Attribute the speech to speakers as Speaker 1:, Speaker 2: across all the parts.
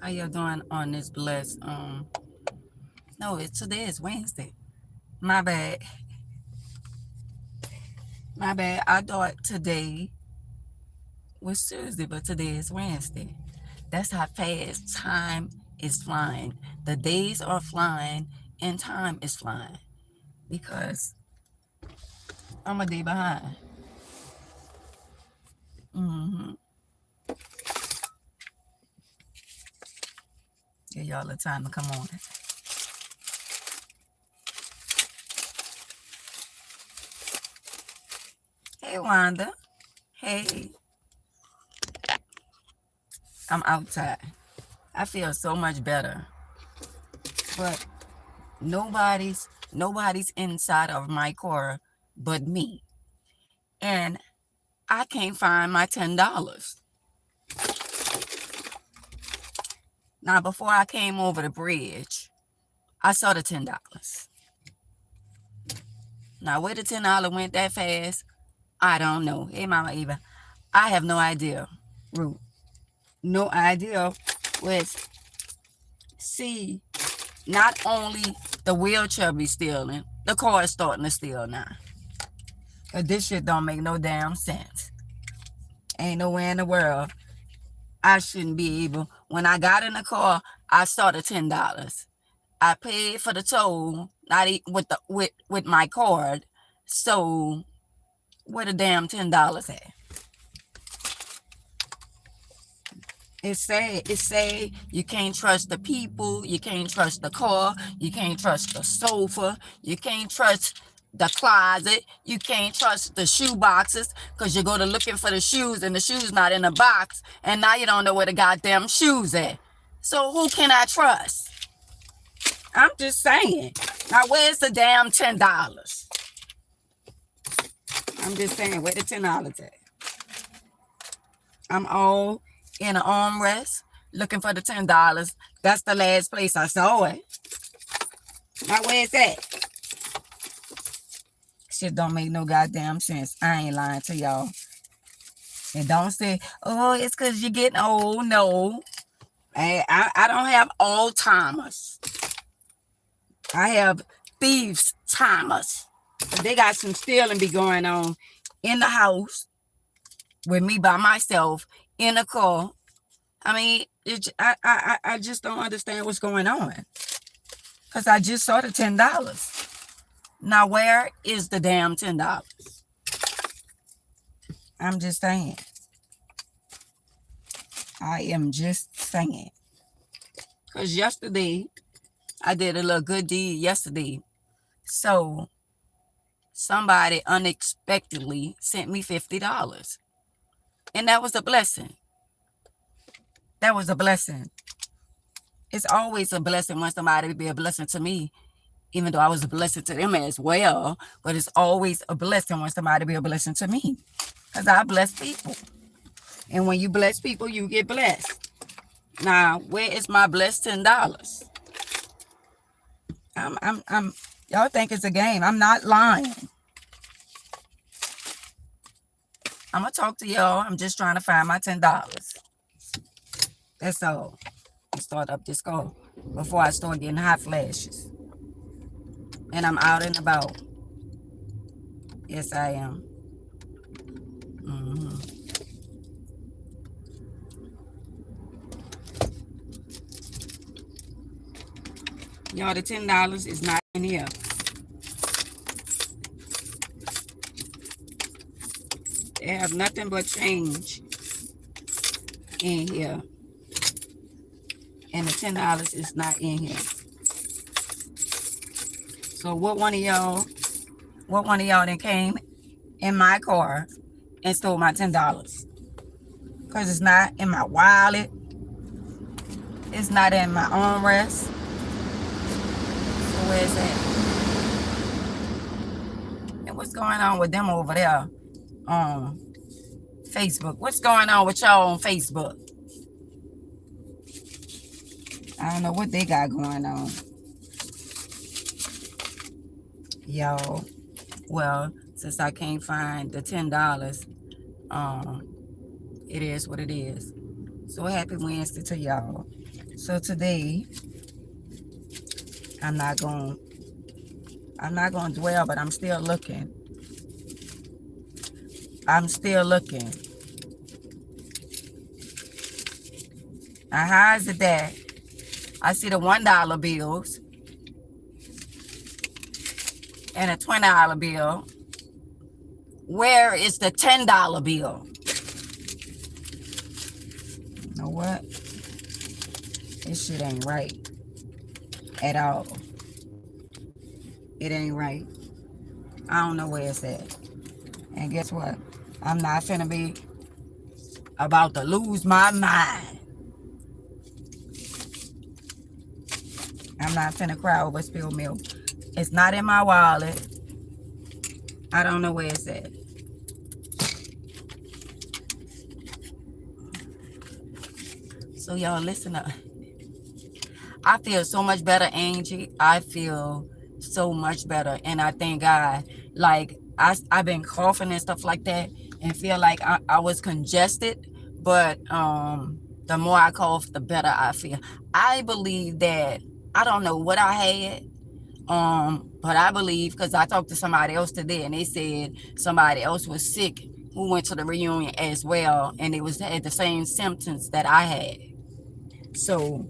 Speaker 1: How you doing on this blessed no, today is Wednesday. My bad. My bad. I thought today was Tuesday, but today is Wednesday. That's how fast time is flying. The days are flying and time is flying because I'm a day behind. Mm-hmm. Give y'all the time to come on. Hey Wanda. Hey. I'm outside. I feel so much better. But nobody's inside of my car but me. And I can't find my $10. Now before I came over the bridge, I saw the $10. Now where the $10 went that fast, I don't know. Hey Mama Eva, I have no idea. Ruth. No idea. With see, not only the wheelchair be stealing, the car is starting to steal now. But this shit don't make no damn sense. Ain't nowhere in the world I shouldn't be able. When I got in the car, I saw the $10. I paid for the toll, not with my card. So where the damn $10 at? It say you can't trust the people, you can't trust the car, you can't trust the sofa, you can't trust the closet, you can't trust the shoe boxes because you go to looking for the shoes and the shoes not in the box and now you don't know where the goddamn shoes at. So who can I trust? I'm just saying. Now where's the damn $10? I'm just saying, where the $10 at? I'm all in an armrest looking for the $10. That's the last place I saw it. Now where's that? Shit don't make no goddamn sense. I ain't lying to y'all. And don't say, oh, it's because you're getting old. No. I don't have old timers. I have thieves timers. They got some stealing be going on in the house with me by myself in a car. I mean, I just don't understand what's going on. Because I just saw the $10. Now, where is the damn $10? I'm just saying. I am just saying. Because yesterday, I did a little good deed yesterday. So, somebody unexpectedly sent me $50. And that was a blessing. That was a blessing. It's always a blessing when somebody be a blessing to me, even though I was a blessing to them as well. But it's always a blessing when somebody be a blessing to me. Because I bless people. And when you bless people, you get blessed. Now, where is my blessed $10? Y'all think it's a game. I'm not lying. I'm going to talk to y'all. I'm just trying to find my $10. That's all. Let's start up this call before I start getting hot flashes. And I'm out and about. Yes, I am. Mm-hmm. Y'all, the $10 is not in here. They have nothing but change in here. And the $10 is not in here. So what one of y'all that came in my car and stole my $10? Because it's not in my wallet. It's not in my armrest. So where's that? And what's going on with them over there on Facebook? What's going on with y'all on Facebook? I don't know what they got going on. Y'all, well, since I can't find the $10, it is what it is. So happy Wednesday to y'all. So today, I'm not going to dwell, but I'm still looking. I'm still looking. Now, how is it that I see the $1 bills and a $20 bill? Where is the $10 bill? You know what? This shit ain't right at all. It ain't right. I don't know where it's at. And guess what? I'm not finna be about to lose my mind. I'm not finna cry over spilled milk. It's not in my wallet. I don't know where it's at. So y'all listen up. I feel so much better, Angie. I feel so much better. And I thank God. Like, I've been coughing and stuff like that and feel like I was congested. But the more I cough, the better I feel. I believe that, I don't know what I had. But I believe, because I talked to somebody else today and they said somebody else was sick who went to the reunion as well, and it had the same symptoms that I had. So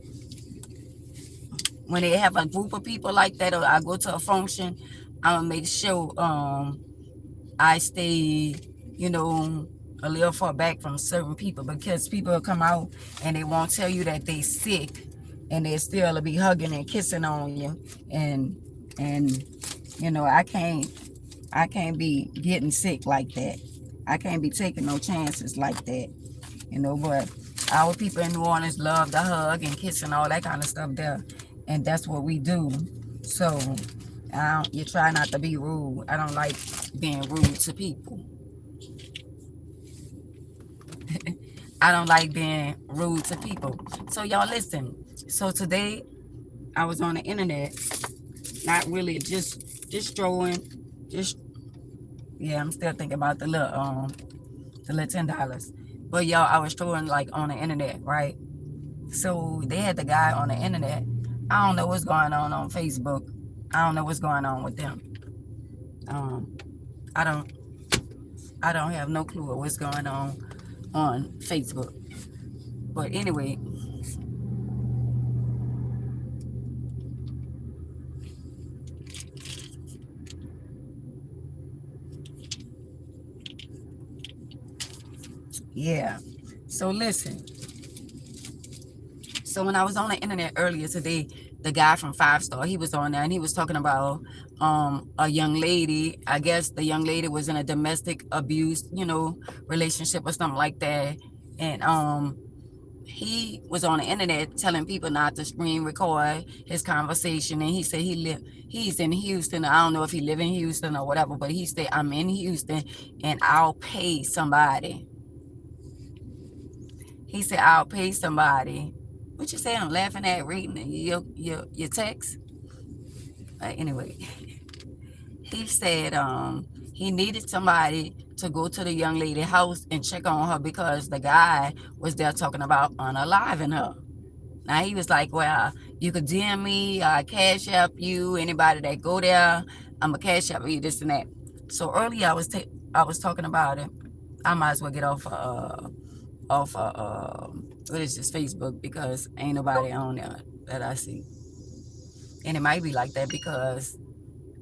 Speaker 1: when they have a group of people like that, or I go to a function, I'm gonna make sure I stay, a little far back from certain people, because people will come out and they won't tell you that they sick, and they still be hugging and kissing on you, and I can't be getting sick like that. I can't be taking no chances like that, but our people in New Orleans love to hug and kiss and all that kind of stuff there, and that's what we do. So you try not to be rude. I don't like being rude to people. I don't like being rude to people. So y'all listen. So today I was on the internet, not really, just strolling, I'm still thinking about the little $10. But y'all, I was strolling like on the internet, right? So they had the guy on the internet. I don't know what's going on Facebook. I don't know what's going on with them. I don't have no clue of what's going on Facebook. But anyway, yeah. So listen. So when I was on the internet earlier today, the guy from 5 Star, he was on there and he was talking about a young lady. I guess the young lady was in a domestic abuse, relationship or something like that. And he was on the internet telling people not to screen record his conversation. And he said he's in Houston. I don't know if he live in Houston or whatever, but he said, I'm in Houston and I'll pay somebody. He said, I'll pay somebody. What you say? I'm laughing at reading your text. Anyway, he said he needed somebody to go to the young lady's house and check on her because the guy was there talking about unaliving her. Now he was like, well, you could DM me, cash app you, anybody that go there, I'm a cash app you, this and that. So earlier I was talking about it. I might as well get off what is this, Facebook, because ain't nobody on there that I see. And it might be like that because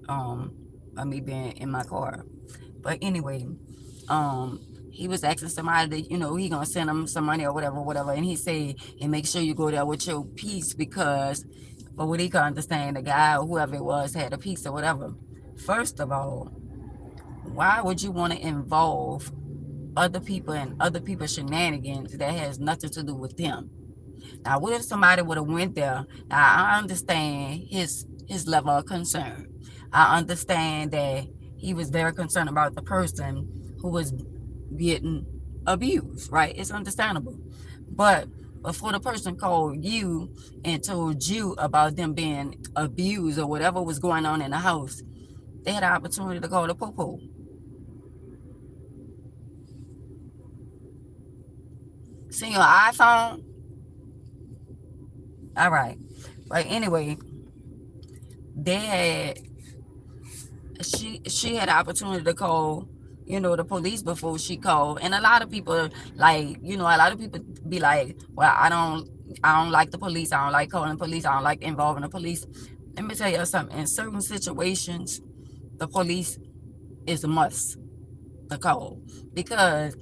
Speaker 1: of me being in my car. But anyway, he was asking somebody that, he gonna send him some money or whatever. And he said, and make sure you go there with your piece, because for what he could understand, the guy or whoever it was had a piece or whatever. First of all, why would you want to involve other people and other people's shenanigans that has nothing to do with them? Now, what if somebody would have went there? Now, I understand his level of concern. I understand that he was very concerned about the person who was getting abused, right? It's understandable. But before the person called you and told you about them being abused or whatever was going on in the house, they had an opportunity to call the popo. See your iPhone? All right. But anyway, they had she had the opportunity to call, the police before she called. And a lot of people, like, a lot of people be like, well, I don't like the police. I don't like calling the police. I don't like involving the police. Let me tell you something. In certain situations, the police is a must to call, because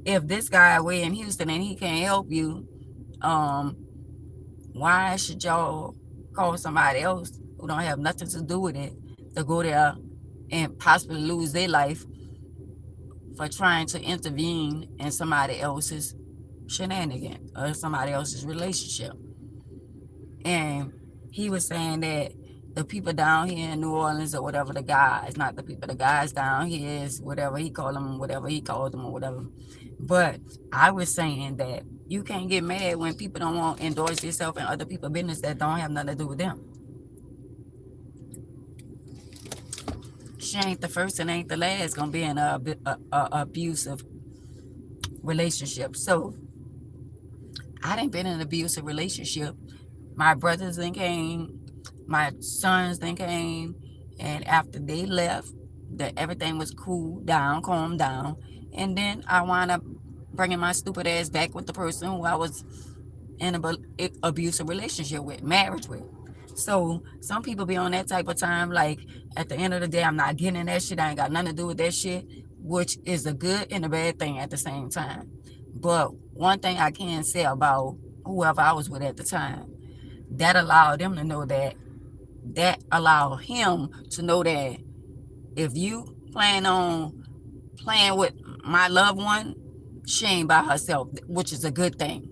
Speaker 1: if this guy away in Houston and he can't help you, um, why should y'all call somebody else who don't have nothing to do with it to go there and possibly lose their life for trying to intervene in somebody else's shenanigan or somebody else's relationship? And he was saying that the people down here in New Orleans or whatever, the guys, not the people, the guys down here is whatever he called them, whatever he called them or whatever. But I was saying that you can't get mad when people don't want to endorse yourself in other people's business that don't have nothing to do with them. She ain't the first and ain't the last gonna be in a abusive relationship. So I done been in an abusive relationship. My brothers then came, my sons then came, and after they left, that everything was cooled down, calmed down, and then I wound up bringing my stupid ass back with the person who I was in a abusive relationship with, marriage with. So some people be on that type of time, like, at the end of the day, I'm not getting in that shit. I ain't got nothing to do with that shit, which is a good and a bad thing at the same time. But one thing I can say about whoever I was with at the time, that allowed them to know that allowed him to know that if you plan on playing with my loved one, she ain't by herself, which is a good thing.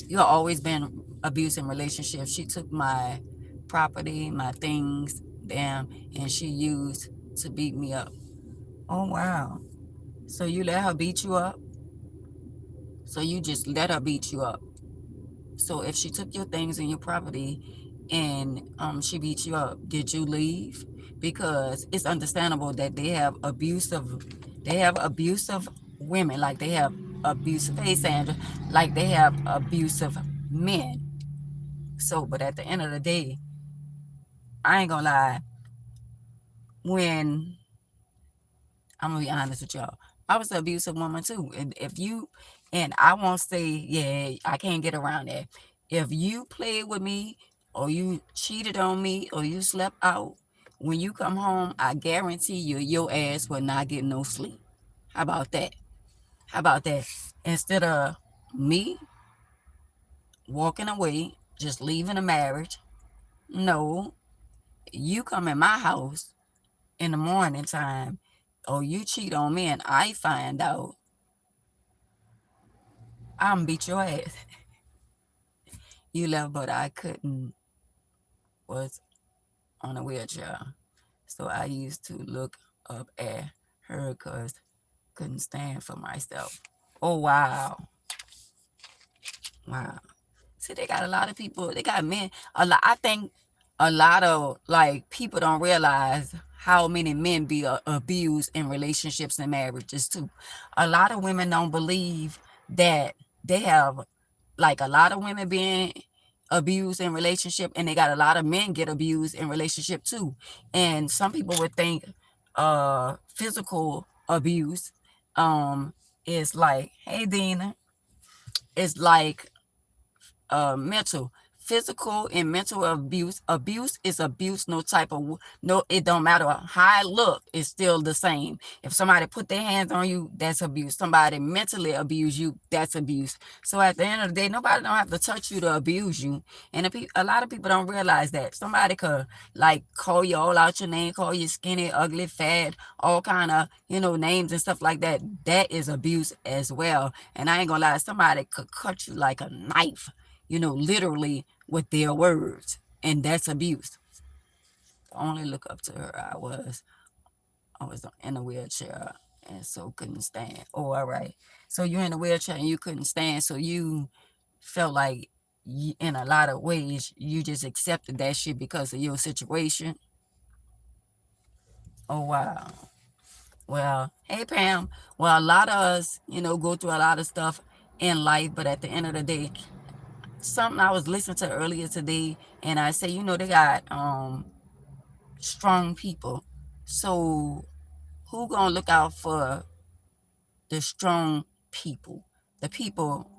Speaker 1: You've always been abusing relationships. She took my property, my things, damn, and she used to beat me up. Oh wow. So you let her beat you up? So you just let her beat you up. So if she took your things and your property and she beat you up, did you leave? Because it's understandable that they have abusive women, like they have abusive, hey Sandra, like they have abusive men. So, but at the end of the day, I ain't gonna lie, when I'm gonna be honest with y'all, I was an abusive woman too. And if you, and I won't say, yeah, I can't get around that. If you played with me, or you cheated on me, or you slept out, when you come home, I guarantee you, your ass will not get no sleep. How about that? How about that? Instead of me walking away, just leaving a marriage, no, you come in my house in the morning time, or you cheat on me and I find out, I'm beat your ass. You left, but I couldn't, was on a wheelchair. So I used to look up at her because couldn't stand for myself. Oh, wow. Wow. See, they got a lot of people, they got men, I think a lot of, like, people don't realize how many men be abused in relationships and marriages too. A lot of women don't believe that they have, like, a lot of women being abused in relationship, and they got a lot of men get abused in relationship too. And some people would think physical abuse is like, hey Dina, it's like mental, physical and mental abuse is abuse. No type of, no, it don't matter how I look, it's still the same. If somebody put their hands on you, that's abuse. Somebody mentally abuse you, that's abuse. So at the end of the day, nobody don't have to touch you to abuse you. And a lot of people don't realize that somebody could, like, call you all out your name, call you skinny, ugly, fat, all kind of, names and stuff like that. That is abuse as well. And I ain't gonna lie, somebody could cut you like a knife, literally with their words. And that's abuse. Only look up to her, I was in a wheelchair and so couldn't stand. Oh, all right. So you're in a wheelchair and you couldn't stand. So you felt like, in a lot of ways, you just accepted that shit because of your situation. Oh, wow. Well, hey Pam. Well, a lot of us, go through a lot of stuff in life, but at the end of the day, something I was listening to earlier today, and I say, they got strong people. So who gonna look out for the strong people? The people.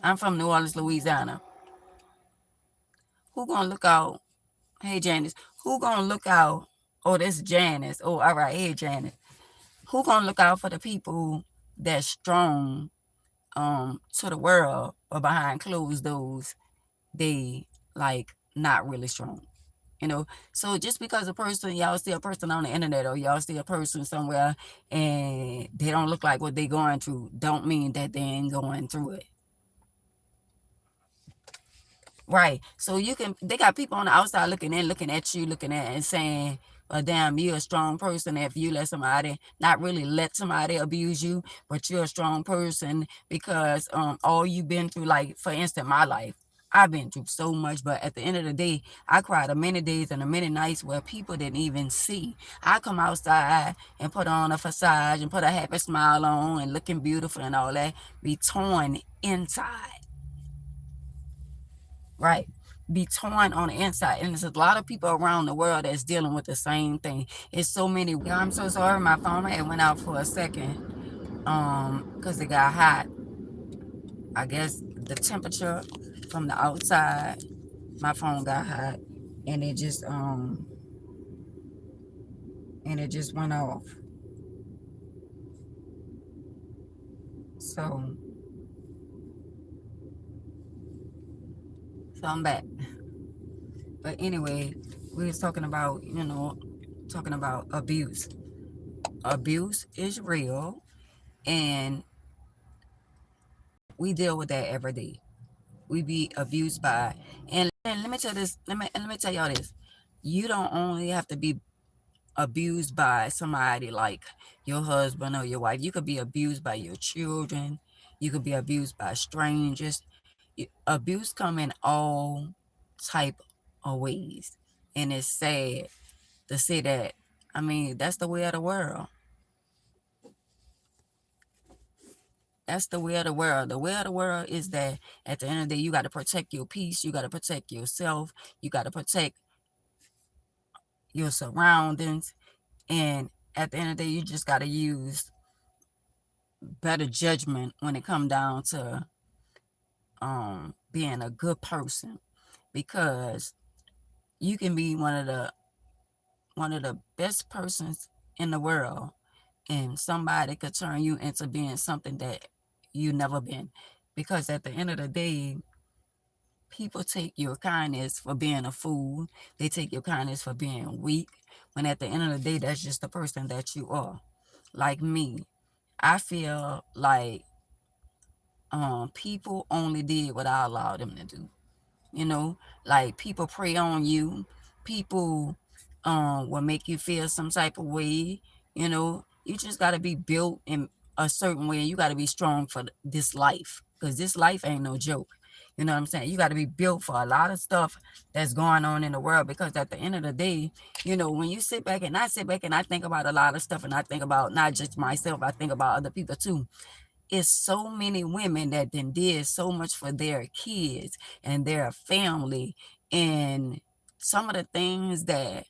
Speaker 1: I'm from New Orleans, Louisiana. Who gonna look out? Hey Janice, who gonna look out? Oh, that's Janice. Oh, all right. Hey Janice, who gonna look out for the people that's strong to the world, but behind closed doors they like not really strong? So just because y'all see a person on the internet, or y'all see a person somewhere and they don't look like what they going through, don't mean that they ain't going through it. Right. So they got people on the outside looking at you, looking at and saying, well, damn, you're a strong person if you not really let somebody abuse you, but you're a strong person because all you've been through, like, for instance, my life. I've been through so much, but at the end of the day, I cried a many days and a many nights where people didn't even see. I come outside and put on a facade and put a happy smile on and looking beautiful and all that, be torn inside. Right, be torn on the inside, and there's a lot of people around the world that's dealing with the same thing. It's so many. I'm so sorry, my phone had went out for a second because it got hot. I guess the temperature from the outside, my phone got hot, and it just went off. So I'm back. But anyway, we was talking about abuse. Abuse is real, and we deal with that every day. We be abused by, and let me tell this. Let me tell y'all this. You don't only have to be abused by somebody like your husband or your wife. You could be abused by your children. You could be abused by strangers. Abuse come in all type of ways, and it's sad to say that. I mean, that's the way of the world. That's the way of the world. The way of the world is that at the end of the day, you got to protect your peace. You got to protect yourself. You got to protect your surroundings. And at the end of the day, you just got to use better judgment when it come down to being a good person, because you can be one of the best persons in the world, and somebody could turn you into being something that you never been. Because at the end of the day, people take your kindness for being a fool. They take your kindness for being weak, when at the end of the day, that's just the person that you are. Like me, I feel like people only did what I allowed them to do. Like, people prey on you. People will make you feel some type of way. You just got to be built in a certain way. You got to be strong for this life, because this life ain't no joke. You know what I'm saying? You got to be built for a lot of stuff that's going on in the world, because at the end of the day, when you sit back, and I sit back and I think about a lot of stuff, and I think about not just myself, I think about other people too. It's so many women that then did so much for their kids and their family, and some of the things that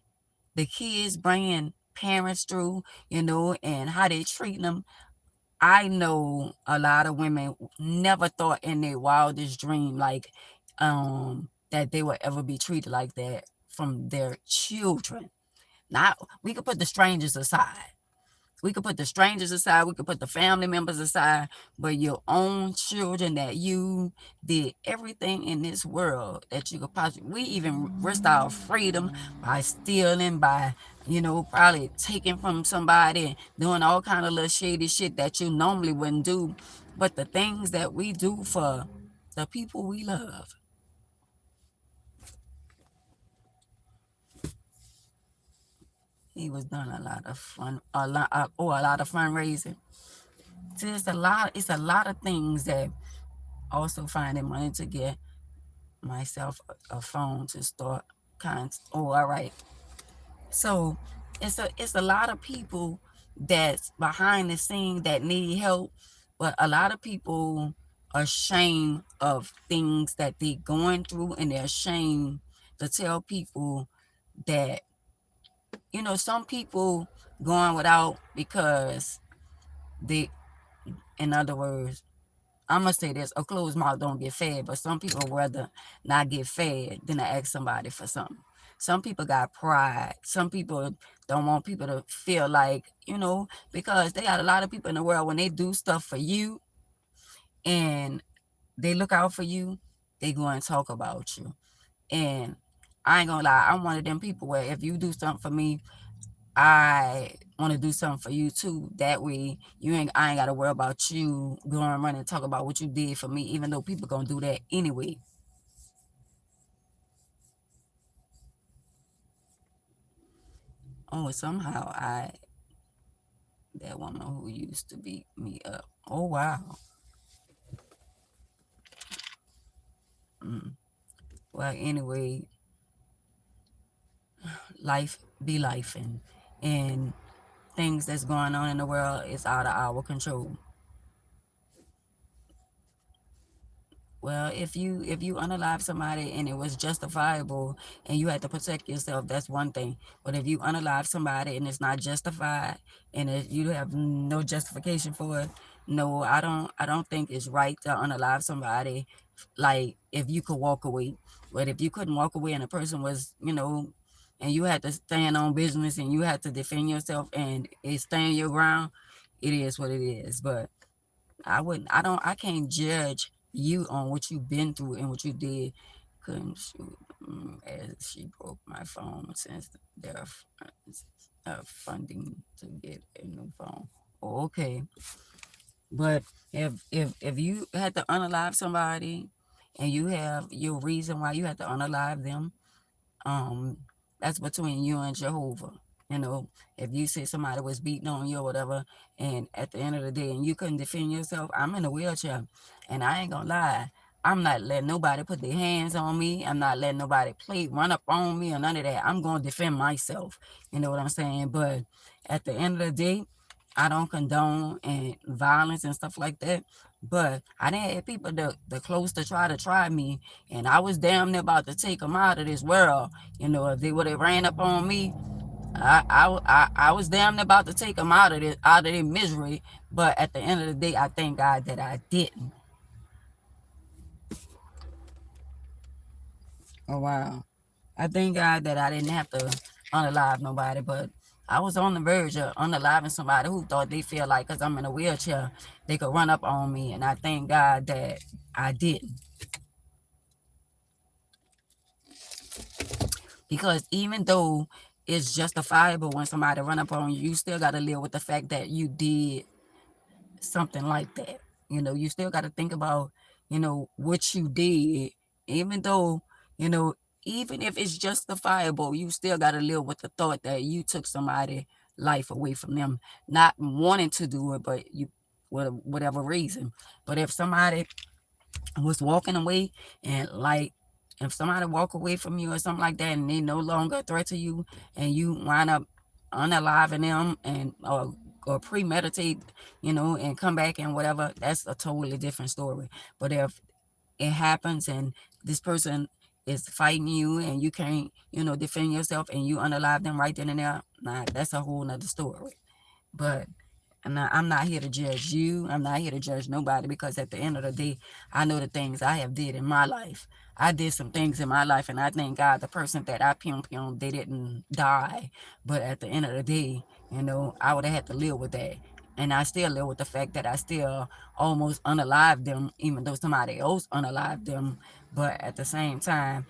Speaker 1: the kids bringing parents through, and how they treat them. I know a lot of women never thought in their wildest dream, like, that they would ever be treated like that from their children. Not, we could put the strangers aside. We could put the strangers aside. We could put the family members aside. But your own children, that you did everything in this world that you could possibly. We even risked our freedom by stealing, by, probably taking from somebody and doing all kind of little shady shit that you normally wouldn't do. But the things that we do for the people we love. He was doing a lot of fun, a lot of fundraising. So it's a lot of things that also finding money to get myself a phone to start all right. So it's a lot of people that's behind the scene that need help, but a lot of people ashamed of things that they're going through, and they're ashamed to tell people that, some people going without because they, in other words, I'm gonna say this: a closed mouth don't get fed. But some people rather not get fed than to ask somebody for something. Some people got pride. Some people don't want people to feel like, because they got a lot of people in the world, when they do stuff for you and they look out for you, they go and talk about you. And I ain't gonna lie, I'm one of them people where if you do something for me, I want to do something for you too. That way, I ain't got to worry about you going around and talk about what you did for me, even though people gonna do that anyway. Oh, somehow that woman who used to beat me up. Oh wow. Mm. Well, anyway, life be life, and things that's going on in the world is out of our control. Well, if you unalive somebody and it was justifiable and you had to protect yourself, that's one thing. But if you unalive somebody and it's not justified and you have no justification for it, no, I don't think it's right to unalive somebody. Like if you could walk away, but if you couldn't walk away and a person was, and you had to stand on business and you had to defend yourself and it stand your ground, it is what it is. But I can't judge you on what you've been through and what you did. Couldn't shoot, as she broke my phone since they're funding to get a new phone. Oh, okay. But if you had to unalive somebody and you have your reason why you had to unalive them, um that's between you and Jehovah. If you say somebody was beating on you or whatever, and at the end of the day and you couldn't defend yourself, I'm in a wheelchair, and I ain't gonna lie, I'm not letting nobody put their hands on me. I'm not letting nobody run up on me or none of that. I'm gonna defend myself. You know what I'm saying? But at the end of the day, I don't condone and violence and stuff like that. But I didn't have people the close to try me, and I was damn near about to take them out of this world. If they would have ran up on me, I was damn near about to take them out of their misery. But at the end of the day, I thank God that I didn't. Oh wow. I thank God that I didn't have to unalive nobody, but I was on the verge of unaliving somebody who thought they feel like because I'm in a wheelchair, they could run up on me. And I thank God that I didn't. Because even though it's justifiable when somebody run up on you, you still got to live with the fact that you did something like that. You still got to think about, what you did, even though, you know, even if it's justifiable, you still got to live with the thought that you took somebody life away from them, not wanting to do it, but you, whatever reason. But if somebody was walking away, and like if somebody walk away from you or something like that and they no longer a threat to you, and you wind up unaliving them and or premeditate, and come back and whatever, that's a totally different story. But if it happens and this person is fighting you and you can't, defend yourself, and you unalive them right then and there, nah, that's a whole nother story. But I'm not here to judge you. I'm not here to judge nobody, because at the end of the day, I know the things I have did in my life. I did some things in my life, and I thank God the person that I they didn't die. But at the end of the day, I would have had to live with that. And I still live with the fact that I still almost unalived them, even though somebody else unalived them. But at the same time,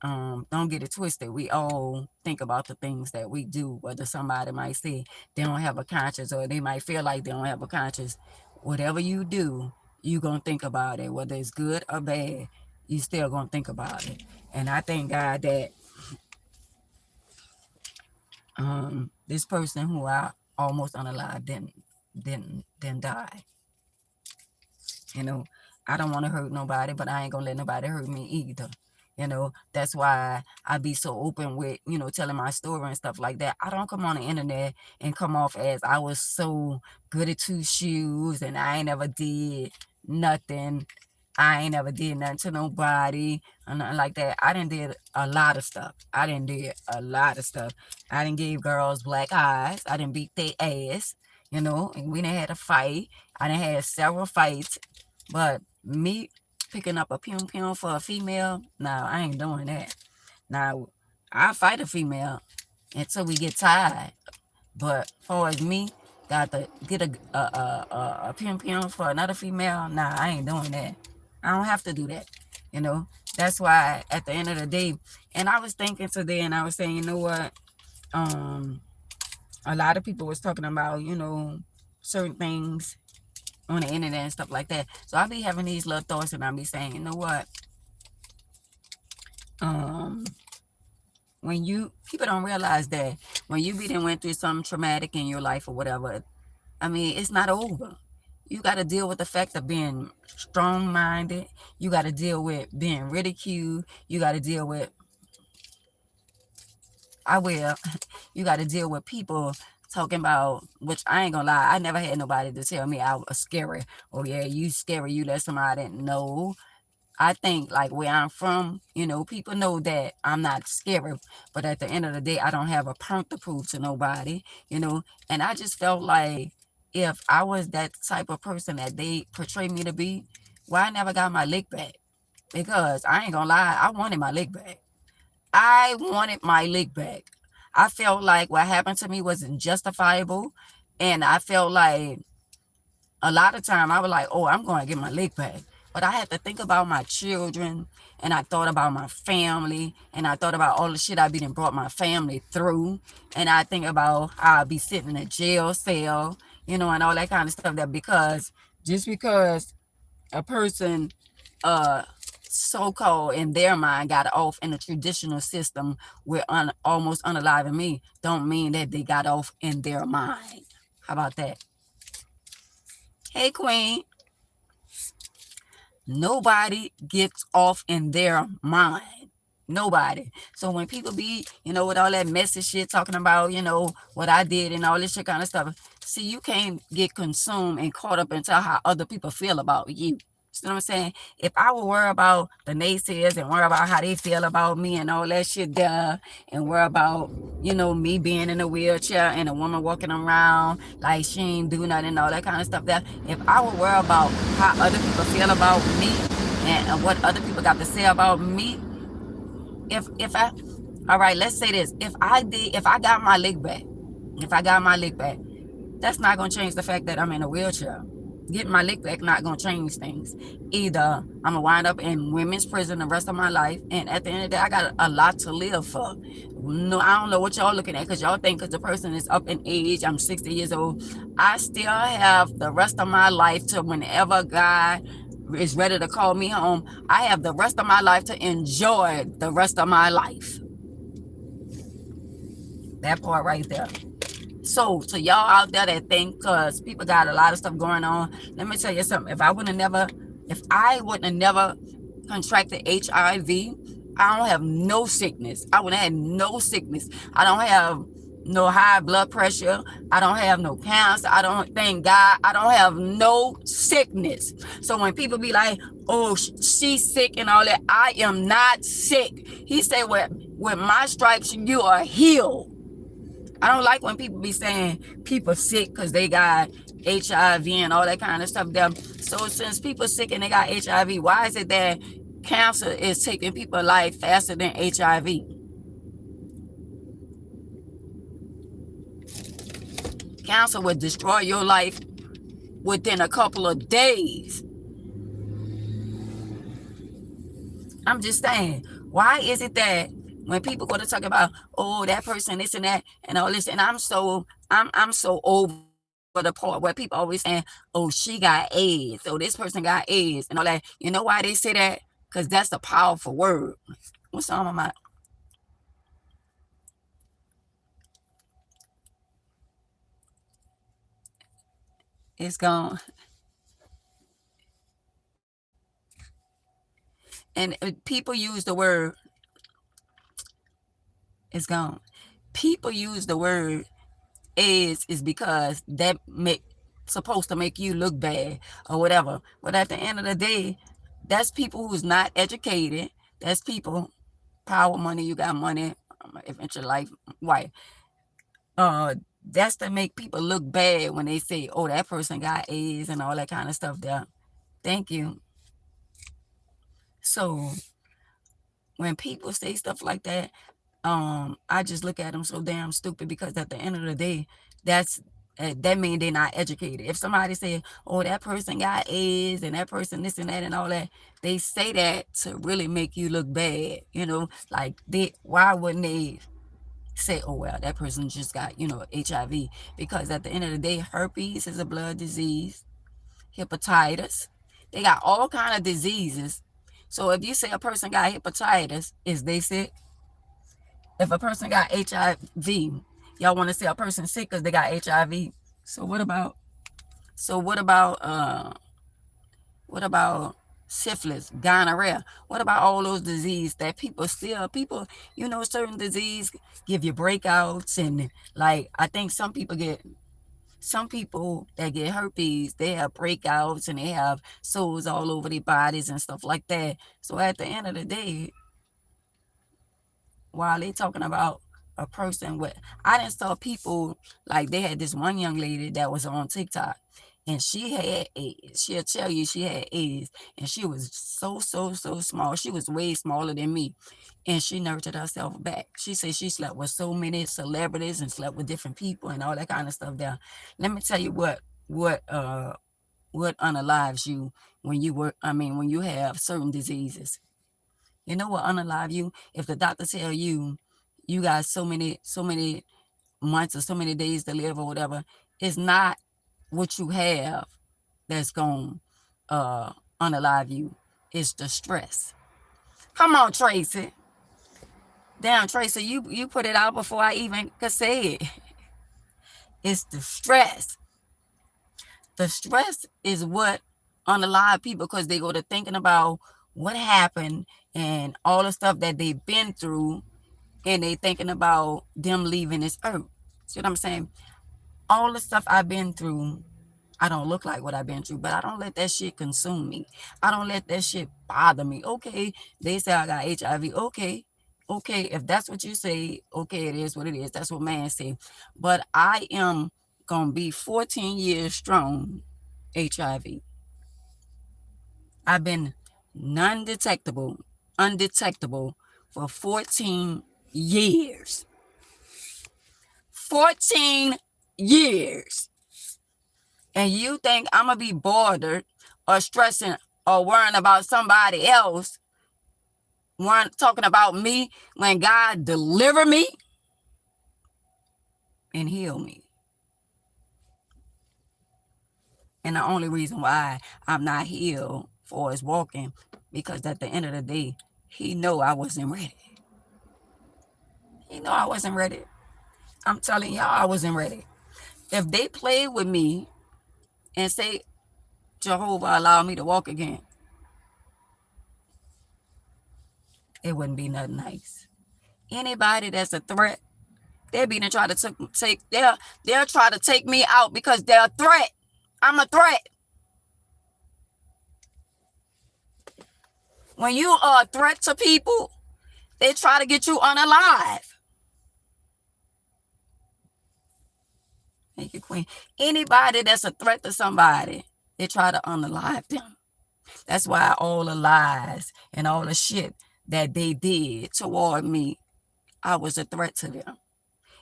Speaker 1: don't get it twisted. We all think about the things that we do, whether somebody might say they don't have a conscience, or they might feel like they don't have a conscience. Whatever you do, you gonna think about it, whether it's good or bad. You still gonna think about it. And I thank God that this person who I almost unalived didn't die. You know, I don't want to hurt nobody, but I ain't gonna let nobody hurt me either. That's why I be so open with, telling my story and stuff like that. I don't come on the internet and come off as I was so good at two shoes and I ain't never did nothing. I ain't ever did nothing to nobody or nothing like that. I done did a lot of stuff. I done did a lot of stuff. I done gave girls black eyes. I done beat their ass, you know, and we done had a fight. I done had several fights. But me picking up a pum for a female, no, I ain't doing that. Now, I fight a female until we get tired. But as far as me, got to get a pum for another female, nah, I ain't doing that. I don't have to do that. You know, that's why at the end of the day, and I was thinking today, and I was saying, you know what? A lot of people was talking about, you know, certain things on the internet and stuff like that. So I be having these little thoughts, and I be saying, you know what? When you people don't realize that when you be went through something traumatic in your life or whatever, I mean, it's not over. You got to deal with the fact of being strong-minded. You got to deal with being ridiculed. You got to deal with, you got to deal with people talking about, which I ain't gonna lie, I never had nobody to tell me I was scary. Oh yeah, you scary, you let somebody know. I think like where I'm from, you know, people know that I'm not scary, but at the end of the day, I don't have a point to prove to nobody, you know, and I just felt like if I was that type of person that they portray me to be, why I never got my lick back? Because I ain't gonna lie, I wanted my lick back. I wanted my lick back. I felt like what happened to me wasn't justifiable, and I felt like a lot of time I was like, oh, I'm going to get my lick back. But I had to think about my children, and I thought about my family, and I thought about all the shit I been brought my family through, and I think about how I'd be sitting in a jail cell, you know, and all that kind of stuff. That because just because a person, uh, so-called in their mind got off in the traditional system with almost unaliving me, don't mean that they got off in their mind. How about that? Hey, Queen. Nobody gets off in their mind. Nobody. So when people be, you know, with all that messy shit talking about, you know, what I did and all this shit kind of stuff, see, you can't get consumed and caught up into how other people feel about you. You know what I'm saying? If I would worry about the naysayers and worry about how they feel about me and all that shit there, and worry about, you know, me being in a wheelchair and a woman walking around like she ain't do nothing and all that kind of stuff there, if I would worry about how other people feel about me and what other people got to say about me, if I, all right, let's say this, if I got my leg back, that's not going to change the fact that I'm in a wheelchair. Getting my lick back not going to change things. Either I'm going to wind up in women's prison the rest of my life, and at the end of the day, I got a lot to live for. No, I don't know what y'all looking at, because y'all think because the person is up in age, I'm 60 years old, I still have the rest of my life to whenever God is ready to call me home. I have the rest of my life to enjoy the rest of my life. That part right there. So to y'all out there that think, because people got a lot of stuff going on, let me tell you something. If I wouldn't have never contracted HIV, I don't have no sickness. I would have had no sickness. I don't have no high blood pressure. I don't have no cancer. Thank God, I don't have no sickness. So when people be like, oh, she's sick and all that, I am not sick. He said, with my stripes, you are healed. I don't like when people be saying people sick because they got HIV and all that kind of stuff. So since people sick and they got HIV, why is it that cancer is taking people's life faster than HIV? Cancer would destroy your life within a couple of days. I'm just saying, why is it that when people go to talk about, oh, that person, this and that, and all this, and I'm so over the part where people always saying, oh, she got AIDS, so this person got AIDS, and all that. You know why they say that? Because that's a powerful word. What's on my mind? It's gone. And people use the word, it's gone. People use the word AIDS is because that make supposed to make you look bad or whatever. But at the end of the day, that's people who's not educated. That's people, power, money, you got money, eventually life, white. That's to make people look bad when they say, oh, that person got A's and all that kind of stuff there. Thank you. So when people say stuff like that, I just look at them so damn stupid, because at the end of the day, that means they're not educated. If somebody say, oh, that person got A's and that person this and that and all that, they say that to really make you look bad, like why wouldn't they say, oh, well, that person just got, HIV? Because at the end of the day, herpes is a blood disease, hepatitis, they got all kind of diseases. So if you say a person got hepatitis, is they sick? If a person got HIV, y'all want to say a person sick because they got HIV. So what about syphilis, gonorrhea? What about all those diseases that people, certain disease give you breakouts, and like I think some people that get herpes, they have breakouts and they have sores all over their bodies and stuff like that. So at the end of the day, while they talking about a person with, I didn't saw people, like they had this one young lady that was on TikTok, and she had AIDS. She'll tell you she had AIDS, and she was so small. She was way smaller than me, and she nurtured herself back. She said she slept with so many celebrities and slept with different people and all that kind of stuff there. Let me tell you what unalives you when you have certain diseases. You know what unalive you? If the doctor tell you you got so many months or so many days to live or whatever, it's not what you have that's going to unalive you. It's the stress. Come on, Tracy. Damn, Tracy, you put it out before I even could say it. It's the stress. The stress is what unalive people, because they go to thinking about what happened and all the stuff that they've been through, and they thinking about them leaving this earth. See what I'm saying? All the stuff I've been through, I don't look like what I've been through, but I don't let that shit consume me. I don't let that shit bother me. Okay, they say I got HIV. Okay, if that's what you say, okay, it is what it is. That's what man say. But I am going to be 14 years strong HIV. I've been undetectable for 14 years. 14 years. And you think I'm going to be bothered or stressing or worrying about somebody else, talking about me, when God deliver me and heal me? And the only reason why I'm not healed for is walking, because at the end of the day, he know I wasn't ready. He know I wasn't ready. I'm telling y'all, I wasn't ready. If they play with me and say, Jehovah, allow me to walk again, it wouldn't be nothing nice. Anybody that's a threat, they'll be to try to they'll try to take me out because they're a threat. I'm a threat. When you are a threat to people, they try to get you unalive. Thank you, Queen. Anybody that's a threat to somebody, they try to unalive them. That's why all the lies and all the shit that they did toward me, I was a threat to them.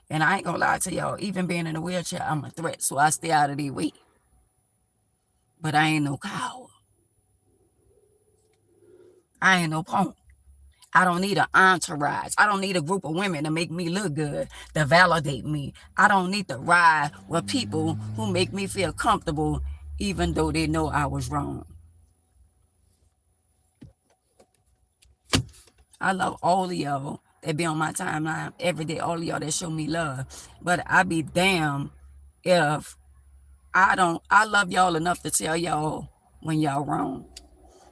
Speaker 1: And I ain't gonna lie to y'all, even being in a wheelchair, I'm a threat, so I stay out of their way. But I ain't no coward. I ain't no punk. I don't need an entourage. I don't need a group of women to make me look good, to validate me. I don't need to ride with people who make me feel comfortable, even though they know I was wrong. I love all of y'all that be on my timeline every day, all of y'all that show me love. But I be damned if I love y'all enough to tell y'all when y'all wrong.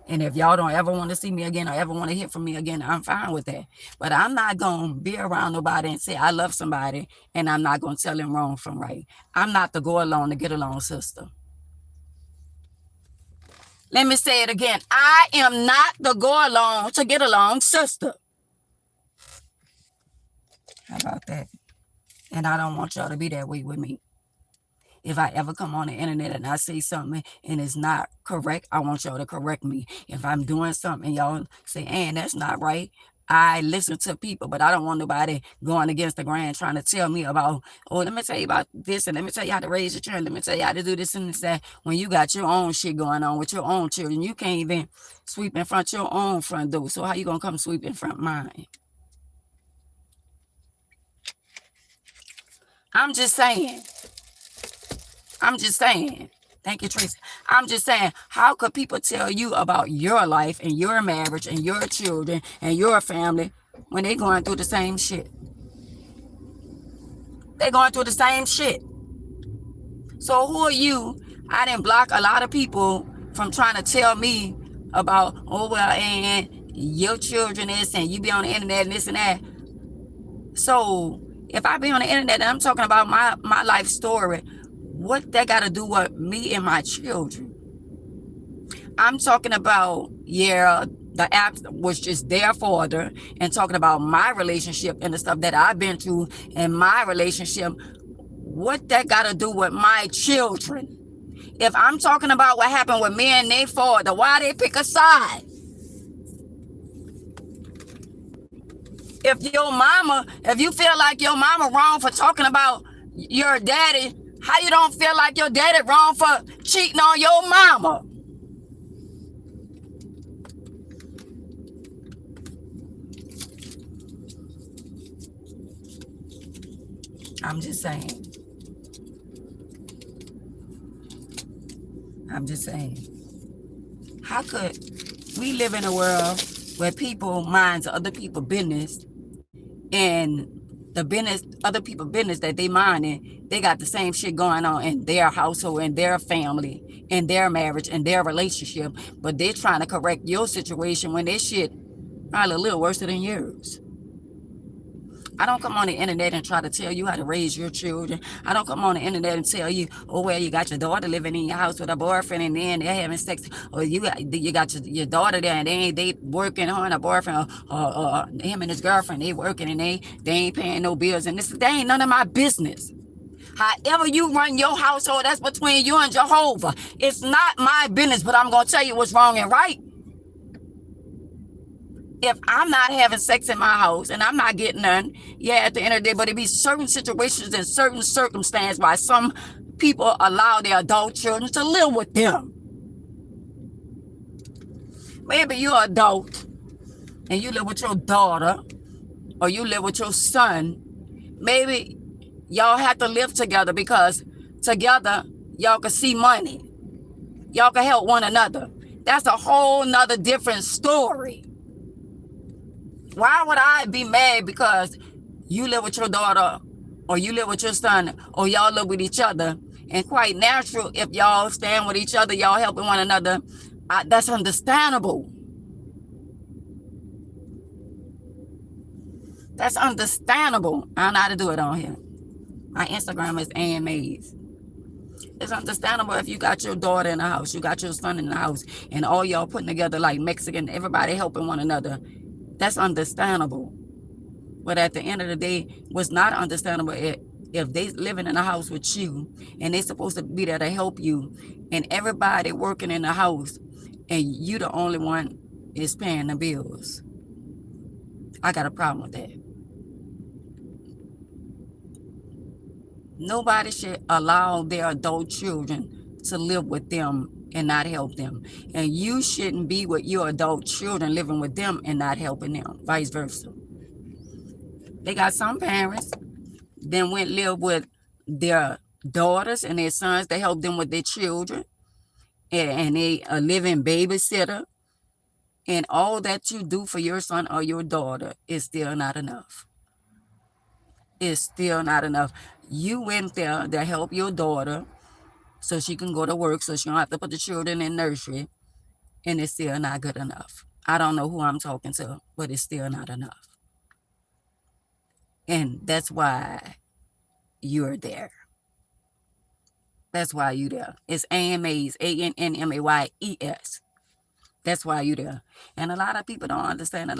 Speaker 1: And if y'all don't ever want to see me again or ever want to hear from me again, I'm fine with that. But I'm not going to be around nobody and say I love somebody and I'm not going to tell them wrong from right. I'm not the go along to get along sister. Let me say it again. I am not the go along to get along sister. How about that? And I don't want y'all to be that way with me. If I ever come on the internet and I say something and it's not correct, I want y'all to correct me. If I'm doing something and y'all say, and that's not right, I listen to people, but I don't want nobody going against the grain trying to tell me about, oh, let me tell you about this, and let me tell you how to raise your children, let me tell you how to do this and that. When you got your own shit going on with your own children, you can't even sweep in front of your own front door. So how you gonna come sweep in front of mine? I'm just saying. Thank you, Tracy. I'm just saying, how could people tell you about your life and your marriage and your children and your family when they're going through the same shit? They're going through the same shit. So who are you? I didn't block a lot of people from trying to tell me about, oh, well, and your children is, and you be on the internet and this and that. So if I be on the internet and I'm talking about my life story, what that got to do with me and my children? I'm talking about, yeah, the app was just there for her and talking about my relationship and the stuff that I've been through in my relationship. What that got to do with my children? If I'm talking about what happened with me and they father, why they pick a side? If you feel like your mama wrong for talking about your daddy, how you don't feel like your daddy wrong for cheating on your mama? I'm just saying. How could we live in a world where people mind other people's business, and the business, other people's business that they minding, they got the same shit going on in their household, in their family, in their marriage, in their relationship, but they're trying to correct your situation when their shit probably a little worse than yours. I don't come on the internet and try to tell you how to raise your children. I don't come on the internet and tell you, oh, well, you got your daughter living in your house with a boyfriend and then they're having sex, or you got your daughter there and they working, her and her boyfriend, or him and his girlfriend, they working and they ain't paying no bills, and they ain't none of my business. However you run your household, that's between you and Jehovah. It's not my business, but I'm going to tell you what's wrong and right. If I'm not having sex in my house and I'm not getting none, yeah, at the end of the day, but it be certain situations and certain circumstances why some people allow their adult children to live with them. Maybe you're an adult and you live with your daughter or you live with your son. Maybe y'all have to live together because together y'all can see money. Y'all can help one another. That's a whole nother different story. Why would I be mad because you live with your daughter or you live with your son or y'all live with each other? And quite natural, if y'all stand with each other, y'all helping one another, that's understandable. That's understandable. I don't know how to do it on here. My Instagram is AMAs. It's understandable if you got your daughter in the house, you got your son in the house, and all y'all putting together like Mexican, everybody helping one another. That's understandable. But at the end of the day, what's not understandable if they living in a house with you and they supposed to be there to help you and everybody working in the house and you the only one is paying the bills. I got a problem with that. Nobody should allow their adult children to live with them and not help them. And you shouldn't be with your adult children living with them and not helping them, vice versa. They got some parents then went live with their daughters and their sons to help them with their children, and they a living babysitter, and all that you do for your son or your daughter is still not enough. It's still not enough. You went there to help your daughter so she can go to work, so she don't have to put the children in nursery, and it's still not good enough. I don't know who I'm talking to, but it's still not enough. And that's why you're there. That's why you're there. It's AMAs, ANNMAYES. That's why you there. And a lot of people don't understand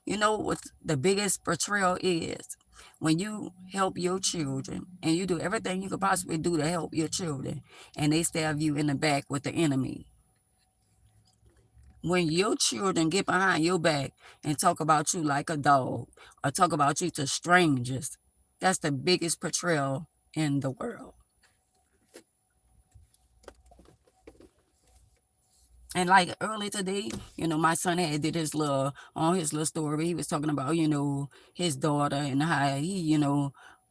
Speaker 1: you know what the biggest betrayal is? When you help your children and you do everything you could possibly do to help your children and they stab you in the back with the enemy. When your children get behind your back and talk about you like a dog or talk about you to strangers, that's the biggest betrayal in the world. And like early today, my son had did his little story. He was talking about, his daughter and how he,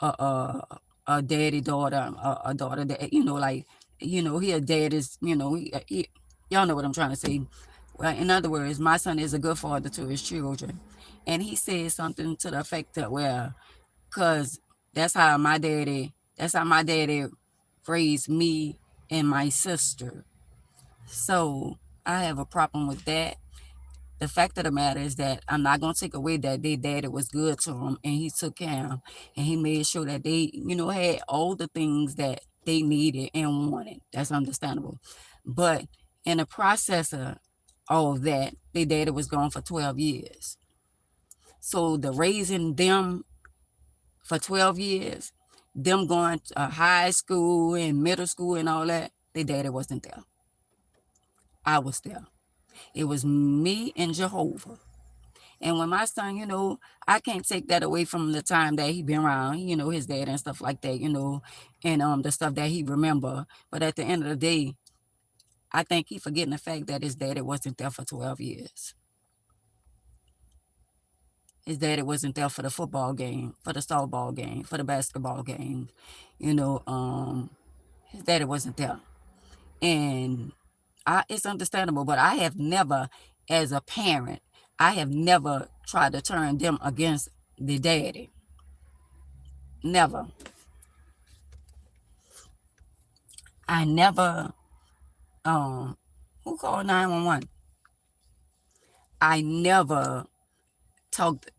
Speaker 1: a daddy daughter, a daughter that, he a dad is, y'all know what I'm trying to say. Well, in other words, my son is a good father to his children. And he said something to the effect that, well, cause that's how my daddy raised me and my sister. So I have a problem with that. The fact of the matter is that I'm not going to take away that their daddy was good to them and he took care of them and he made sure that they, had all the things that they needed and wanted. That's understandable. But in the process of all of that, their daddy was gone for 12 years. So the raising them for 12 years, them going to high school and middle school and all that, their daddy wasn't there. I was there. It was me and Jehovah. And when my son, I can't take that away from the time that he been around, his dad and stuff like that, and the stuff that he remember. But at the end of the day, I think he forgetting the fact that his daddy wasn't there for 12 years. His daddy wasn't there for the football game, for the softball game, for the basketball game. His daddy wasn't there. And it's understandable, but I have never, as a parent, I have never tried to turn them against the daddy. Never. I never, who called 911? I never talked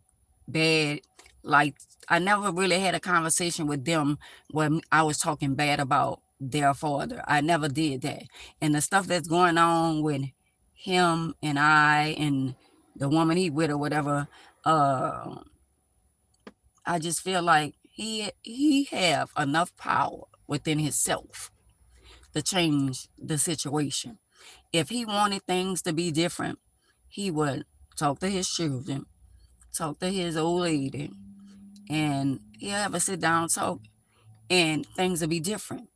Speaker 1: bad, like, I never really had a conversation with them when I was talking bad about their father. I never did that. And the stuff that's going on with him and I and the woman he with or whatever, I just feel like he have enough power within himself to change the situation. If he wanted things to be different, he would talk to his children, talk to his old lady, and he'll have a sit down talk, and things will be different.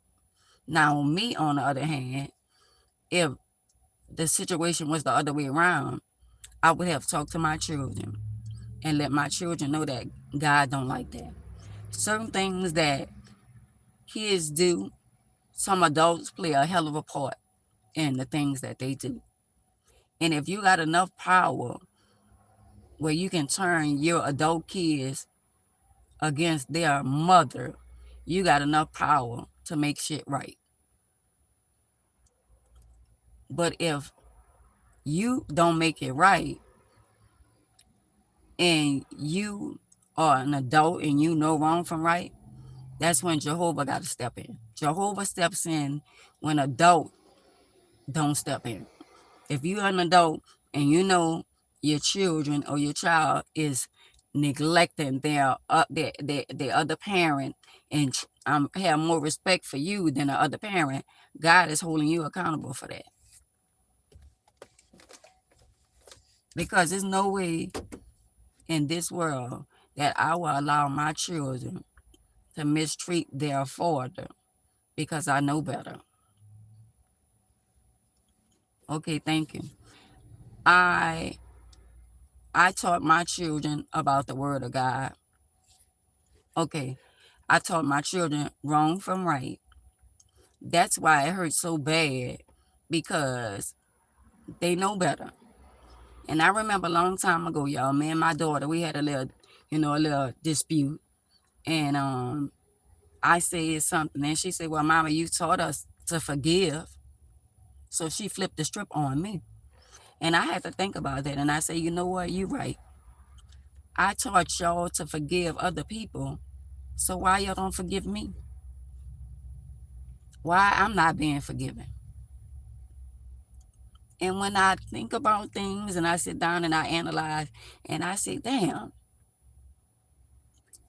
Speaker 1: Now, me, on the other hand, if the situation was the other way around, I would have talked to my children and let my children know that God don't like that. Certain things that kids do, some adults play a hell of a part in the things that they do. And if you got enough power where you can turn your adult kids against their mother, you got enough power to make shit right. But if you don't make it right and you are an adult and you know wrong from right, that's when Jehovah got to step in. Jehovah steps in when adult don't step in. If you're an adult and you know your children or your child is neglecting their other parent and have more respect for you than the other parent, God is holding you accountable for that. Because there's no way in this world that I will allow my children to mistreat their father because I know better. Okay, thank you. I taught my children about the word of God. Okay, I taught my children wrong from right. That's why it hurts so bad, because they know better. And I remember a long time ago, y'all, me and my daughter, we had a little dispute. And I said something, and she said, well, Mama, you taught us to forgive. So she flipped the strip on me. And I had to think about that. And I said, you know what? You're right. I taught y'all to forgive other people. So why y'all don't forgive me? Why I'm not being forgiven? And when I think about things and I sit down and I analyze and I say, damn,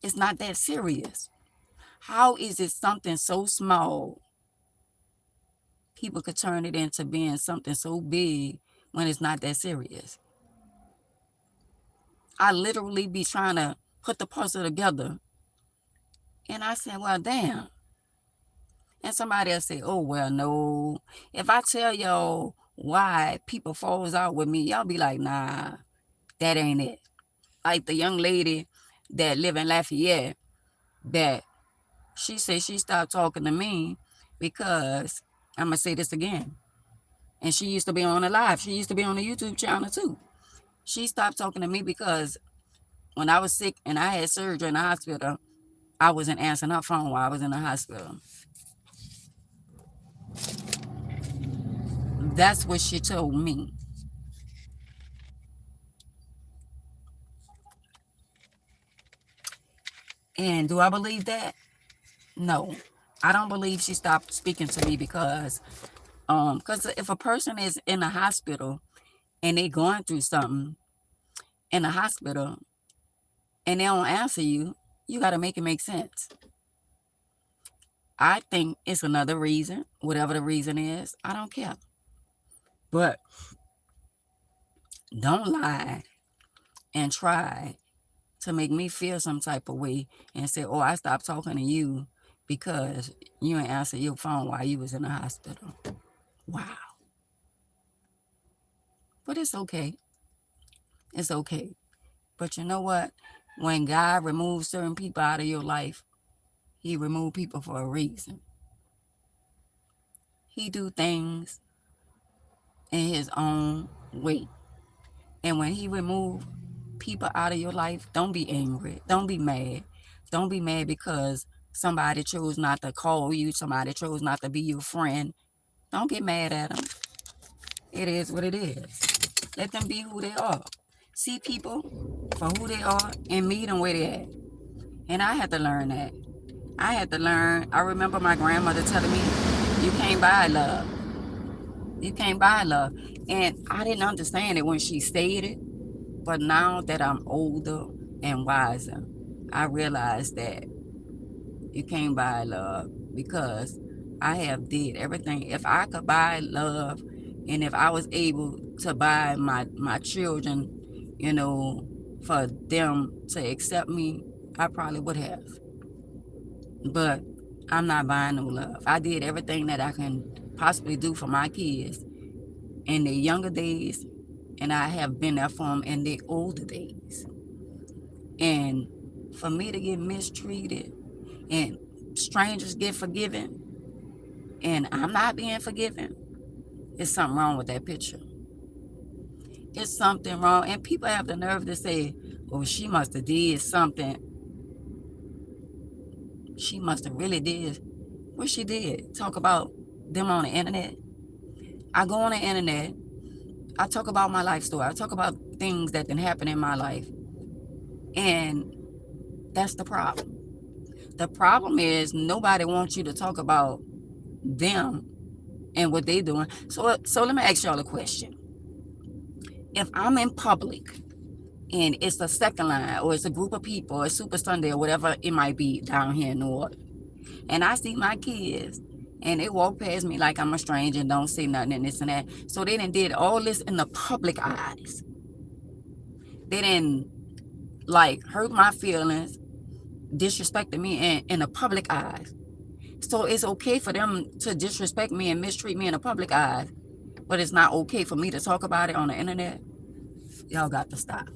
Speaker 1: it's not that serious. How is it something so small, people could turn it into being something so big when it's not that serious? I literally be trying to put the puzzle together. And I said, well, damn. And somebody else say, oh, well, no. If I tell y'all why people falls out with me, y'all be like, nah, that ain't it. Like the young lady that live in Lafayette, that she said she stopped talking to me because, I'm going to say this again, and she used to be on a live. She used to be on the YouTube channel too. She stopped talking to me because when I was sick and I had surgery in the hospital, I wasn't answering her phone while I was in the hospital. That's what she told me. And do I believe that? No. I don't believe she stopped speaking to me because if a person is in the hospital and they going through something in the hospital and they don't answer you, you got to make it make sense. I think it's another reason, whatever the reason is, I don't care. But don't lie and try to make me feel some type of way and say, oh, I stopped talking to you because you ain't answer your phone while you was in the hospital. Wow. But it's okay. It's okay. But you know what? When God removes certain people out of your life, he removed people for a reason. He do things in his own way. And when he remove people out of your life, don't be angry. Don't be mad. Don't be mad because somebody chose not to call you. Somebody chose not to be your friend. Don't get mad at them. It is what it is. Let them be who they are. See people for who they are and meet them where they at. And I had to learn that. I remember my grandmother telling me, you can't buy love. You can't buy love. And I didn't understand it when she stated, but now that I'm older and wiser, I realize that you can't buy love because I have did everything. If I could buy love and if I was able to buy my children, for them to accept me, I probably would have. But I'm not buying no love. I did everything that I can possibly do for my kids in their younger days, and I have been there for them in their older days. And for me to get mistreated and strangers get forgiven and I'm not being forgiven, it's something wrong with that picture. It's something wrong. And people have the nerve to say, oh, she must have did something. She must have really did what she did. Talk about them on the internet. I go on the internet. I talk about my life story. I talk about things that can happen in my life. And that's the problem. The problem is nobody wants you to talk about them and what they're doing. So let me ask y'all a question. If I'm in public and it's a second line or it's a group of people or Super Sunday or whatever it might be down here in New Orleans, and I see my kids and they walk past me like I'm a stranger and don't say nothing and this and that. So they did all this in the public eyes. They didn't hurt my feelings, disrespected me in the public eyes. So it's okay for them to disrespect me and mistreat me in the public eyes, but it's not okay for me to talk about it on the internet. Y'all got to stop.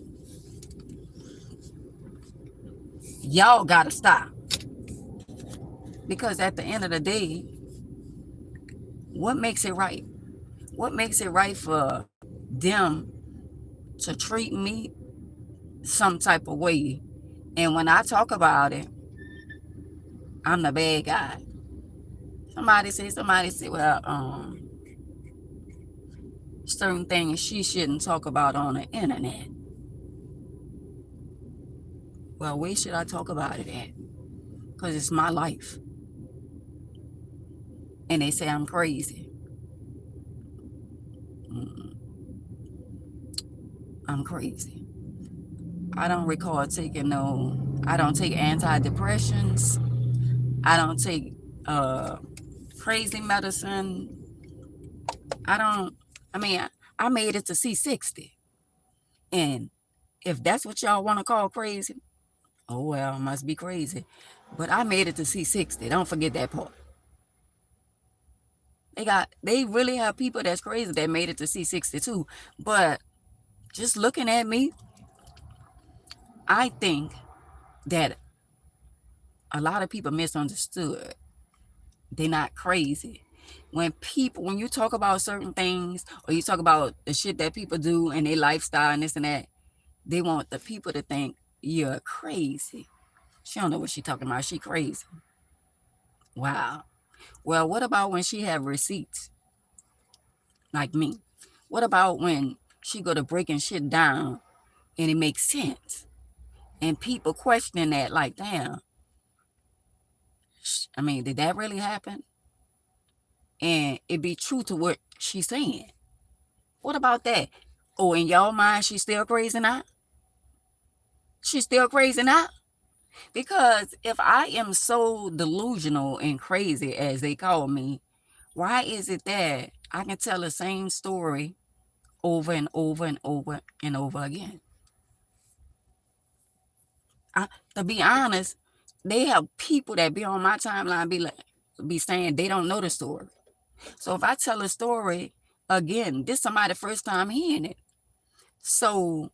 Speaker 1: Y'all got to stop. Because at the end of the day, what makes it right? What makes it right for them to treat me some type of way? And when I talk about it, I'm the bad guy. Somebody said, well, certain things she shouldn't talk about on the internet. Well, where should I talk about it at? Because it's my life. And they say I'm crazy. I'm crazy. I don't recall taking I don't take antidepressants. I don't take crazy medicine. I don't, I mean, I made it to C60. And if that's what y'all want to call crazy, oh well, I must be crazy. But I made it to C60. Don't forget that part. They really have people that's crazy that made it to C62. But just looking at me, I think that a lot of people misunderstood. They're not crazy. When you talk about certain things, or you talk about the shit that people do and their lifestyle and this and that, they want the people to think you're crazy. She don't know what she talking about. She crazy. Wow. Well, what about when she have receipts, like me? What about when she go to breaking shit down and it makes sense? And people question that, like, damn, I mean, did that really happen? And it be true to what she's saying. What about that? Oh, in y'all mind, she's still crazy now? She's still crazy now? Because if I am so delusional and crazy as they call me, why is it that I can tell the same story over and over and over and over again? To be honest, they have people that be on my timeline be saying they don't know the story. So if I tell a story again, this is somebody's first time hearing it. So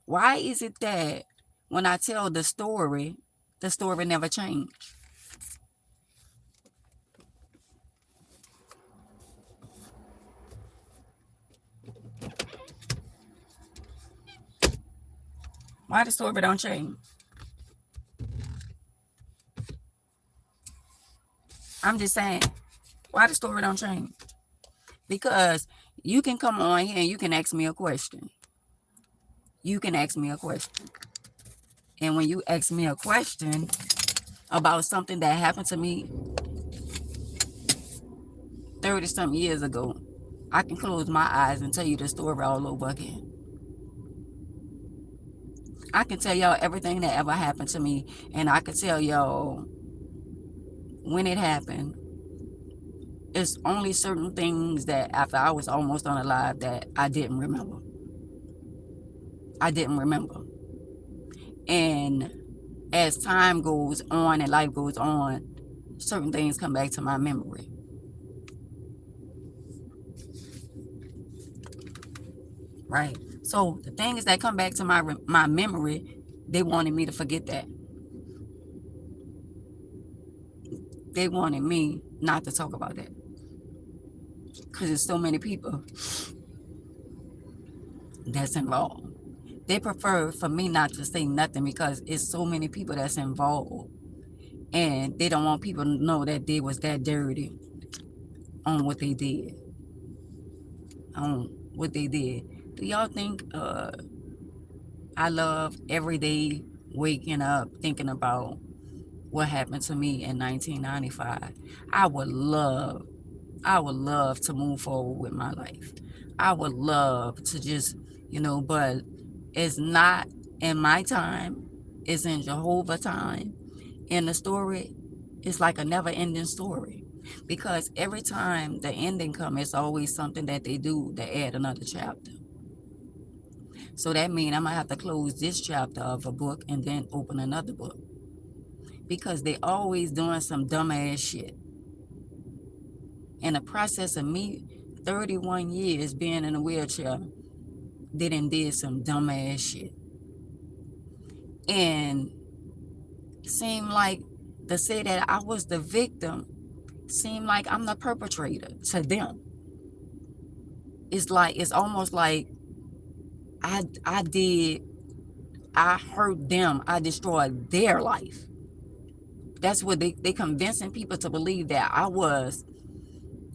Speaker 1: why is it that when I tell the story never changed? Why the story don't change? I'm just saying, why the story don't change? Because you can come on here and you can ask me a question. You can ask me a question. And when you ask me a question about something that happened to me 30-something years ago, I can close my eyes and tell you the story all over again. I can tell y'all everything that ever happened to me, and I can tell y'all when it happened. It's only certain things that after I was almost unalive that I didn't remember. I didn't remember. And as time goes on and life goes on, certain things come back to my memory. Right? So the things that come back to my memory, they wanted me to forget that. They wanted me not to talk about that. Because there's so many people that's involved. They prefer for me not to say nothing because it's so many people that's involved. And they don't want people to know that they was that dirty on what they did. Do y'all think I love every day waking up thinking about what happened to me in 1995? I would love to move forward with my life. I would love to just, but it's not in my time. It's in Jehovah's time. And the story is like a never-ending story. Because every time the ending comes, it's always something that they do to add another chapter. So that means I'm going to have to close this chapter of a book and then open another book. Because they always doing some dumbass shit. In the process of me, 31 years being in a wheelchair, they done did some dumbass shit. And it seemed like to say that I was the victim seemed like I'm the perpetrator to them. It's almost like I hurt them. I destroyed their life. That's what they convincing people to believe, that I was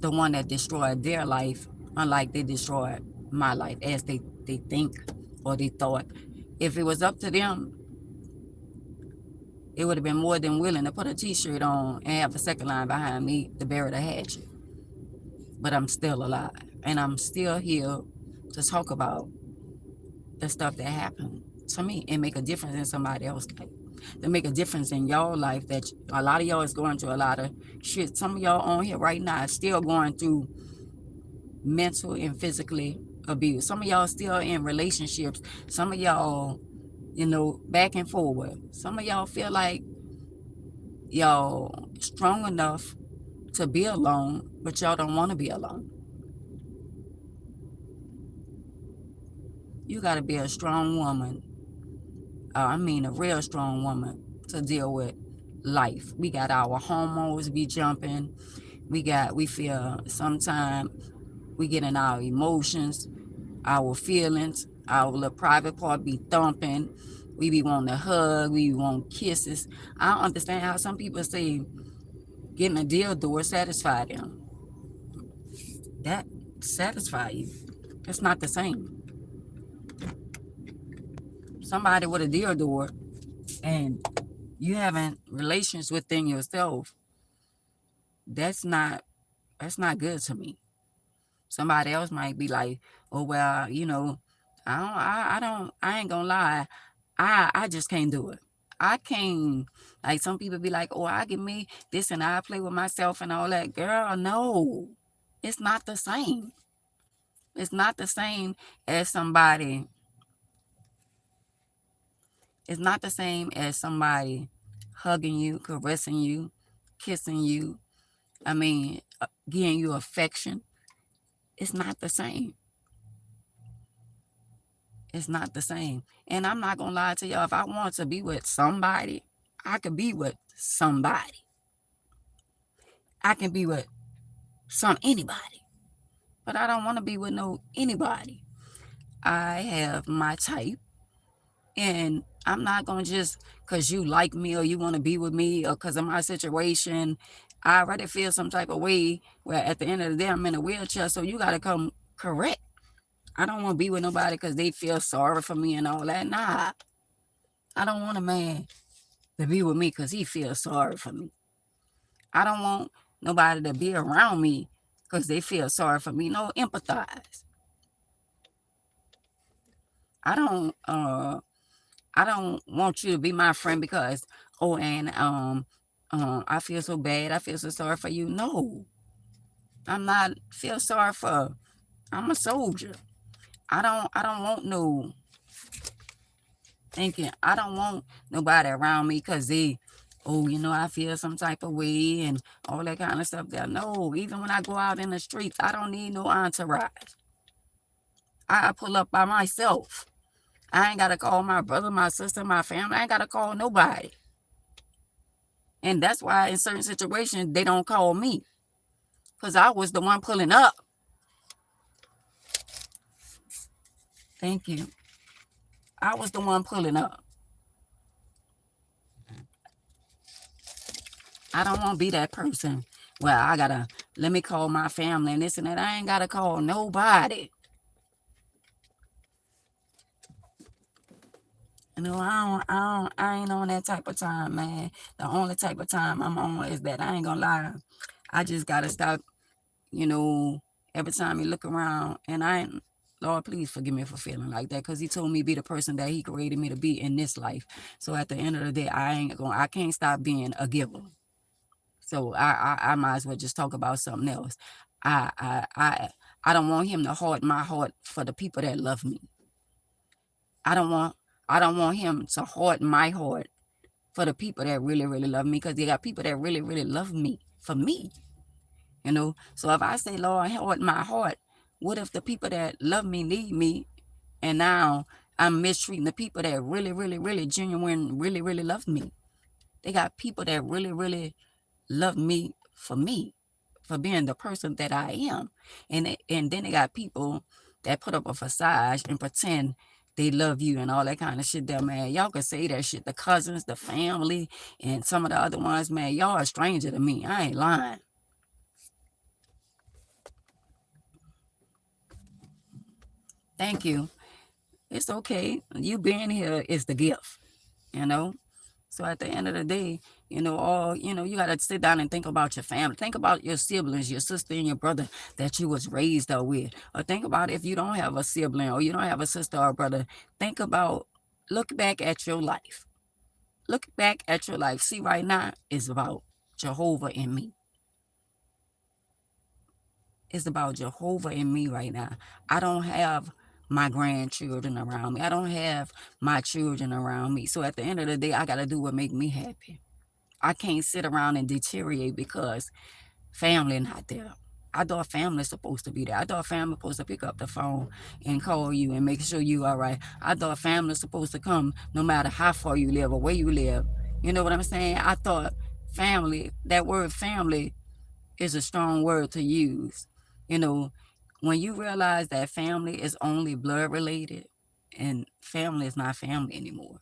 Speaker 1: the one that destroyed their life, unlike they destroyed my life, as they think or they thought. If it was up to them, it would have been more than willing to put a t-shirt on and have a second line behind me to bury the hatchet. But I'm still alive, and I'm still here to talk about the stuff that happened to me and make a difference in somebody else's life. To make a difference in your life, that a lot of y'all is going through a lot of shit. Some of y'all on here right now is still going through mental and physically abuse. Some of y'all still in relationships. Some of y'all, back and forward. Some of y'all feel like y'all strong enough to be alone, but y'all don't want to be alone. You got to be a strong woman. I mean, a real strong woman to deal with life. We got our hormones be jumping. We feel sometimes we get in our emotions, our feelings, our little private part be thumping. We be wanting to hug. We want kisses. I don't understand how some people say getting a dildo satisfy them. That satisfy you. It's not the same. Somebody with a dildo and you having relations within yourself, that's not good to me. Somebody else might be like, oh well, I ain't gonna lie. I just can't do it. I can't, like some people be like, oh, I give me this and I play with myself and all that. Girl, no. It's not the same. It's not the same as somebody. It's not the same as somebody hugging you, caressing you, kissing you. I mean, giving you affection. It's not the same. It's not the same. And I'm not going to lie to y'all. If I want to be with somebody, I could be with somebody. I can be with anybody. But I don't want to be with no anybody. I have my type. And I'm not going to just because you like me or you want to be with me or because of my situation. I already feel some type of way where at the end of the day, I'm in a wheelchair. So you got to come correct. I don't want to be with nobody because they feel sorry for me and all that. Nah. I don't want a man to be with me because he feels sorry for me. I don't want nobody to be around me because they feel sorry for me. No, empathize. I don't want you to be my friend because, I feel so bad. I feel so sorry for you. No, I'm not feel sorry for. I'm a soldier. I don't want no thinking. I don't want nobody around me because they, I feel some type of way and all that kind of stuff there. No, even when I go out in the streets, I don't need no entourage. I pull up by myself. I ain't got to call my brother, my sister, my family. I ain't got to call nobody. And that's why in certain situations, they don't call me. Because I was the one pulling up. Thank you. I was the one pulling up. I don't want to be that person. Well, let me call my family and this and that. I ain't got to call nobody. I ain't on that type of time, man. The only type of time I'm on is that I ain't gonna lie. I just gotta stop, every time you look around and Lord, please forgive me for feeling like that because he told me to be the person that he created me to be in this life. So at the end of the day, I can't stop being a giver. So I might as well just talk about something else. I don't want him to hold my heart for the people that love me. I don't want him to hold my heart for the people that really, really love me because they got people that really, really love me for me. So if I say, Lord, hold my heart, what if the people that love me need me and now I'm mistreating the people that really, really, really genuine, really, really love me? They got people that really, really love me, for being the person that I am. And then they got people that put up a facade and pretend they love you and all that kind of shit there, man. Y'all can say that shit. The cousins, the family, and some of the other ones, man, y'all are a stranger to me. I ain't lying. Thank you. It's okay. You being here is the gift, you know? So at the end of the day, you got to sit down and think about your family. Think about your siblings, your sister and your brother that you was raised up with. Or think about if you don't have a sibling or you don't have a sister or brother. Think about, look back at your life. Look back at your life. See, right now it's about Jehovah and me. It's about Jehovah and me right now. I don't have my grandchildren around me. I don't have my children around me. So at the end of the day, I got to do what make me happy. I can't sit around and deteriorate because family not there. I thought family's supposed to be there. I thought family supposed to pick up the phone and call you and make sure you all right. I thought family's supposed to come no matter how far you live or where you live. You know what I'm saying? I thought family, that word family is a strong word to use. You know, when you realize that family is only blood related and family is not family anymore.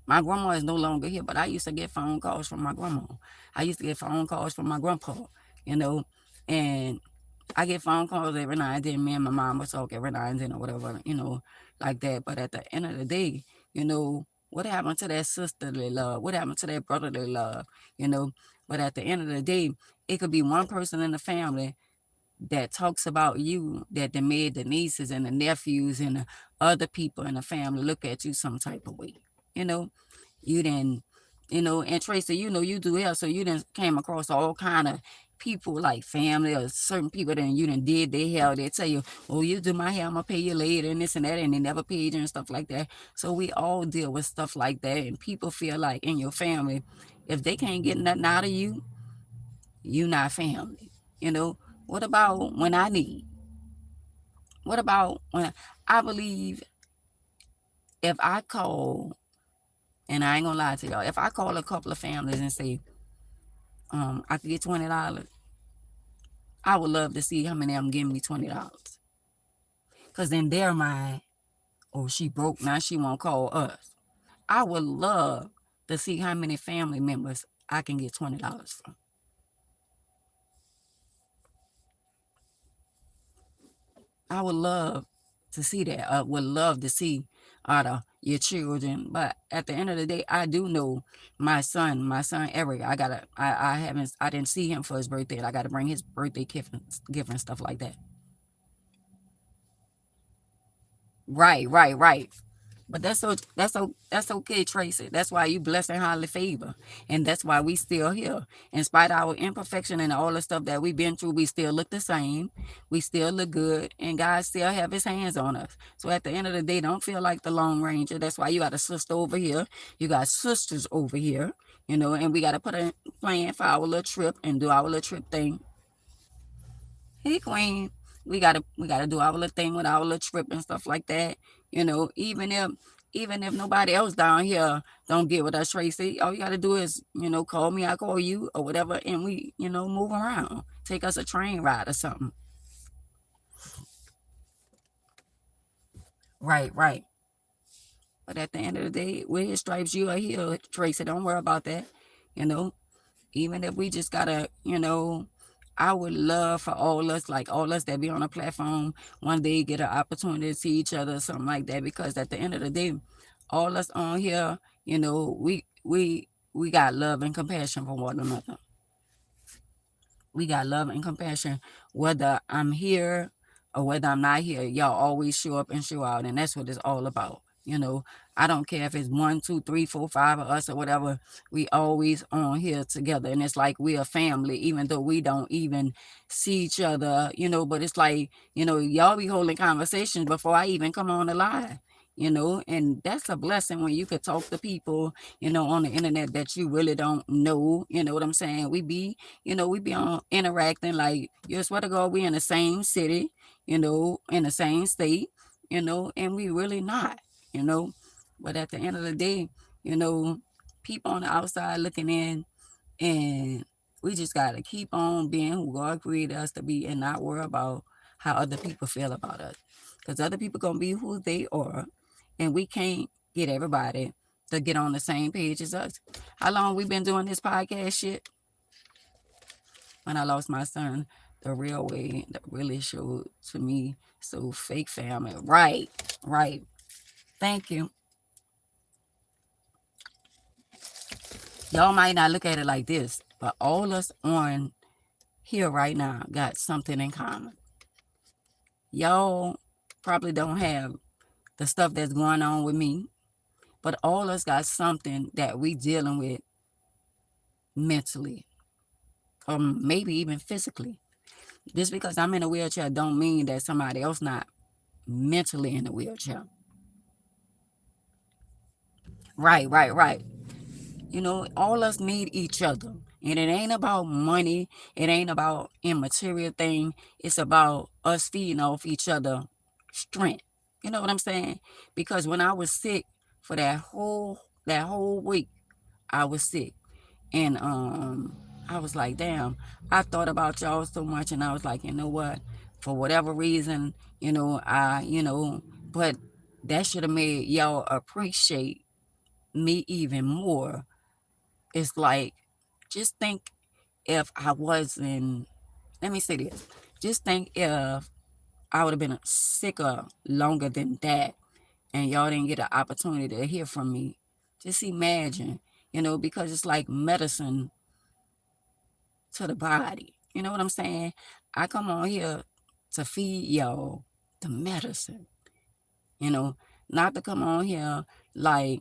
Speaker 1: My grandma is no longer here, but I used to get phone calls from my grandma. I used to get phone calls from my grandpa, you know, and I get phone calls every now and then. Me and my mom would talk every now and then or whatever, like that. But at the end of the day, what happened to that sister they love? What happened to that brother they love? You know, but at the end of the day, it could be one person in the family that talks about you that they made the nieces and the nephews and the other people in the family look at you some type of way. You know, you didn't, and Tracy, you do hair, so you didn't came across all kind of people like family or certain people that you didn't did their hair. They tell you, oh, you do my hair, I'm gonna pay you later and this and that, and they never paid you and stuff like that. So we all deal with stuff like that, and people feel like in your family, if they can't get nothing out of you, you not family. You know, what about when I need? What about when I believe if I call, and I ain't gonna lie to y'all, if I call a couple of families and say, I could get $20, I would love to see how many of them give me $20. Cause in their mind, oh, she broke now, she won't call us. I would love to see how many family members I can get $20 from. I would love to see that. I would love to see out of your children. But at the end of the day, I do know my son Eric. I didn't see him for his birthday. I gotta bring his birthday gift and stuff like that. Right. But that's okay, Tracy. That's why you blessed and highly favor. And that's why we still here. In spite of our imperfection and all the stuff that we've been through, we still look the same. We still look good. And God still have his hands on us. So at the end of the day, don't feel like the Lone Ranger. That's why you got a sister over here. You got sisters over here. And we gotta put a plan for our little trip and do our little trip thing. Hey, Queen. We gotta do our little thing with our little trip and stuff like that. Even if nobody else down here don't get with us, Tracy, all you gotta do is, call me, I call you or whatever, and we, move around. Take us a train ride or something. Right. But at the end of the day, with his stripes, you are healed, Tracy. Don't worry about that. You know, even if we just gotta, I would love for all us that be on a platform one day get an opportunity to see each other or something like that. Because at the end of the day, all us on here, we got love and compassion for one another. We got love and compassion, whether I'm here or whether I'm not here. Y'all always show up and show out, and that's what it's all about. I don't care if it's one, two, three, four, five of us or whatever. We always on here together, and it's like we're a family, even though we don't even see each other. But it's like y'all be holding conversations before I even come on the live. And that's a blessing when you could talk to people, on the internet that you really don't know. You know what I'm saying? We be on interacting like, you swear to God, we in the same city, in the same state, and we really not, you know. But at the end of the day, you know, people on the outside looking in, and we just gotta keep on being who God created us to be and not worry about how other people feel about us. Because other people gonna be who they are, and we can't get everybody to get on the same page as us. How long we been doing this podcast shit? When I lost my son, the real way that really showed to me. So fake family. Right. Thank you. Y'all might not look at it like this, but all us on here right now got something in common. Y'all probably don't have the stuff that's going on with me, but all us got something that we dealing with mentally, or maybe even physically. Just because I'm in a wheelchair don't mean that somebody else not mentally in a wheelchair. Right. You know, all us need each other. And it ain't about money. It ain't about immaterial thing. It's about us feeding off each other strength. You know what I'm saying? Because when I was sick for that whole week, I was sick. And I was like, damn, I thought about y'all so much, and I was like, you know what? For whatever reason, but that should have made y'all appreciate me even more. It's like, just think if I wasn't, let me say this, just think if I would have been sicker longer than that, and y'all didn't get an opportunity to hear from me. Just imagine, because it's like medicine to the body. You know what I'm saying? I come on here to feed y'all the medicine, you know, not to come on here like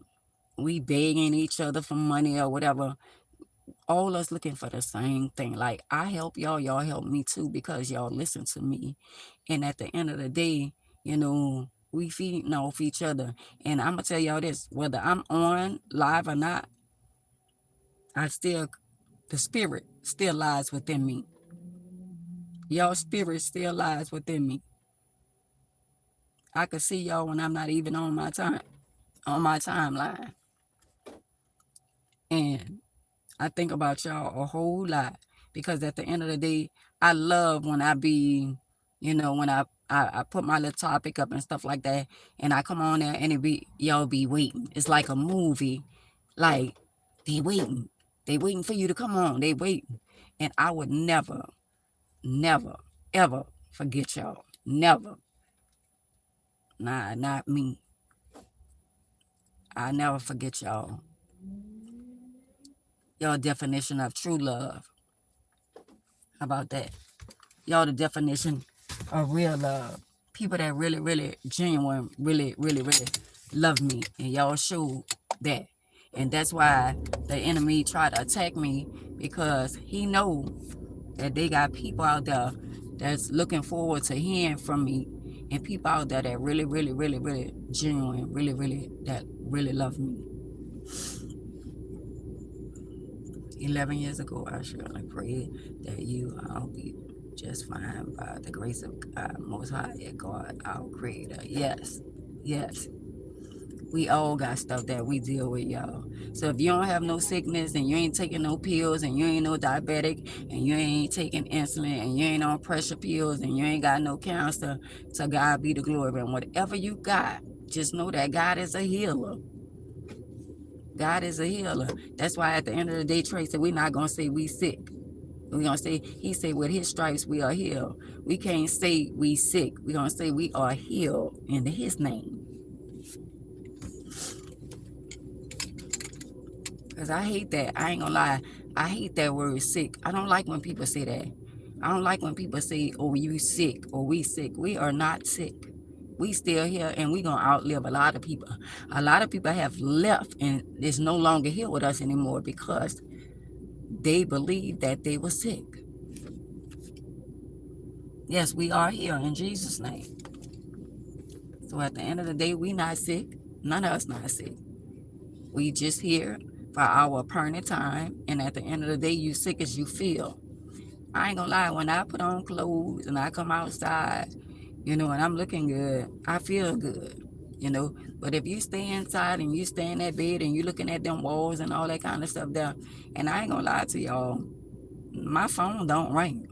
Speaker 1: we begging each other for money or whatever. All us looking for the same thing. Like, I help y'all, y'all help me too, because y'all listen to me. And at the end of the day, we feeding off each other. And I'm gonna tell y'all this, whether I'm on live or not, the spirit still lies within me. Y'all spirit still lies within me. I could see y'all when I'm not even on my timeline. And I think about y'all a whole lot, because at the end of the day, I love when I be, when I put my little topic up and stuff like that, and I come on there and y'all be waiting. It's like a movie. Like, they waiting. They waiting for you to come on. They waiting. And I would never, never, ever forget y'all. Never. Nah, not me. I never forget y'all. Y'all definition of true love. How about that? Y'all the definition of real love. People that really, really genuine, really, really, really love me. And y'all show that. And that's why the enemy tried to attack me, because he know that they got people out there that's looking forward to hearing from me, and people out there that really, really, really, really genuine, really, really, that really love me. 11 years ago, I surely prayed that you all be just fine by the grace of God, Most High, God, our Creator. Yes. We all got stuff that we deal with, y'all. So if you don't have no sickness, and you ain't taking no pills, and you ain't no diabetic, and you ain't taking insulin, and you ain't on pressure pills, and you ain't got no cancer, to God be the glory. And whatever you got, just know that God is a healer. God is a healer. That's why at the end of the day, Tracy, we're not going to say we sick. We're going to say, he said, with his stripes we are healed. We can't say we sick. We're going to say we are healed in his name. Because I hate that. I ain't going to lie. I hate that word sick. I don't like when people say that. I don't like when people say, oh, you sick, or we sick. We are not sick. We still here, and we going to outlive a lot of people. A lot of people have left and is no longer here with us anymore, because they believe that they were sick. Yes, we are here in Jesus' name. So at the end of the day, we not sick. None of us not sick. We just here for our appointed time. And at the end of the day, you sick as you feel. I ain't gonna lie, when I put on clothes and I come outside, and I'm looking good, I feel good, But if you stay inside and you stay in that bed and you looking at them walls and all that kind of stuff there, and I ain't gonna lie to y'all, my phone don't ring.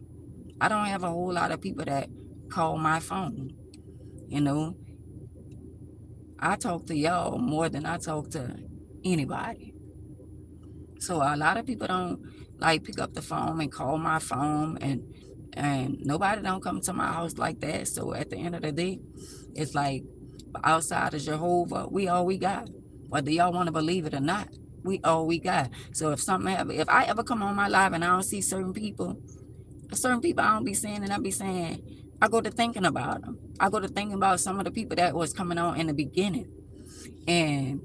Speaker 1: I don't have a whole lot of people that call my phone, I talk to y'all more than I talk to anybody. So a lot of people don't like pick up the phone and call my phone, and nobody don't come to my house like that. So at the end of the day, it's like, outside of Jehovah, we all we got, whether y'all want to believe it or not. we all we got. So if something happen, if I ever come on my live and I don't see certain people I don't be seeing, and I be saying, I go to thinking about them. I go to thinking about some of the people that was coming on in the beginning. And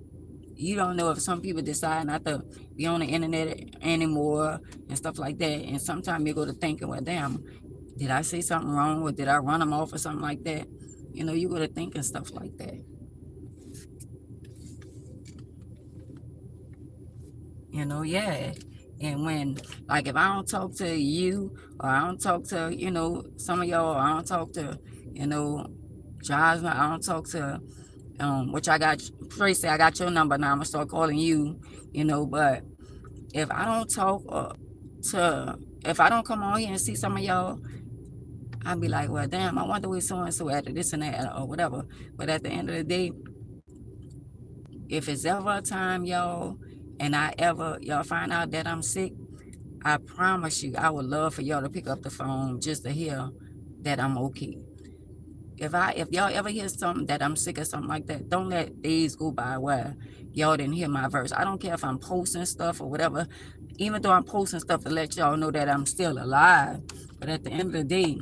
Speaker 1: you don't know if some people decide not to be on the internet anymore and stuff like that. And sometimes you go to thinking, well, damn, did I say something wrong, or did I run them off or something like that? You know, you go to thinking stuff like that. You know, yeah. And when, like, if I don't talk to you, or I don't talk to, you know, some of y'all, or I don't talk to, you know, Jasmine, I don't talk to, which I got, Tracy, I got your number now. I'm gonna start calling you, you know, but if I don't talk if I don't come on here and see some of y'all, I'd be like, well, damn, I wonder where so-and-so at, this and that, or whatever. But at the end of the day, if it's ever a time, y'all, and y'all find out that I'm sick, I promise you, I would love for y'all to pick up the phone just to hear that I'm okay. If y'all ever hear something that I'm sick or something like that, don't let days go by where y'all didn't hear my verse. I don't care if I'm posting stuff or whatever, even though I'm posting stuff to let y'all know that I'm still alive. But at the end of the day,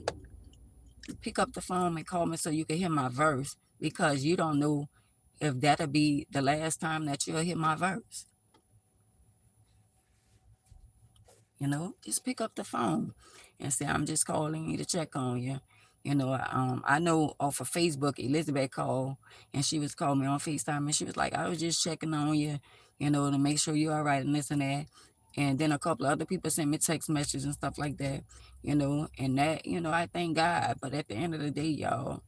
Speaker 1: pick up the phone and call me so you can hear my verse, because you don't know if that'll be the last time that you'll hear my verse. You know, just pick up the phone and say, I'm just calling you to check on you. You know, I know off of Facebook, Elizabeth called, and she was calling me on FaceTime, and she was like, I was just checking on you, you know, to make sure you're all right and this and that. And then a couple of other people sent me text messages and stuff like that, you know, and that, you know, I thank God. But at the end of the day, y'all,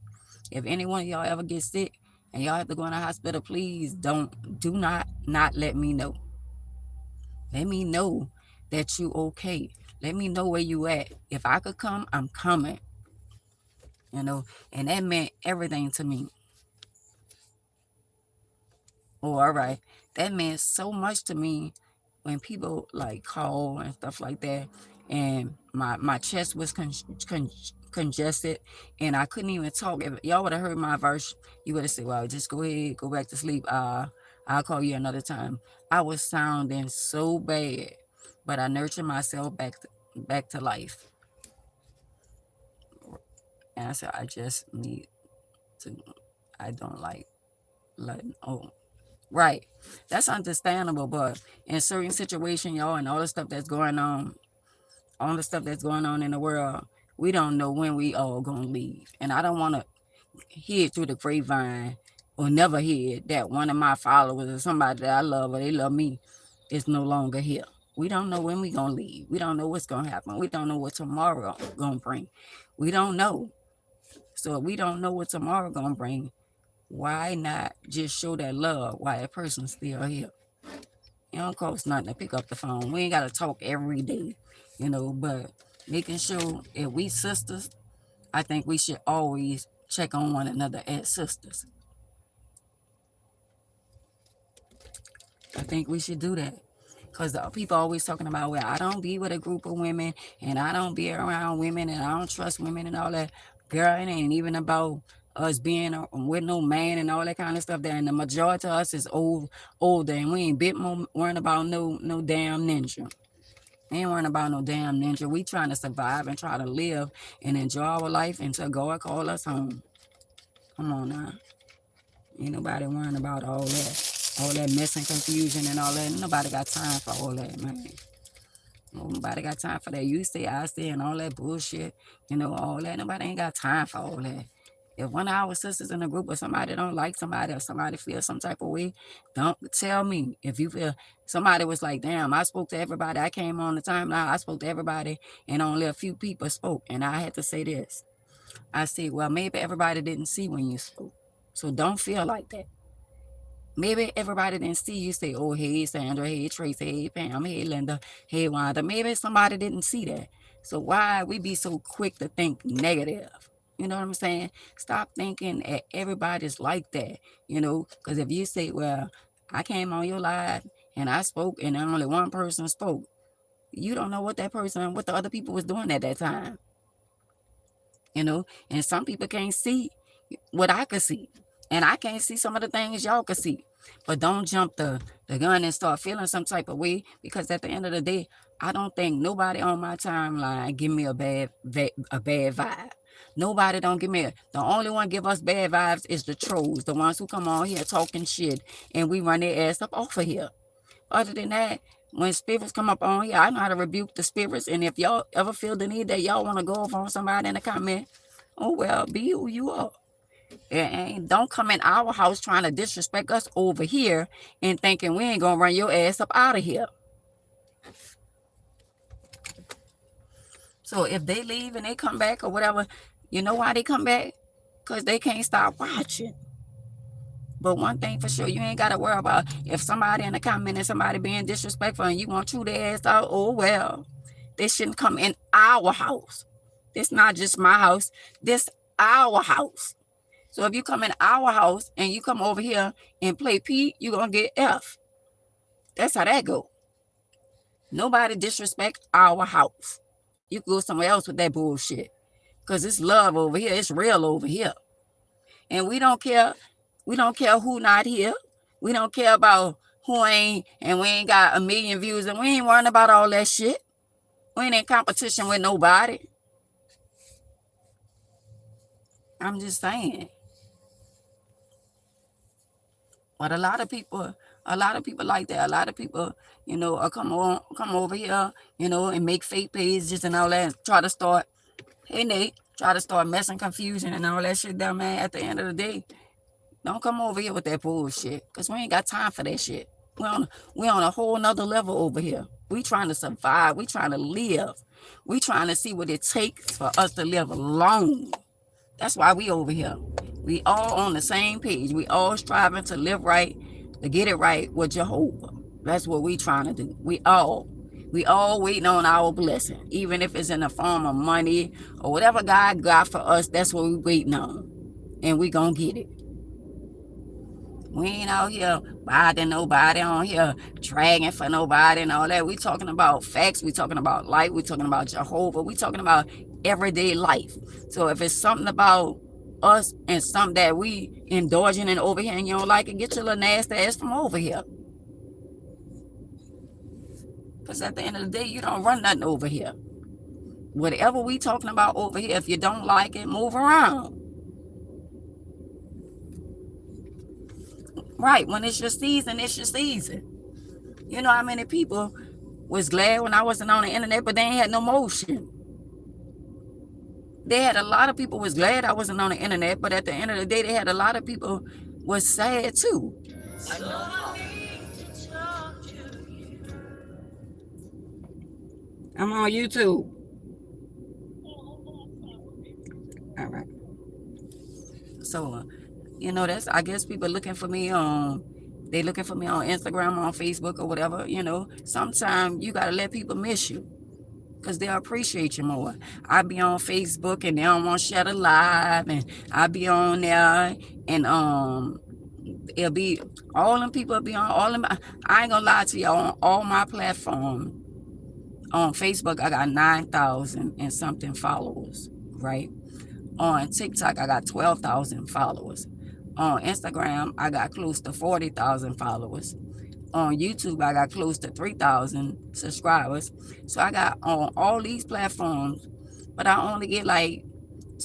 Speaker 1: if any one of y'all ever get sick and y'all have to go in the hospital, please do not let me know. Let me know that you okay. Let me know where you at. If I could come, I'm coming. You know, and that meant everything to me. Oh, all right. That meant so much to me when people like call and stuff like that. And my chest was congested, and I couldn't even talk. If y'all would have heard my verse, you would have said, well, just go ahead, go back to sleep. I'll call you another time. I was sounding so bad, but I nurtured myself back to life. And I said, I just need to, I don't like letting, oh, right. That's understandable, but in certain situations, y'all, and all the stuff that's going on, all the stuff that's going on in the world, we don't know when we all gonna leave. And I don't want to hear through the grapevine, or never hear that one of my followers or somebody that I love or they love me is no longer here. We don't know when we gonna leave. We don't know what's gonna happen. We don't know what tomorrow gonna bring. We don't know. So if we don't know what tomorrow gonna bring, why not just show that love while that person's still here? It don't cost nothing to pick up the phone. We ain't gotta talk every day, you know, but making sure if we sisters, I think we should always check on one another as sisters. I think we should do that. Because the people always talking about, well, I don't be with a group of women, and I don't be around women, and I don't trust women and all that. Girl, it ain't even about us being with no man and all that kind of stuff. There, and the majority of us is older, and we ain't bit more worrying about no damn ninja. We ain't worrying about no damn ninja. We trying to survive and try to live and enjoy our life until God call us home. Come on now. Ain't nobody worrying about all that mess and confusion and all that. Nobody got time for all that, man. Nobody got time for that. You say, I say, and all that bullshit, you know, all that. Nobody ain't got time for all that. If one of our sisters in a group or somebody don't like somebody, or somebody feels some type of way, don't tell me. If you feel somebody was like, damn, I spoke to everybody. I came on the timeline. I spoke to everybody, and only a few people spoke. And I had to say this. I said, well, maybe everybody didn't see when you spoke. So don't feel like that. Maybe everybody didn't see you say, oh, hey, Sandra, hey, Tracy, hey, Pam, hey, Linda, hey, Wanda. Maybe somebody didn't see that. So why we be so quick to think negative? You know what I'm saying? Stop thinking that everybody's like that, you know, because if you say, well, I came on your live and I spoke and only one person spoke, you don't know what that person, what the other people was doing at that time, you know, and some people can't see what I could see. And I can't see some of the things y'all can see. But don't jump the gun and start feeling some type of way, because at the end of the day, I don't think nobody on my timeline give me a bad vibe. Nobody don't give me the only one give us bad vibes is the trolls, the ones who come on here talking shit and we run their ass up off of here. Other than that, when spirits come up on here, I know how to rebuke the spirits. And if y'all ever feel the need that y'all want to go off on somebody in the comment, oh well, be who you are. And don't come in our house trying to disrespect us over here and thinking we ain't gonna run your ass up out of here. So if they leave and they come back or whatever, you know why they come back? Because they can't stop watching. But one thing for sure, you ain't got to worry about if somebody in the comment and somebody being disrespectful and you want to chew their ass out, oh well. They shouldn't come in our house. This not just my house. This our house. So if you come in our house and you come over here and play P, you're going to get F. That's how that go. Nobody disrespect our house. You can go somewhere else with that bullshit. Because it's love over here. It's real over here. And we don't care. We don't care who not here. We don't care about who ain't, and we ain't got 1 million views, and we ain't worrying about all that shit. We ain't in competition with nobody. I'm just saying. But a lot of people like that. A lot of people, you know, come over here, you know, and make fake pages and all that, and try to start, hey Nate, try to start messing confusion and all that shit down, man. At the end of the day, don't come over here with that bullshit, because we ain't got time for that shit. We on a whole nother level over here. We trying to survive. We trying to live. We trying to see what it takes for us to live long. That's why we over here. We all on the same page. We all striving to live right, to get it right with Jehovah. That's what we trying to do. We all waiting on our blessing, even if it's in the form of money or whatever God got for us. That's what we waiting on, and we gonna get it. We ain't out here bothering nobody, on here dragging for nobody and all that. We talking about facts. We talking about life. We talking about Jehovah. We talking about everyday life. So if it's something about us and something that we indulging in over here and you don't like it, get your little nasty ass from over here. Because at the end of the day, you don't run nothing over here. Whatever we talking about over here, if you don't like it, move around. Right, when it's your season, it's your season. You know how many people was glad when I wasn't on the internet, but they ain't had no motion. They had a lot of people was glad I wasn't on the internet, but at the end of the day, they had a lot of people was sad too. I'm on YouTube. All right. So, you know, that's, I guess people looking for me on, they looking for me on Instagram, on Facebook or whatever, you know. Sometimes you got to let people miss you, because they'll appreciate you more. I be on Facebook and they don't want to share the live, and I be on there, and it'll be, all them people be on, all them, I ain't gonna lie to y'all, on all my platforms. On Facebook, I got 9,000 and something followers, right? On TikTok, I got 12,000 followers. On Instagram, I got close to 40,000 followers. On YouTube, I got close to 3,000 subscribers. So I got on all these platforms, but I only get like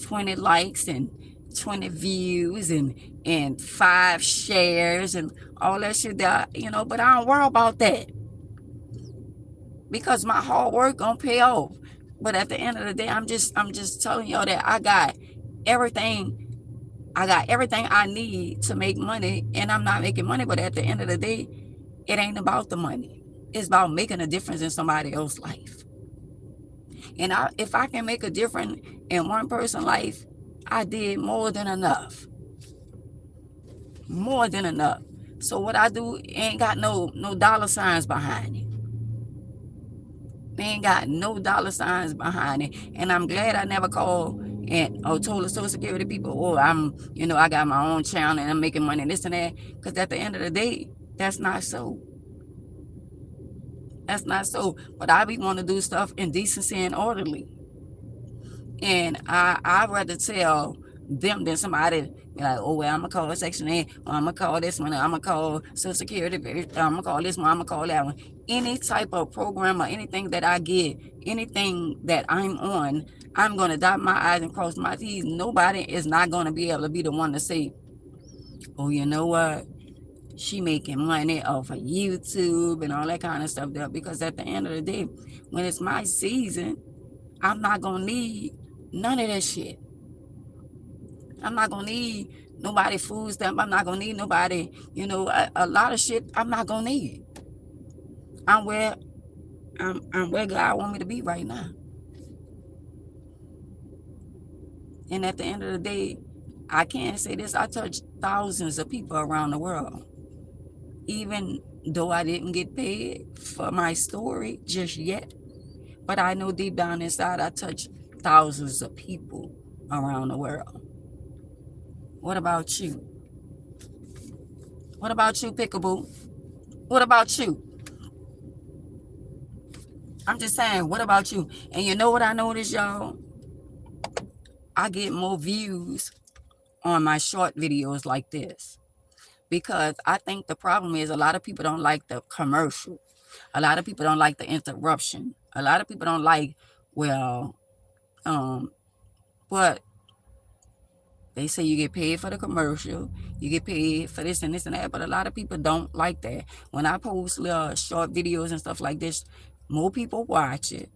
Speaker 1: 20 likes and 20 views and 5 shares and all that shit that, you know, but I don't worry about that, because my hard work gonna pay off. But at the end of the day, I'm just telling y'all that I got everything I need to make money, and I'm not making money. But at the end of the day, it ain't about the money. It's about making a difference in somebody else's life. And if I can make a difference in one person's life, I did more than enough. More than enough. So what I do ain't got no dollar signs behind it. They ain't got no dollar signs behind it. And I'm glad I never called or told the Social Security people, oh, I got my own channel and I'm making money and this and that. Because at the end of the day, that's not so. That's not so. But I be want to do stuff in decency and orderly. And I'd rather tell them than somebody Be like, oh, well, I'm going to call Section 8, or I'm going to call this one, or I'm going to call Social Security, I'm going to call this one, I'm going to call that one. Any type of program or anything that I get, anything that I'm on, I'm going to dot my I's and cross my T's. Nobody is not going to be able to be the one to say, oh, you know what? She making money off of YouTube and all that kind of stuff there. Because at the end of the day, when it's my season, I'm not going to need none of that shit. I'm not going to need nobody food stamp. I'm not going to need nobody, a lot of shit I'm not going to need. I'm where God want me to be right now. And at the end of the day, I can't say this. I touch thousands of people around the world. Even though I didn't get paid for my story just yet. But I know deep down inside, I touch thousands of people around the world. What about you? What about you, Pickaboo? What about you? I'm just saying, what about you? And you know what I noticed, y'all? I get more views on my short videos like this. Because I think the problem is a lot of people don't like the commercial. A lot of people don't like the interruption. A lot of people don't like, but they say you get paid for the commercial, you get paid for this and this and that, but a lot of people don't like that. When I post little short videos and stuff like this, more people watch it,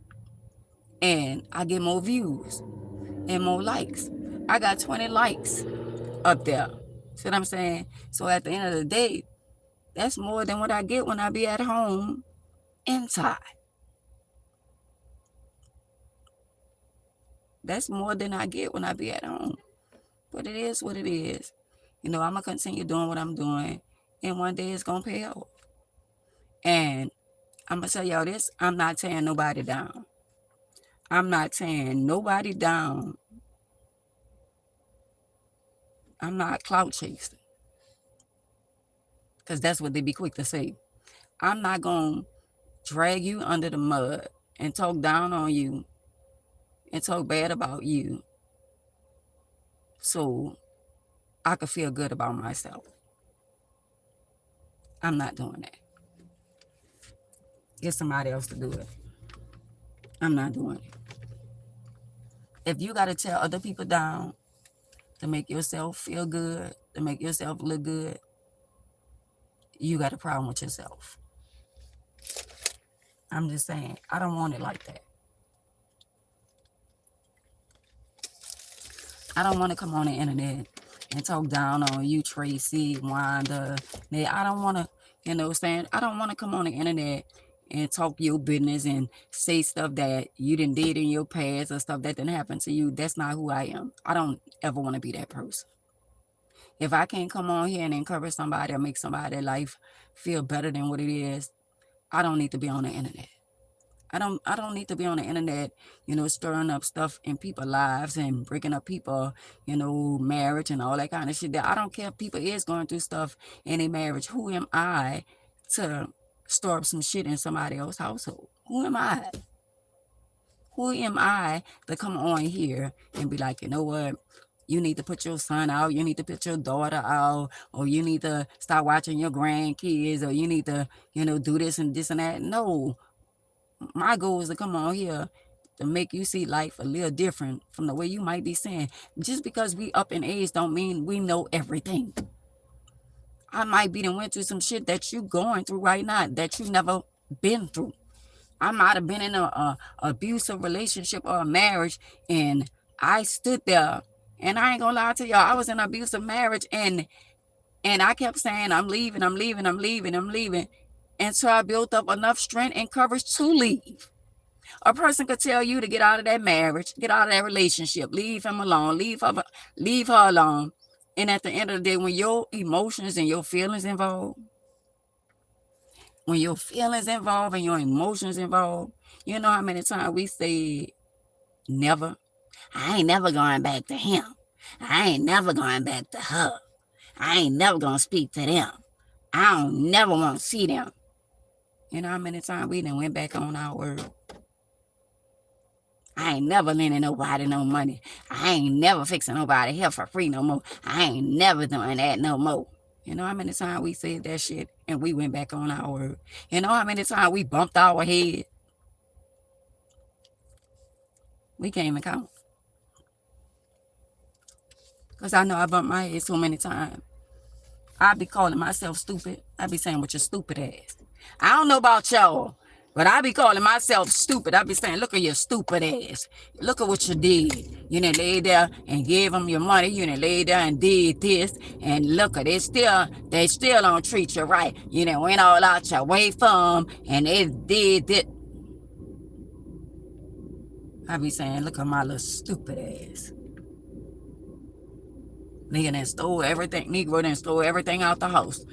Speaker 1: and I get more views and more likes. I got 20 likes up there. See what I'm saying? So at the end of the day, that's more than what I get when I be at home inside. That's more than I get when I be at home. But it is what it is. I'm going to continue doing what I'm doing. And one day it's going to pay off. And I'm going to tell y'all this. I'm not tearing nobody down. I'm not tearing nobody down. I'm not clout chasing. Because that's what they be quick to say. I'm not going to drag you under the mud and talk down on you and talk bad about you so I could feel good about myself. I'm not doing that. Get somebody else to do it. I'm not doing it. If you got to tear other people down to make yourself feel good, to make yourself look good, you got a problem with yourself. I'm just saying, I don't want it like that. I don't want to come on the internet and talk down on you, Tracy, Wanda. I don't want to, I don't want to come on the internet and talk your business and say stuff that you didn't did in your past or stuff that didn't happen to you. That's not who I am. I don't ever want to be that person. If I can't come on here and encourage somebody or make somebody's life feel better than what it is, I don't need to be on the internet. I don't need to be on the internet, stirring up stuff in people's lives and breaking up people, marriage and all that kind of shit. I don't care if people is going through stuff in a marriage. Who am I to stir up some shit in somebody else's household? Who am I? Who am I to come on here and be like, you know what? You need to put your son out. You need to put your daughter out. Or you need to start watching your grandkids. Or you need to, do this and that. No. My goal is to come on here to make you see life a little different from the way you might be saying. Just because we up in age don't mean we know everything. I might be went through some shit that you going through right now that you never been through. I might have been in a abusive relationship or a marriage, and I stood there, and I ain't gonna lie to y'all, I was in an abusive marriage, and I kept saying, I'm leaving. And so I built up enough strength and courage to leave. A person could tell you to get out of that marriage, get out of that relationship, leave him alone, leave her alone. And at the end of the day, when your emotions and your feelings involved, and your emotions involved, you know how many times we say, never? I ain't never going back to him. I ain't never going back to her. I ain't never going to speak to them. I don't never want to see them. You know how many times we done went back on our word? I ain't never lending nobody no money. I ain't never fixing nobody here for free no more. I ain't never doing that no more. You know how many times we said that shit and we went back on our word? You know how many times we bumped our head? We can't even count. Because I know I bumped my head so many times. I be calling myself stupid. I be saying, with your stupid ass. I don't know about y'all, but I be calling myself stupid. I be saying, look at your stupid ass. Look at what you did. You done laid there and gave them your money. You done laid there and did this. And look at it. They still don't treat you right. You done went all out your way for them. And they did it. I be saying, look at my little stupid ass. Nigga done stole everything. Negro done stole everything out the house.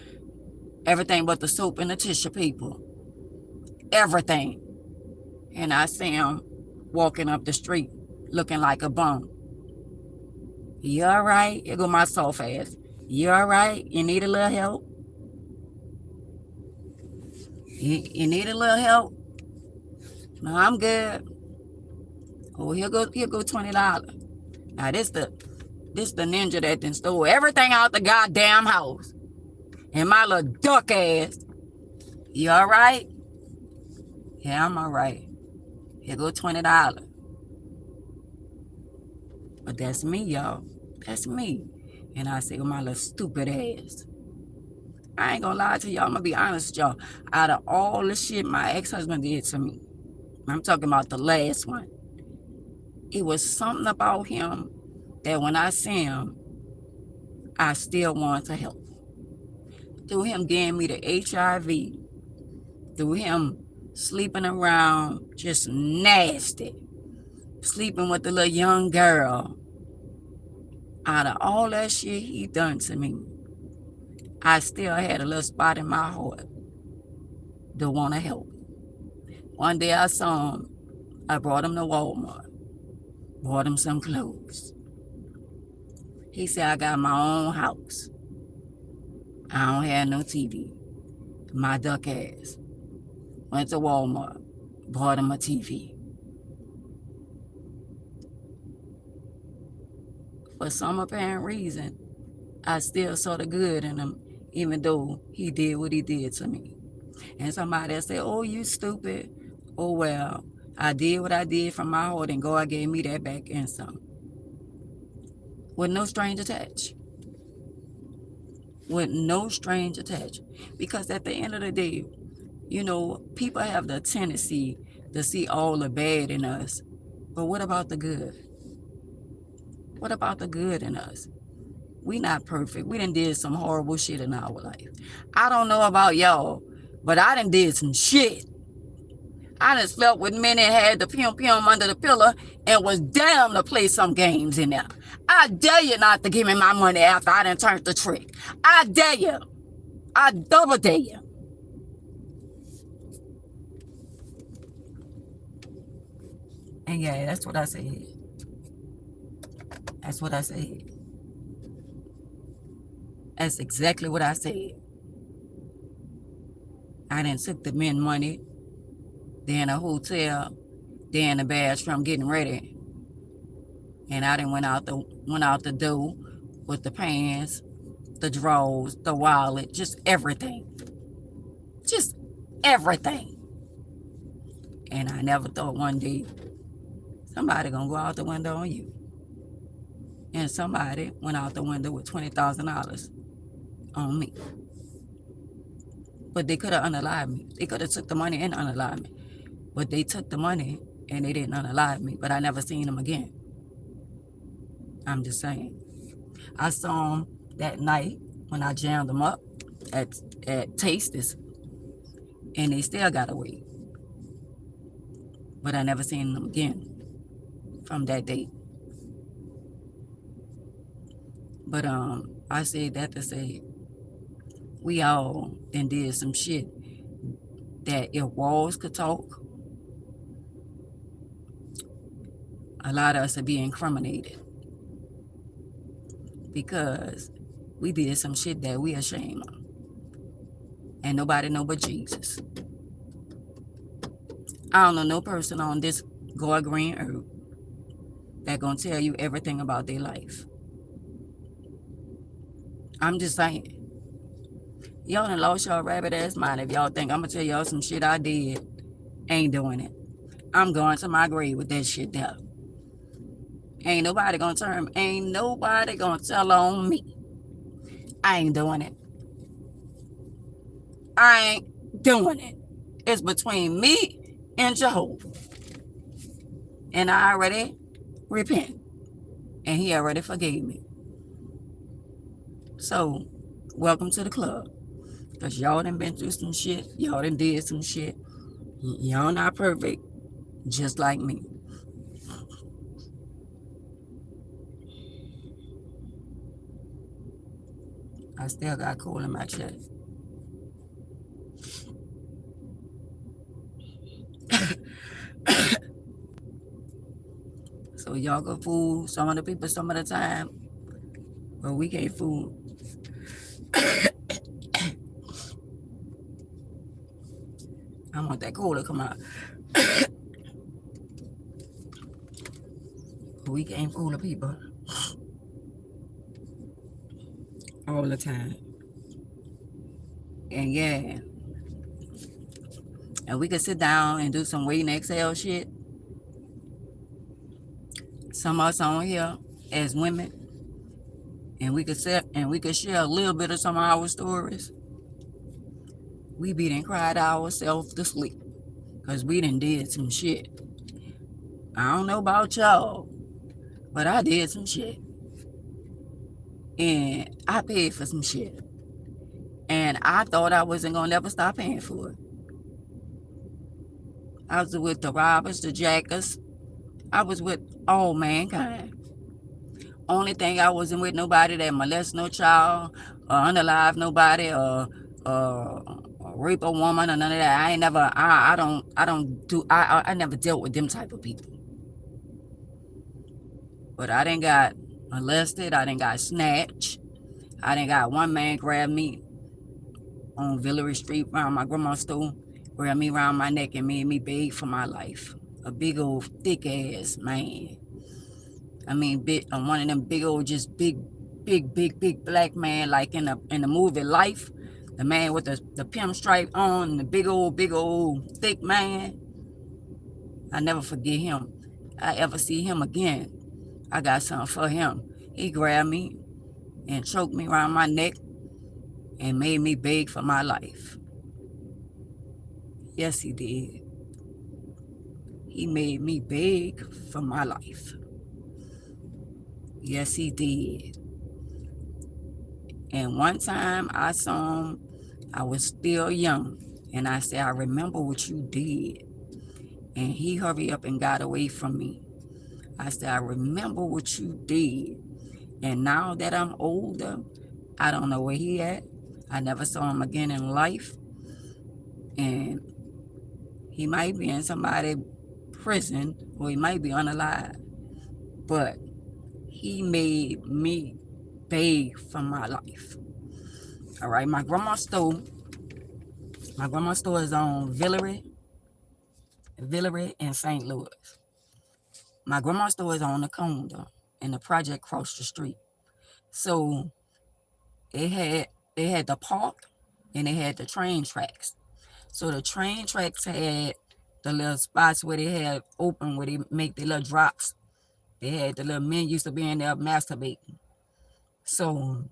Speaker 1: Everything but the soap and the tissue paper. Everything. And I see him walking up the street looking like a bum. You all right? Here go my soft ass. You all right? You need a little help? You need a little help? No, I'm good. Oh, here go $20. Now this the ninja that done stole everything out the goddamn house. And my little duck ass. You all right? Yeah, I'm all right. Here go $20. But that's me, y'all. That's me. And I say with my little stupid ass. I ain't gonna lie to y'all. I'm gonna be honest with y'all. Out of all the shit my ex-husband did to me, I'm talking about the last one, it was something about him that when I see him, I still want to help. Through him getting me the HIV, through him sleeping around just nasty, sleeping with the little young girl. Out of all that shit he done to me, I still had a little spot in my heart to want to help. One day I saw him. I brought him to Walmart. Bought him some clothes. He said, I got my own house. I don't have no TV. My duck ass went to Walmart. Bought him a TV. For some apparent reason, I still saw the good in him, even though he did what he did to me. And somebody said, oh, you stupid. Oh, well, I did what I did from my heart, and God gave me that back and some. With no strings attached. With no strings attached. Because at the end of the day, you know, people have the tendency to see all the bad in us. But what about the good? What about the good in us? We not perfect. We done did some horrible shit in our life. I don't know about y'all, but I done did some shit. I done slept with men that had the pum under the pillow and was damn to play some games in there. I dare you not to give me my money after I done turned the trick. I dare you. I double dare you. And yeah, that's what I said. That's what I said. That's exactly what I said. I done took the men money. They're in a hotel. They're in the bathroom getting ready. And I done went out the door with the pants, the drawers, the wallet, just everything. Just everything. And I never thought one day somebody gonna go out the window on you. And somebody went out the window with $20,000 on me. But they could have unalived me. They could have took the money and unalived me. But they took the money and they didn't unalive me. But I never seen them again. I'm just saying. I saw them that night when I jammed them up at Tastes. And they still got away. But I never seen them again from that date. But I said that to say we all then did some shit that if walls could talk, a lot of us would be incriminated because we did some shit that we ashamed of. And nobody know but Jesus. I don't know no person on this God green earth that gonna tell you everything about their life. I'm just saying. Y'all done lost y'all rabbit ass mind if y'all think I'm gonna tell y'all some shit I did. Ain't doing it. I'm going to my grave with that shit there. Ain't nobody gonna tell on me. I ain't doing it. I ain't doing it. It's between me and Jehovah. And I already repent. And he already forgave me. So, welcome to the club. Because y'all done been through some shit. Y'all done did some shit. Y'all not perfect. Just like me. I still got coal in my chest. So y'all can fool some of the people some of the time. But we can't fool. I want that coal to come out. We can't fool the people all the time. And yeah. And we could sit down and do some wait and exhale shit. Some of us on here as women. And we could share a little bit of some of our stories. We be done cried ourselves to sleep. Because we done did some shit. I don't know about y'all. But I did some shit. And I paid for some shit. And I thought I wasn't going to never stop paying for it. I was with the robbers, the jackers. I was with all mankind. Only thing I wasn't with nobody that molest no child or unalive nobody or rape a woman or none of that. I never dealt with them type of people. But I done got molested. I done got snatched. I done got one man grab me on Villery Street around my grandma's store, grabbed me around my neck and made me beg for my life. A big old thick ass man. I mean, one of them big old, just big black man, like in the movie Life. The man with the pinstripe on, the big old thick man. I never forget him. I ever see him again, I got something for him. He grabbed me and choked me around my neck and made me beg for my life. Yes, he did. He made me beg for my life. Yes, he did. And one time I saw him, I was still young, and I said, I remember what you did. And he hurried up and got away from me. I said, I remember what you did. And now that I'm older, I don't know where he at. I never saw him again in life. And he might be in somebody's prison, or he might be unalive. But he made me beg for my life. All right, my grandma's store is on Villery in St. Louis. My grandma's store is on the corner in the project across the street. So they had the park and they had the train tracks. So the train tracks had the little spots where they had open, where they make the little drops. They had the little men used to be in there masturbating. So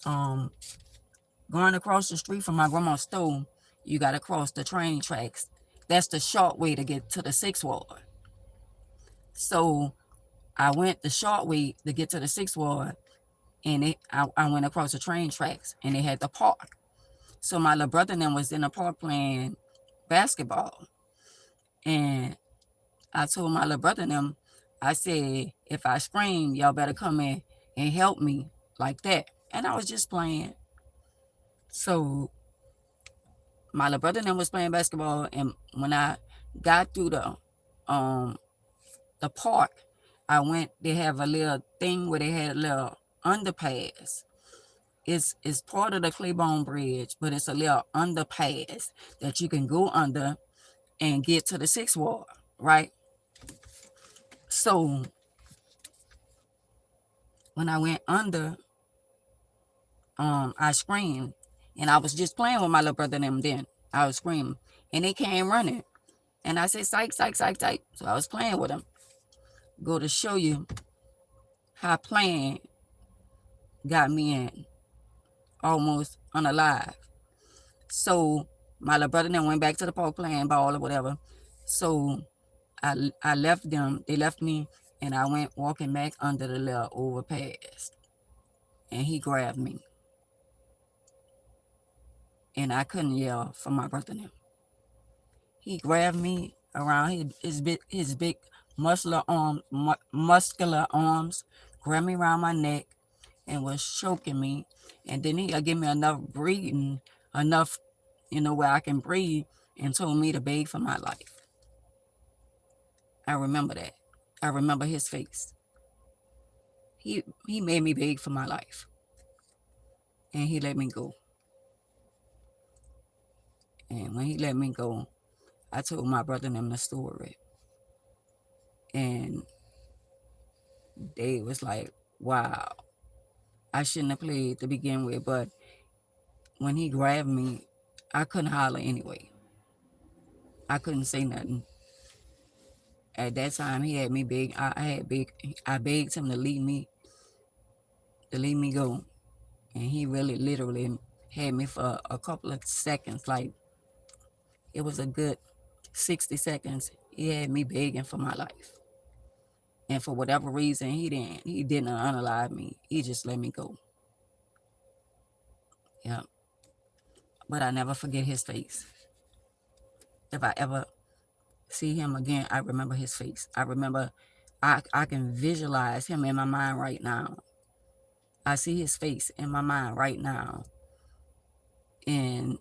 Speaker 1: going across the street from my grandma's store, you got to cross the train tracks. That's the short way to get to the 6th Ward. So I went the short way to get to the 6th Ward, and I went across the train tracks, and they had the park. So my little brother and them was in the park playing basketball. And I told my little brother and them, I said, if I scream, y'all better come in and help me like that. And I was just playing. So my little brother and them was playing basketball, and when I got through the park, they have a little thing where they had a little underpass. It's part of the Claiborne Bridge, but it's a little underpass that you can go under and get to the 6th Ward, right? So When I went under, I screamed, and I was just playing with my little brother and them then. I was screaming, and they came running. And I said, psych, psych, psych, psych. So I was playing with them. Go to show you how playing got me in almost unalive. So my little brother then went back to the park playing ball or whatever. So I left them. They left me, and I went walking back under the little overpass. And he grabbed me. And I couldn't yell for my brother now. He grabbed me around his big muscular arms, grabbed me around my neck, and was choking me. And then he'll give me enough breathing, enough, where I can breathe, and told me to beg for my life. I remember that. I remember his face. He made me beg for my life. And he let me go. And when he let me go, I told my brother and them the story. And they was like, wow, I shouldn't have played to begin with. But when he grabbed me, I couldn't holler anyway. I couldn't say nothing. At that time, he had me beg. I begged him to leave me go. And he really literally had me for a couple of seconds. Like, it was a good 60 seconds. He had me begging for my life. And for whatever reason, he didn't unalive me. He just let me go. Yeah. But I never forget his face. If I ever see him again, I remember his face. I remember, I can visualize him in my mind right now. I see his face in my mind right now. And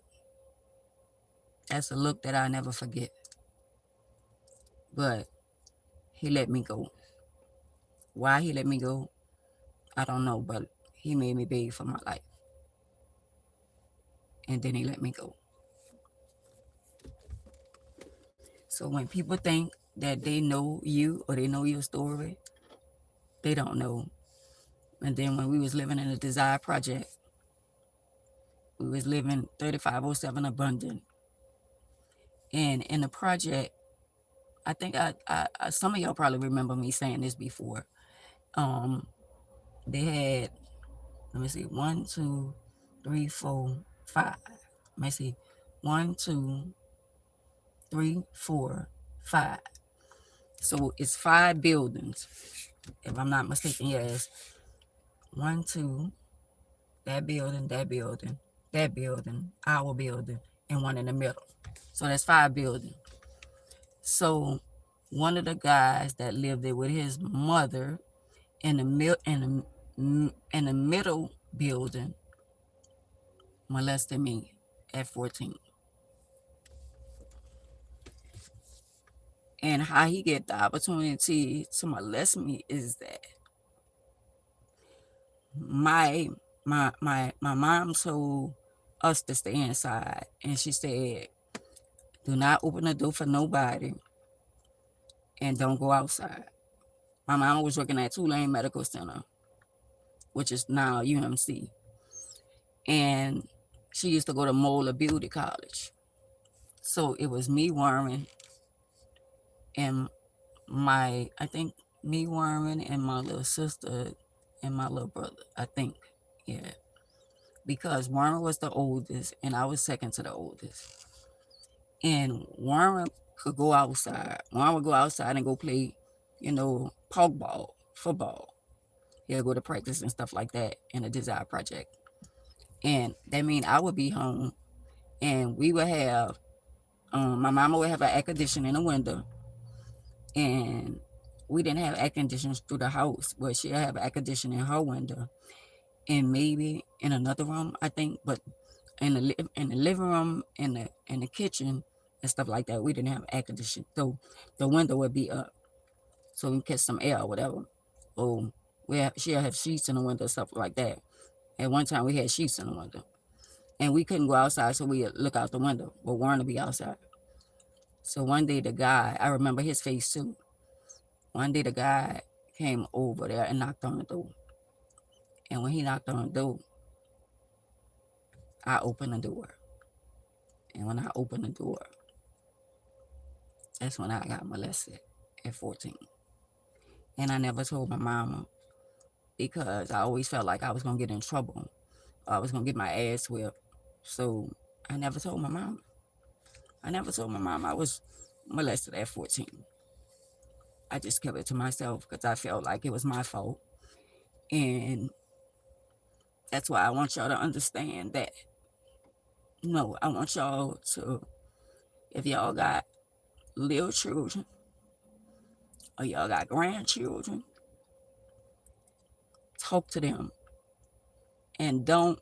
Speaker 1: that's a look that I never forget. But he let me go. Why he let me go, I don't know, but he made me beg for my life. And then he let me go. So when people think that they know you or they know your story, they don't know. And then when we was living in the Desire Project, we was living 3507 Abundant. And in the project, I think some of y'all probably remember me saying this before. They had, let me see, 1, 2, 3, 4, 5. Let me see, 1, 2, 3, 4, 5. So it's 5 buildings, if I'm not mistaken. Yes, 1, 2, that building, that building, that building, our building, and one in the middle. So that's 5 buildings. So one of the guys that lived there with his mother in the middle building molested me at 14. And how he get the opportunity to molest me is that my mom told us to stay inside, and she said, do not open the door for nobody and don't go outside. My mom was working at Tulane Medical Center, which is now UMC. And she used to go to Moeller Beauty College. So it was me, Warren, and me, Warren, and my little sister and my little brother, I think. Yeah. Because Warren was the oldest and I was second to the oldest. And Warren could go outside. Warren would go outside and go play, park ball, football. He'll go to practice and stuff like that in the Desire Project. And that means I would be home, and we would have, my mama would have an air conditioner in the window, and we didn't have air conditioners through the house, but she'll have an air conditioner in her window, and maybe in another room, I think, but in the living room, in the kitchen and stuff like that, we didn't have air conditioning, so the window would be up, so we can catch some air or whatever. Or she'll have sheets in the window, stuff like that. At one time, we had sheets in the window, and we couldn't go outside, so we look out the window, but Warren would be outside. So one day, the guy, I remember his face too. One day, the guy came over there and knocked on the door. And when he knocked on the door, I opened the door. And when I opened the door, that's when I got molested at 14. And I never told my mama because I always felt like I was going to get in trouble. Or I was going to get my ass whipped. So I never told my mama. I never told my mom I was molested at 14. I just kept it to myself because I felt like it was my fault. And that's why I want y'all to understand that. No, I want y'all to, if y'all got little children or y'all got grandchildren, talk to them and don't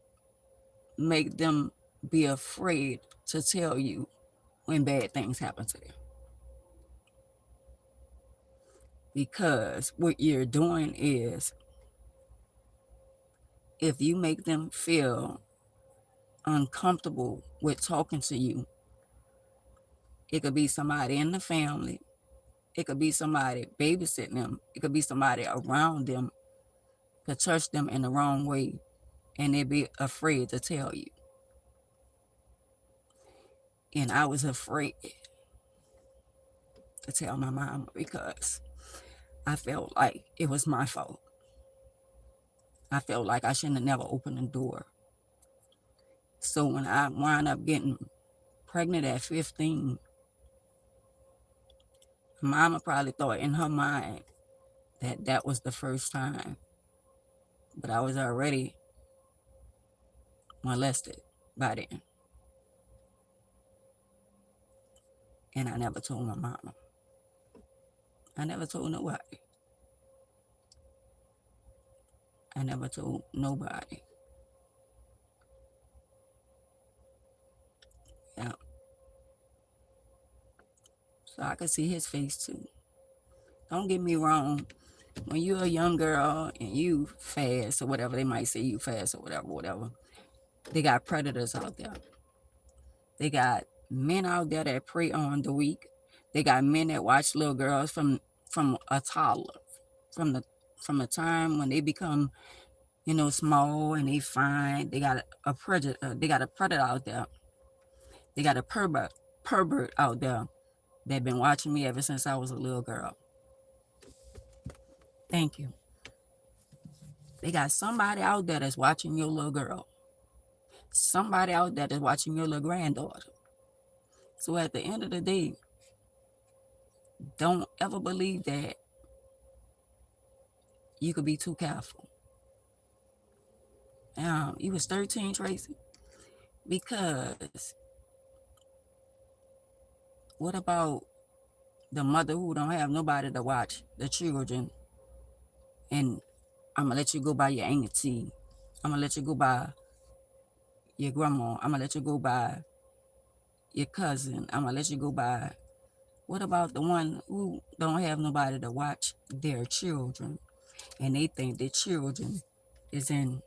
Speaker 1: make them be afraid to tell you when bad things happen to them. Because what you're doing is, if you make them feel uncomfortable with talking to you, it could be somebody in the family, it could be somebody babysitting them, it could be somebody around them, could touch them in the wrong way, and they'd be afraid to tell you. And I was afraid to tell my mom because I felt like it was my fault. I felt like I shouldn't have never opened the door. So when I wound up getting pregnant at 15, mama probably thought in her mind that that was the first time. But I was already molested by then. And I never told my mama. I never told nobody. I never told nobody. Yeah. So I could see his face too. Don't get me wrong. When you're a young girl and you fast or whatever, they might say you fast or whatever. They got predators out there. They got men out there that prey on the weak. They got men that watch little girls from a toddler, from the time when they become, small and they fine. They got a predator. They got a predator out there. They got a pervert out there that been watching me ever since I was a little girl. Thank you. They got somebody out there that's watching your little girl. Somebody out there that's watching your little granddaughter. So at the end of the day, don't ever believe that you could be too careful. You was 13, Tracy? Because what about the mother who don't have nobody to watch the children? And I'm going to let you go by your auntie. I'm going to let you go by your grandma. I'm going to let you go by your cousin. I'm going to let you go by. What about the one who don't have nobody to watch their children? And they think their children is in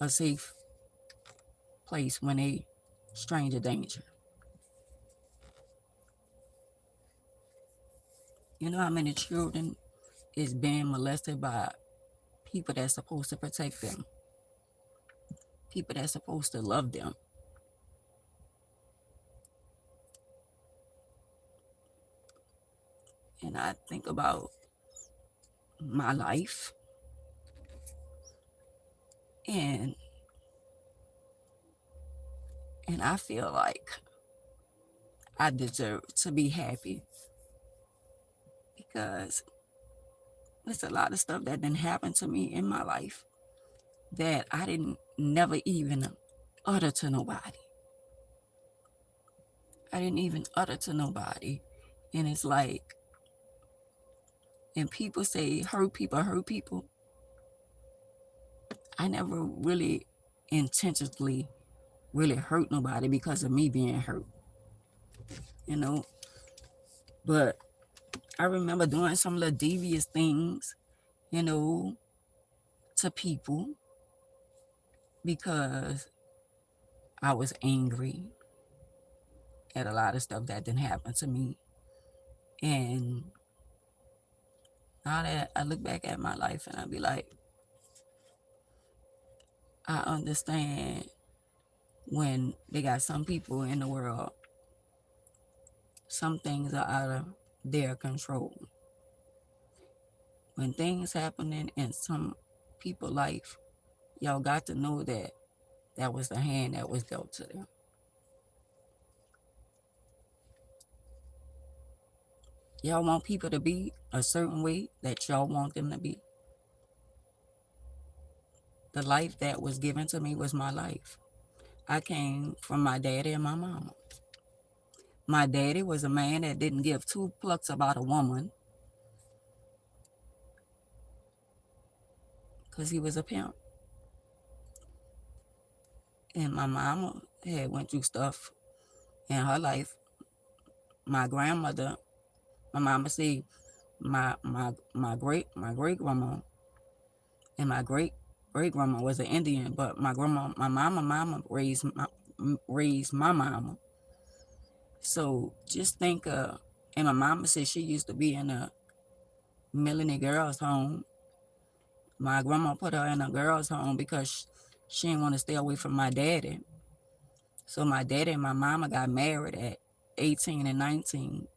Speaker 1: a safe place when they stranger danger. You know how many children is being molested by people that's supposed to protect them, people that's supposed to love them. And I think about my life, and I feel like I deserve to be happy because there's a lot of stuff that didn't happen to me in my life that I didn't never even utter to nobody. I didn't even utter to nobody. And it's like, and people say hurt people. I never really intentionally really hurt nobody because of me being hurt, But I remember doing some little devious things, to people because I was angry at a lot of stuff that didn't happen to me. And now that I look back at my life and I be like, I understand when they got some people in the world, some things are out of their control. When things happening in some people's life, y'all got to know that that was the hand that was dealt to them. Y'all want people to be a certain way that y'all want them to be. The life that was given to me was my life. I came from my daddy and my mama. My daddy was a man that didn't give two plucks about a woman because he was a pimp. And my mama had went through stuff in her life. My grandmother, my mama said, my great grandma and my great grandma was an Indian, but my mama raised my mama. So just think, and my mama said she used to be in a Melanie girls' home. My grandma put her in a girls' home because she didn't want to stay away from my daddy. So my daddy and my mama got married at 18 and 19.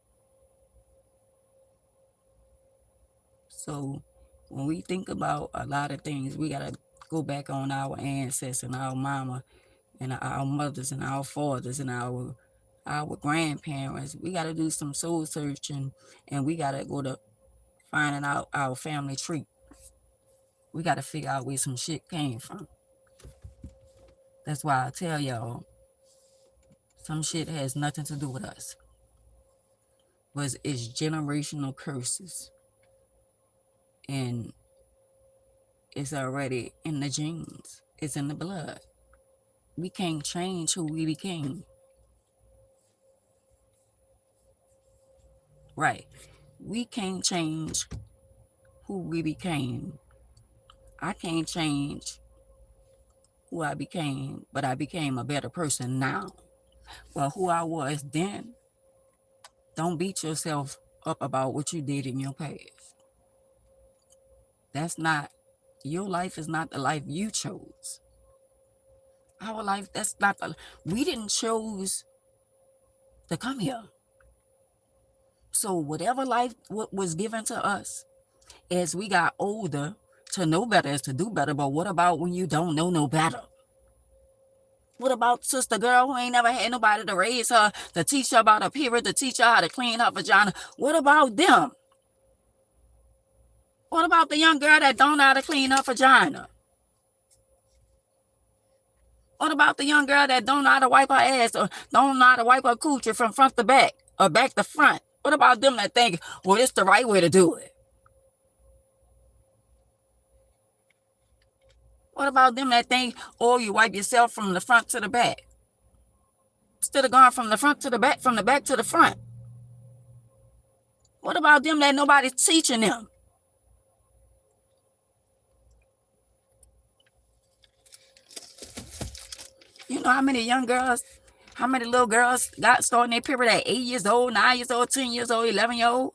Speaker 1: So when we think about a lot of things, we got to go back on our ancestors and our mama and our mothers and our fathers and our grandparents. We got to do some soul searching, and we got to go to finding out our family tree. We got to figure out where some shit came from. That's why I tell y'all, some shit has nothing to do with us. But it's generational curses. And it's already in the genes. It's in the blood. We can't change who we became. Right. We can't change who we became. I can't change who I became, but I became a better person now. Well, who I was then, don't beat yourself up about what you did in your past. That's not, your life is not the life you chose. Our life, that's not the, we didn't choose to come here. So whatever life was given to us, as we got older, to know better is to do better. But what about when you don't know no better? What about sister girl who ain't never had nobody to raise her, to teach her about her period, to teach her how to clean her vagina? What about them? What about the young girl that don't know how to clean her vagina? What about the young girl that don't know how to wipe her ass or don't know how to wipe her coochie from front to back or back to front? What about them that think, well, it's the right way to do it? What about them that think, oh, you wipe yourself from the front to the back? Instead of going from the front to the back, from the back to the front. What about them that nobody's teaching them? You know how many young girls, how many little girls got starting their period at 8 years old, 9 years old, 10 years old, 11-year-old?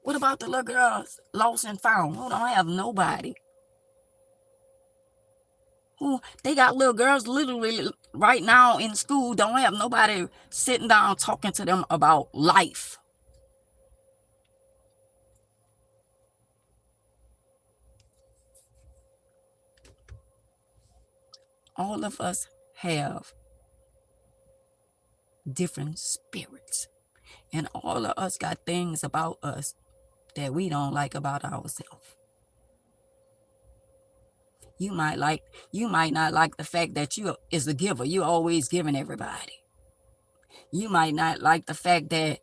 Speaker 1: What about the little girls lost and found who don't have nobody? Who, they got little girls literally right now in school, don't have nobody sitting down talking to them about life. All of us have different spirits. And all of us got things about us that we don't like about ourselves. You might not like the fact that you is a giver. You're always giving everybody. You might not like the fact that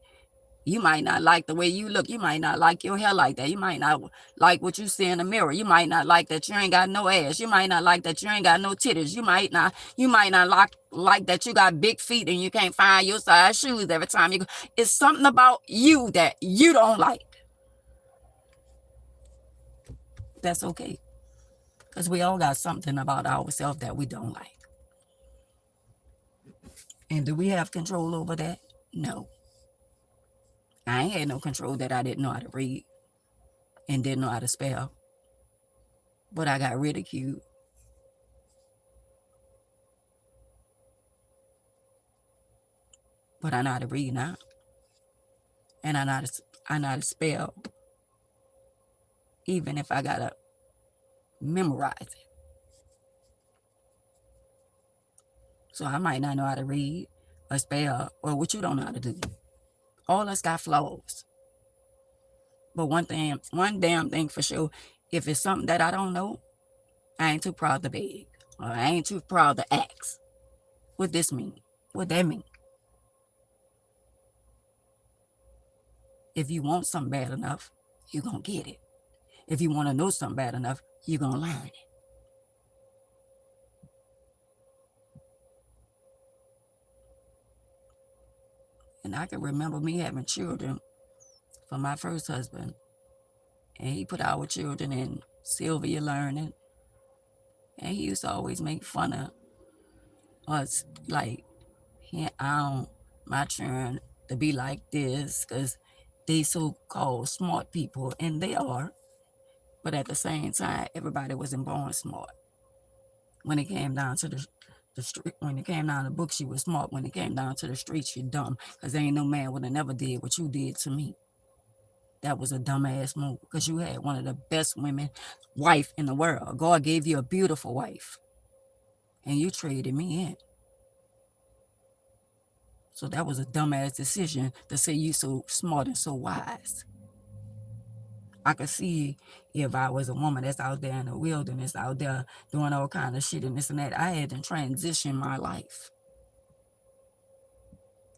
Speaker 1: you might not like the way you look. You might not like your hair like that. You might not like what you see in the mirror. You might not like that you ain't got no ass. You might not like that you ain't got no titties. You might not like that you got big feet and you can't find your size shoes every time you go. It's something about you that you don't like. That's okay. Because we all got something about ourselves that we don't like. And do we have control over that? No. I ain't had no control that I didn't know how to read and didn't know how to spell. but I got ridiculed. But I know how to read now. And I know how to spell, even if I gotta memorize it. So I might not know how to read or spell or what you don't know how to do. All us got flaws. But one damn thing for sure, if it's something that I don't know, I ain't too proud to beg. Or I ain't too proud to ask. What this mean? What that mean? If you want something bad enough, you're gonna get it. If you want to know something bad enough, you're gonna learn it. And I can remember me having children for my first husband. And he put our children in Sylvia Learning. And he used to always make fun of us, like, I don't my children to be like this, because they so-called smart people, and they are. But at the same time, everybody wasn't born smart. When it came down to the street, when it came down to books, you were smart. When it came down to the streets, you dumb. Because ain't no man would have never did what you did to me. That was a dumbass move, because you had one of the best wife in the world. God gave you a beautiful wife, and you traded me in. So that was a dumbass decision to say you so smart and so wise. I could see if I was a woman that's out there in the wilderness, out there doing all kind of shit and this and that, I had to transition my life.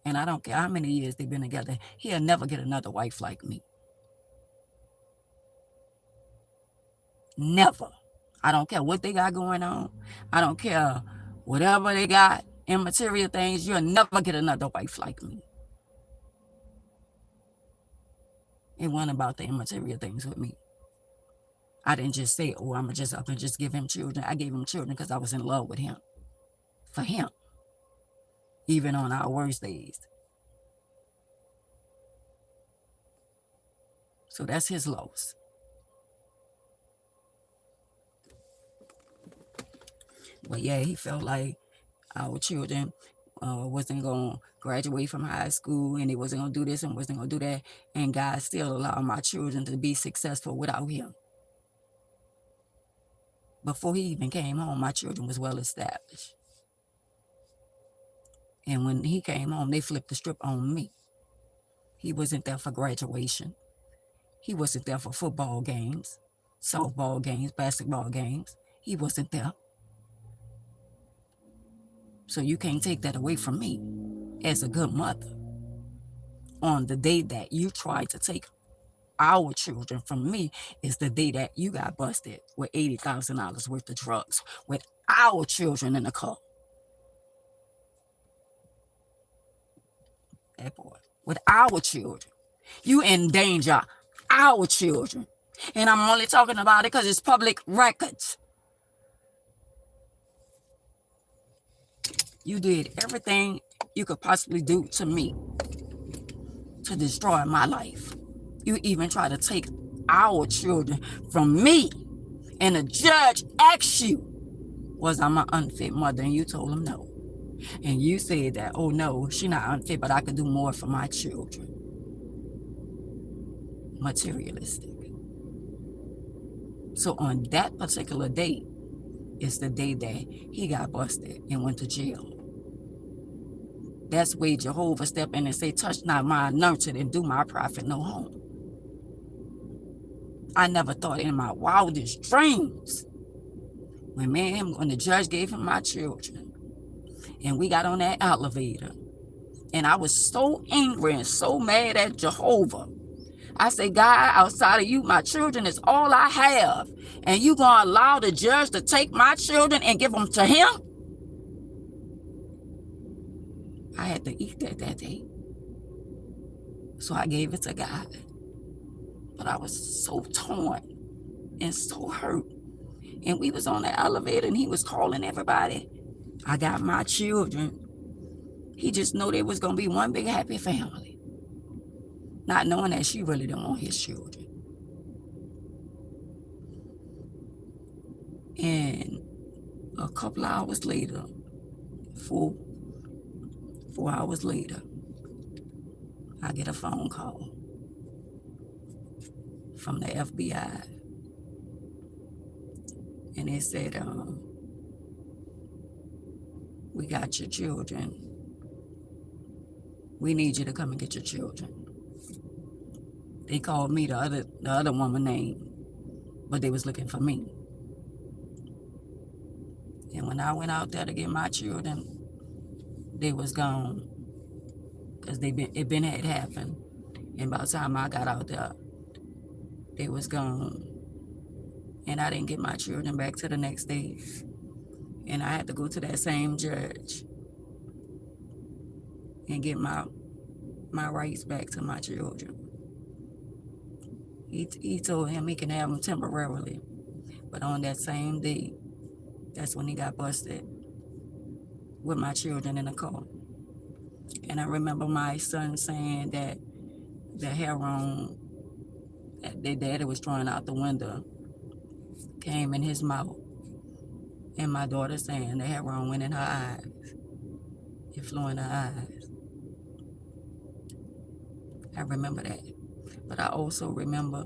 Speaker 1: And I don't care how many years they've been together, he'll never get another wife like me. Never. I don't care what they got going on. I don't care whatever they got, immaterial things. You'll never get another wife like me. It wasn't about the immaterial things with me. I didn't just say, oh, I'm just up and just give him children. I gave him children because I was in love with him. For him. Even on our worst days. So that's his loss. But yeah, he felt like our children wasn't going to graduate from high school, and they wasn't going to do this and wasn't going to do that. And God still allowed my children to be successful without him. Before he even came home, my children was well established. And when he came home, they flipped the script on me. He wasn't there for graduation. He wasn't there for football games, softball games, basketball games. He wasn't there. So you can't take that away from me as a good mother. On the day that you tried to take our children from me is the day that you got busted with $80,000 worth of drugs with our children in the car. That boy, with our children. You endanger our children. And I'm only talking about it because it's public records. You did everything you could possibly do to me to destroy my life. You even tried to take our children from me. And the judge asked you, was I an unfit mother? And you told him no. And you said that, oh no, she's not unfit, but I could do more for my children. Materialistic. So on that particular day is the day that he got busted and went to jail. That's where Jehovah stepped in and say, touch not my anointed and do my prophet no harm. I never thought in my wildest dreams, when the judge gave him my children, and we got on that elevator, and I was so angry and so mad at Jehovah. I said, God, outside of you, my children is all I have. And you gonna allow the judge to take my children and give them to him? I had to eat that day. So I gave it to God. But I was so torn and so hurt. And we was on the elevator and he was calling everybody. I got my children. He just knew there was going to be one big happy family. Not knowing that she really didn't want his children. And a couple hours later, 4 hours later, I get a phone call from the FBI. And it said, we got your children. We need you to come and get your children. They called me the other woman name, but they was looking for me. And when I went out there to get my children, they was gone. Because it had happened. And by the time I got out there, they was gone. And I didn't get my children back till the next day. And I had to go to that same judge and get my rights back to my children. He told him he can have them temporarily. But on that same day, that's when he got busted with my children in the car. And I remember my son saying that the heroin that their daddy was throwing out the window came in his mouth. And my daughter saying the heroin went in her eyes. It flew in her eyes. I remember that. But I also remember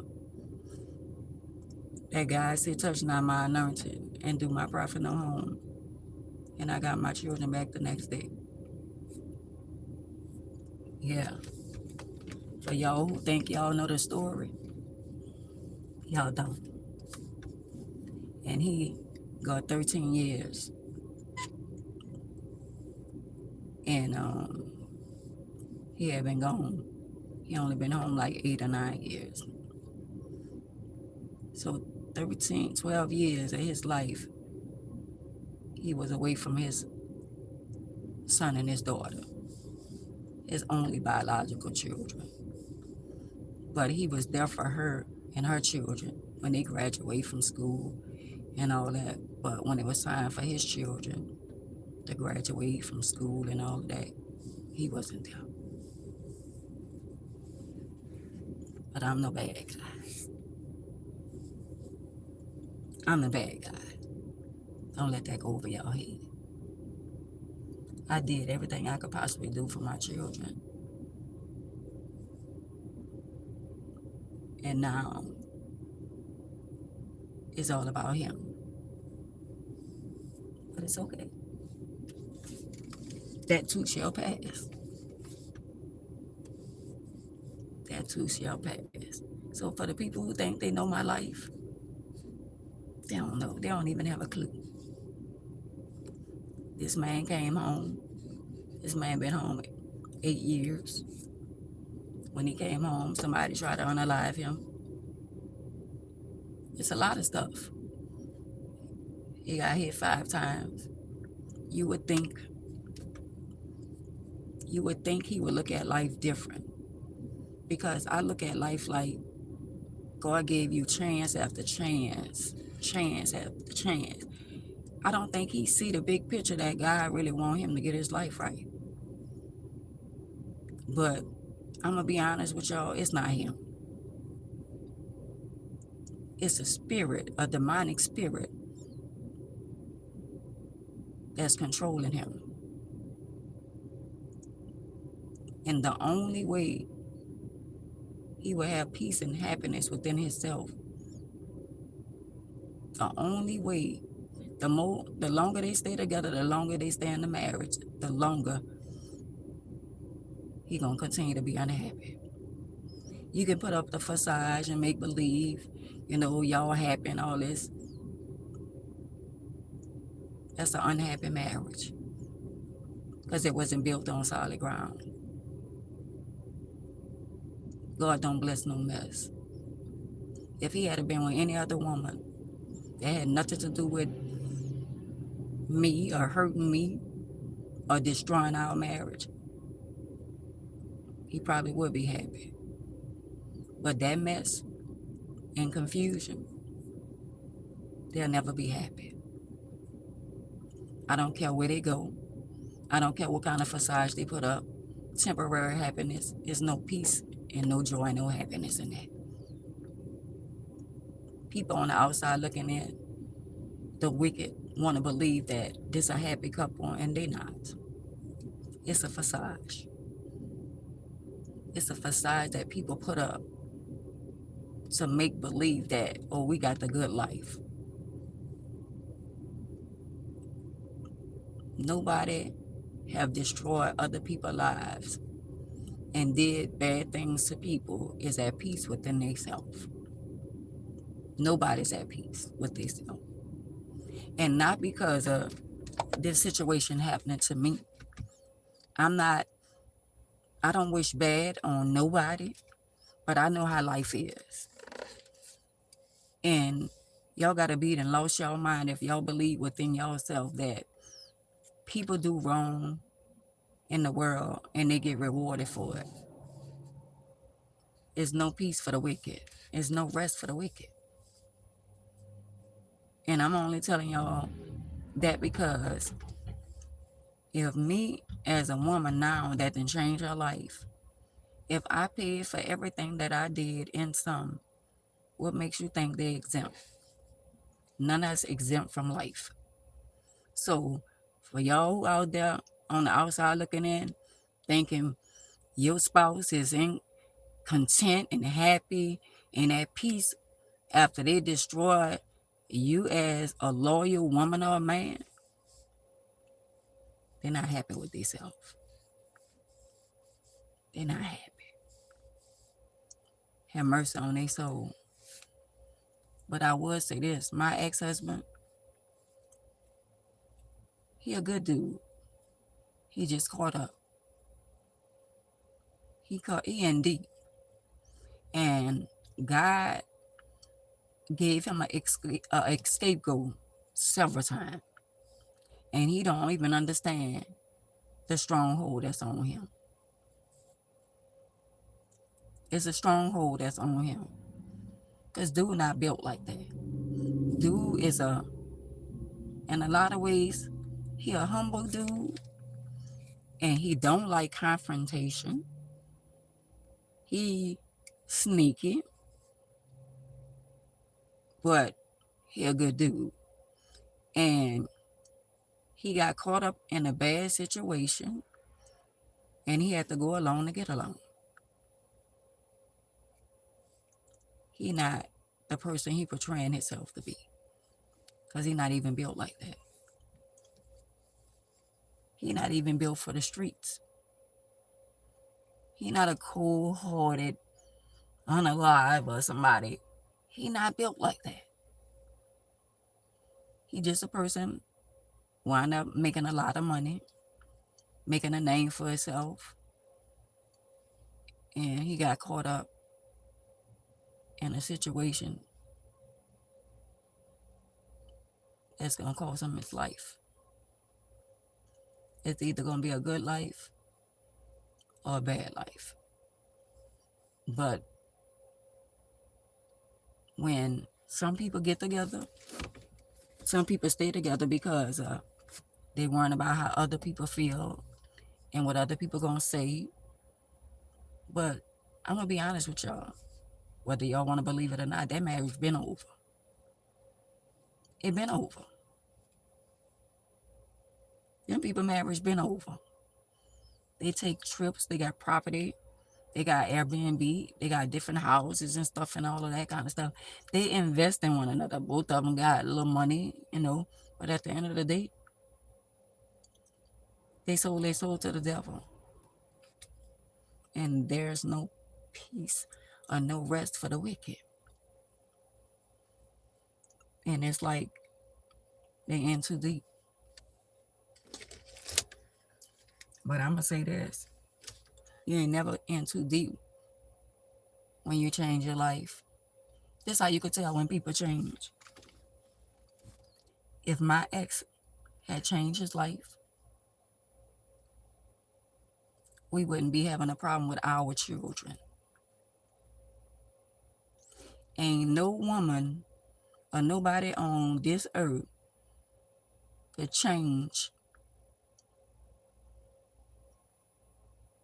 Speaker 1: that God said, touch not my anointing and do my prophet no harm. And I got my children back the next day. Yeah. For y'all who think y'all know the story, y'all don't. And he got 13 years. And he had been gone. He only been home like 8 or 9 years. So 12 years of his life, he was away from his son and his daughter, his only biological children. But he was there for her and her children when they graduate from school and all that. But when it was time for his children to graduate from school and all that, he wasn't there. But I'm no bad guy. I'm the bad guy. Don't let that go over your head. I did everything I could possibly do for my children. And now it's all about him. But it's okay. That too shall pass. That too shall pass. So for the people who think they know my life, they don't know. They don't even have a clue. This man came home. This man been home 8 years. When he came home, somebody tried to unalive him. It's a lot of stuff. He got hit 5 times. You would think he would look at life different. Because I look at life like God gave you chance after chance, chance after chance. I don't think he see the big picture that God really want him to get his life right. But I'm going to be honest with y'all, it's not him. It's a spirit, a demonic spirit that's controlling him. And the only way he will have peace and happiness within himself, the only way, the longer they stay together, the longer they stay in the marriage, the longer he gonna continue to be unhappy. You can put up the facade and make believe, y'all happy and all this. That's an unhappy marriage because it wasn't built on solid ground. God don't bless no mess. If he had been with any other woman that had nothing to do with me or hurting me or destroying our marriage, he probably would be happy. But that mess and confusion, they'll never be happy. I don't care where they go. I don't care what kind of facade they put up. Temporary happiness is no peace and no joy, no happiness in that. People on the outside looking in, the wicked want to believe that this a happy couple, and they not. It's a facade. It's a facade that people put up to make believe that, oh, we got the good life. Nobody have destroyed other people's lives and did bad things to people is at peace within themselves. Nobody's at peace with themselves. And not because of this situation happening to me. I don't wish bad on nobody, but I know how life is. And y'all got to be and lost y'all mind if y'all believe within yourself that people do wrong in the world and they get rewarded for it. There's no peace for the wicked. There's no rest for the wicked. And I'm only telling y'all that because if me as a woman now that done changed her life, if I paid for everything that I did in some, what makes you think they're exempt? None of us exempt from life. So for y'all out there on the outside looking in, thinking your spouse is in content and happy and at peace after they destroy you as a loyal woman or a man, they're not happy with themselves. They're not happy. Have mercy on their soul. But I would say this, my ex-husband, he a good dude. He just caught up. He in deep. And God gave him a scapegoat several times. And he don't even understand the stronghold that's on him. It's a stronghold that's on him. Because dude not built like that. Dude is in a lot of ways, he a humble dude. And he don't like confrontation. He sneaky. But he a good dude. And he got caught up in a bad situation. And he had to go alone to get alone. He not the person he portraying himself to be. Because he not even built like that. He not even built for the streets. He not a cold-hearted, unalive or somebody. He not built like that. He just a person wound up making a lot of money, making a name for himself. And he got caught up in a situation that's going to cost him his life. It's either going to be a good life or a bad life. But when some people get together, some people stay together because they worry about how other people feel and what other people going to say. But I'm going to be honest with y'all. Whether y'all want to believe it or not, that marriage been over. It been over. Them people marriage been over. They take trips, they got property, they got Airbnb, they got different houses and stuff and all of that kind of stuff. They invest in one another. Both of them got a little money, but at the end of the day, they sold their soul to the devil. And there's no peace or no rest for the wicked. And it's like they in too deep. But I'm going to say this. You ain't never in too deep when you change your life. This is how you could tell when people change. If my ex had changed his life, we wouldn't be having a problem with our children. Ain't no woman or nobody on this earth could change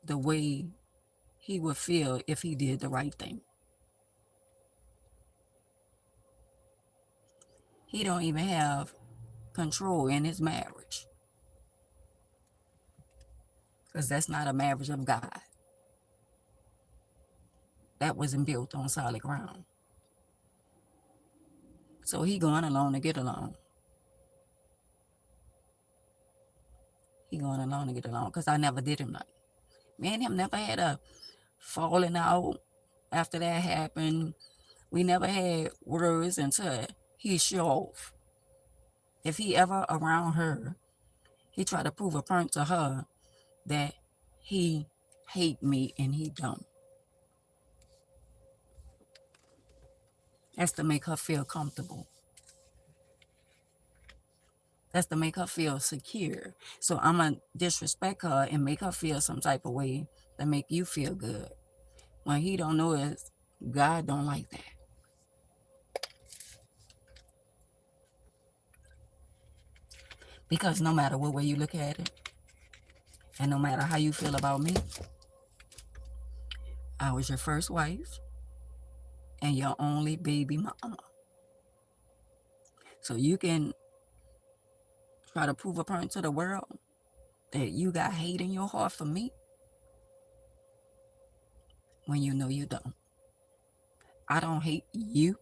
Speaker 1: the way he would feel if he did the right thing. He don't even have control in his marriage. Because that's not a marriage of God. That wasn't built on solid ground. So he going along to get along. He going along to get along because I never did him nothing. Me and him never had a falling out after that happened. We never had words until he showed off. If he ever around her, he tried to prove a point to her that he hate me and he don't. That's to make her feel comfortable. That's to make her feel secure. So I'm going to disrespect her and make her feel some type of way that make you feel good. When he don't know is God don't like that. Because no matter what way you look at it, and no matter how you feel about me, I was your first wife and your only baby mama. So you can try to prove a point to the world that you got hate in your heart for me when you know you don't. I don't hate you.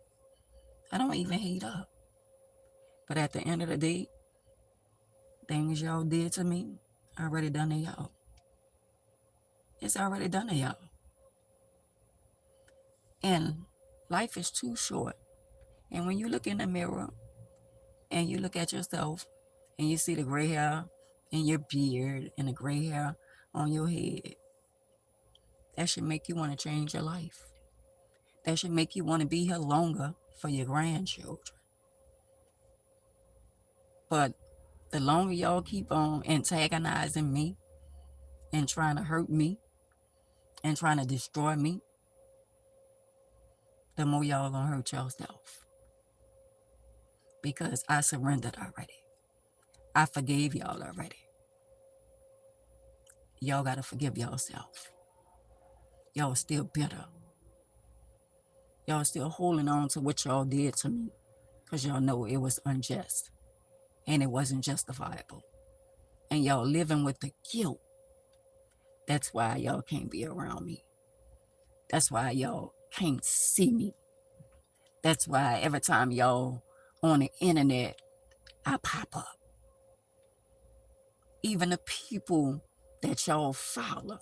Speaker 1: I don't even hate her. But at the end of the day, things y'all did to me, already done to y'all. It's already done to y'all. And life is too short. And when you look in the mirror and you look at yourself and you see the gray hair in your beard and the gray hair on your head, that should make you want to change your life. That should make you want to be here longer for your grandchildren. But the longer y'all keep on antagonizing me and trying to hurt me and trying to destroy me, the more y'all gonna hurt yourself. Because I surrendered already. I forgave y'all already. Y'all gotta forgive yourself. Y'all still bitter. Y'all still holding on to what y'all did to me because y'all know it was unjust and it wasn't justifiable. And y'all living with the guilt. That's why y'all can't be around me. That's why y'all can't see me. That's why every time y'all on the internet, I pop up. Even the people that y'all follow,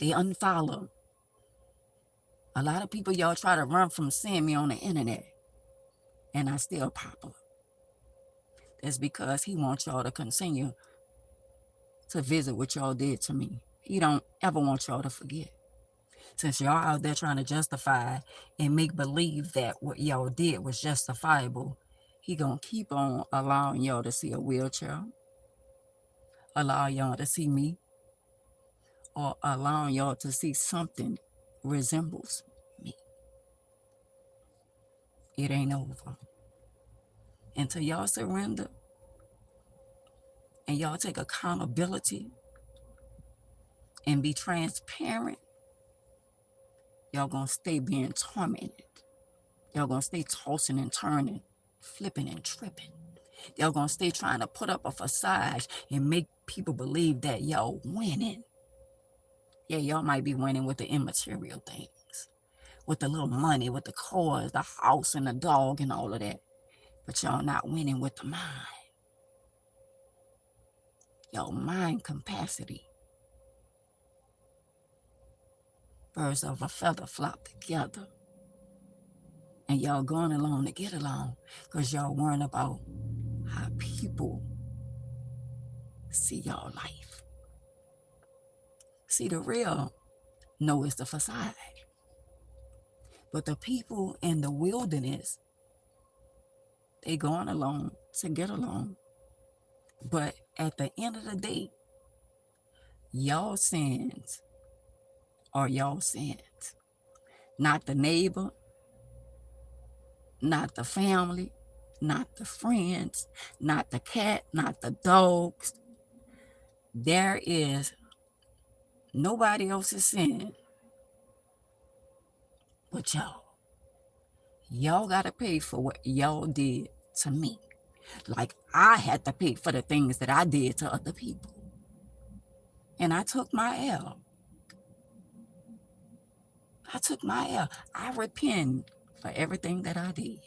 Speaker 1: they unfollow. A lot of people y'all try to run from seeing me on the internet, and I still pop up. That's because he wants y'all to continue to visit what y'all did to me. He don't ever want y'all to forget. Since y'all out there trying to justify and make believe that what y'all did was justifiable, he gonna keep on allowing y'all to see a wheelchair, allow y'all to see me, or allowing y'all to see something resembles me. It ain't over. Until y'all surrender and y'all take accountability and be transparent, y'all gonna stay being tormented. Y'all gonna stay tossing and turning, flipping and tripping. Y'all gonna stay trying to put up a facade and make people believe that y'all winning. Yeah, y'all might be winning with the immaterial things, with the little money, with the cars, the house and the dog and all of that. But y'all not winning with the mind. Y'all mind capacity. Birds of a feather flock together. And y'all going along to get along because y'all worrying about how people see y'all life. See, the real know it's the facade. But the people in the wilderness, they going along to get along. But at the end of the day, y'all sins are y'all sins. Not the neighbor, not the family, not the friends, not the cat, not the dogs. There is nobody else's sin but y'all. Y'all got to pay for what y'all did to me. Like I had to pay for the things that I did to other people. And I took my L. I took my L. I repent for everything that I did.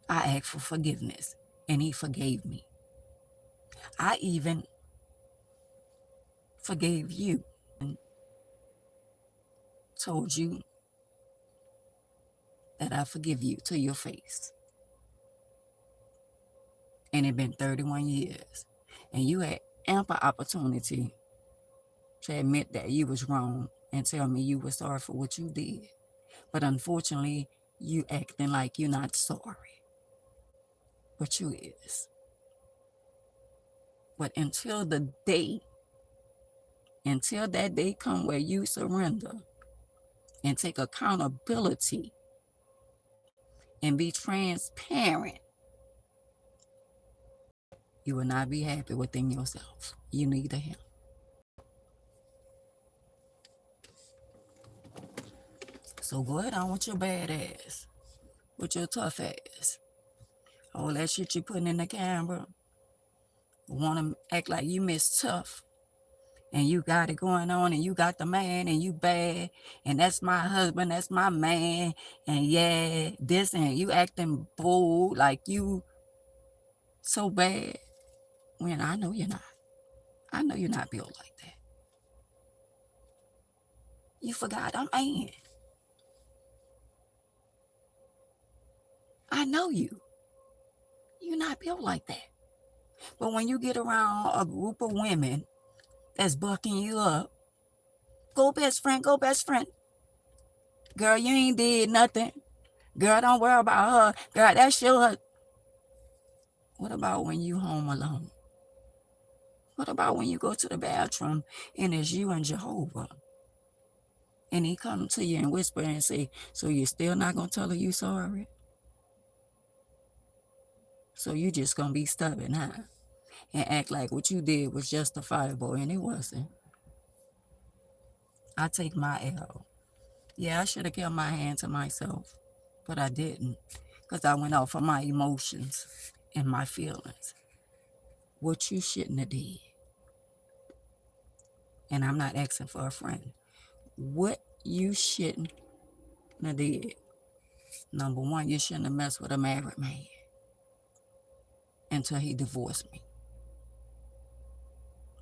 Speaker 1: I asked for forgiveness, and he forgave me. I even forgave you and told you that I forgive you to your face. And it been 31 years. And you had ample opportunity to admit that you was wrong and tell me you were sorry for what you did. But unfortunately, you acting like you're not sorry. But you is. But until that day come where you surrender and take accountability and be transparent, you will not be happy within yourself. You need him. So go ahead on with your bad ass, with your tough ass. All that shit you putting in the camera, want to act like you miss tough, and you got it going on, and you got the man, and you bad, and that's my husband, that's my man, and yeah, this, and you acting bold like you so bad, when I know you're not. I know you're not built like that. You forgot I'm man. I know you. You're not built like that. But when you get around a group of women that's bucking you up, go best friend, go best friend. Girl, you ain't did nothing. Girl, don't worry about her. Girl, that's your. What about when you home alone? What about when you go to the bathroom and it's you and Jehovah? And he come to you and whisper and say, so you're still not going to tell her you sorry? So you just going to be stubborn, huh? And act like what you did was justifiable, and it wasn't. I take my L. Yeah, I should have kept my hand to myself, but I didn't, because I went off of my emotions and my feelings. What you shouldn't have did. And I'm not asking for a friend. What you shouldn't have did. Number one, you shouldn't have messed with a married man until he divorced me.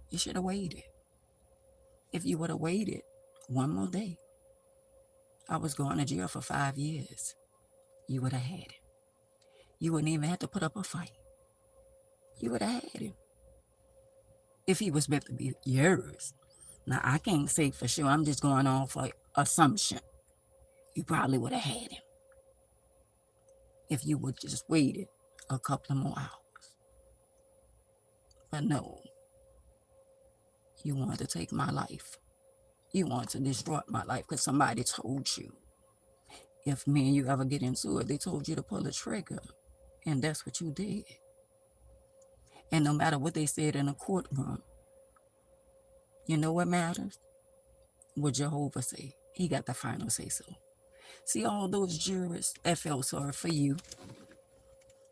Speaker 1: You should have waited. If you would have waited one more day, I was going to jail for 5 years. You would have had him. You wouldn't even have to put up a fight. You would have had him. If he was meant to be yours. Now, I can't say for sure. I'm just going on for assumption. You probably would have had him if you would just waited a couple of more hours. But no, you wanted to take my life. You wanted to destroy my life because somebody told you. If me and you ever get into it, they told you to pull the trigger. And that's what you did. And no matter what they said in a courtroom, you know what matters? What Jehovah say. He got the final say so. See all those jurors that felt sorry for you,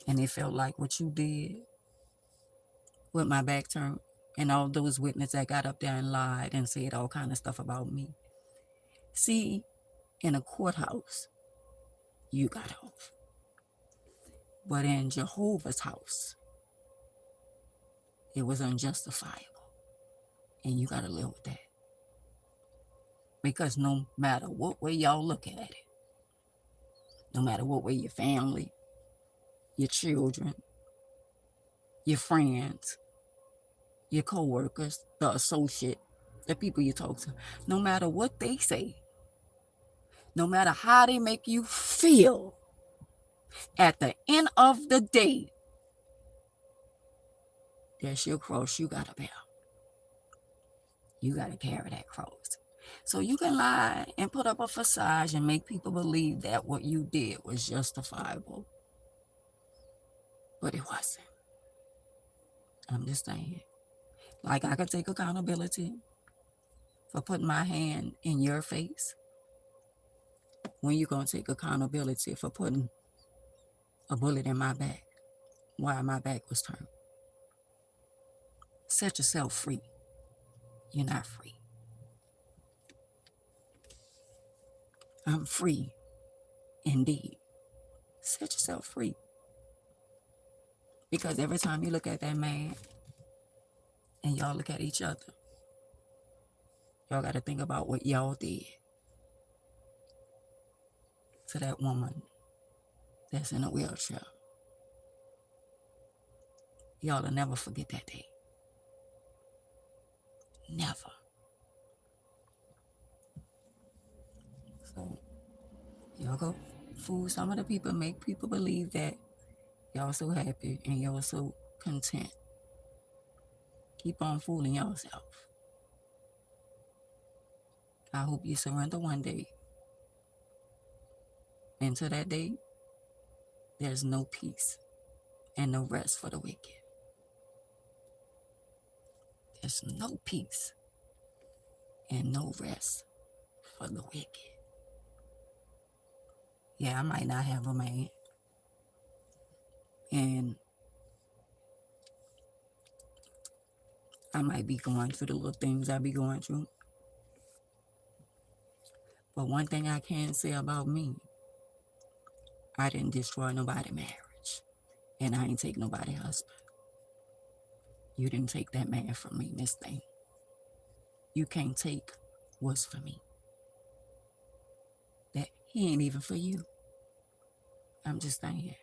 Speaker 1: and they felt like what you did with my back turned, and all those witnesses that got up there and lied and said all kind of stuff about me. See, in a courthouse, you got off. But in Jehovah's house, it was unjustifiable. And you got to live with that. Because no matter what way y'all look at it, no matter what way your family, your children, your friends, your co-workers, the associate, the people you talk to, no matter what they say, no matter how they make you feel, at the end of the day, that's your cross you got to bear. You got to carry that cross. So you can lie and put up a facade and make people believe that what you did was justifiable. But it wasn't. I'm just saying. Like I could take accountability for putting my hand in your face. When you going to take accountability for putting a bullet in my back while my back was turned. Set yourself free. You're not free. I'm free indeed. Set yourself free. Because every time you look at that man and y'all look at each other, y'all got to think about what y'all did to that woman that's in a wheelchair. Y'all will never forget that day. Never. So, y'all go fool some of the people, make people believe that y'all so happy and y'all so content. Keep on fooling yourself. I hope you surrender one day. And to that day, there's no peace and no rest for the wicked. There's no peace and no rest for the wicked. Yeah, I might not have a man. And I might be going through the little things I be going through. But one thing I can say about me, I didn't destroy nobody's marriage. And I ain't take nobody's husband. You didn't take that man from me, Miss Thing. You can't take what's for me. That he ain't even for you. I'm just saying.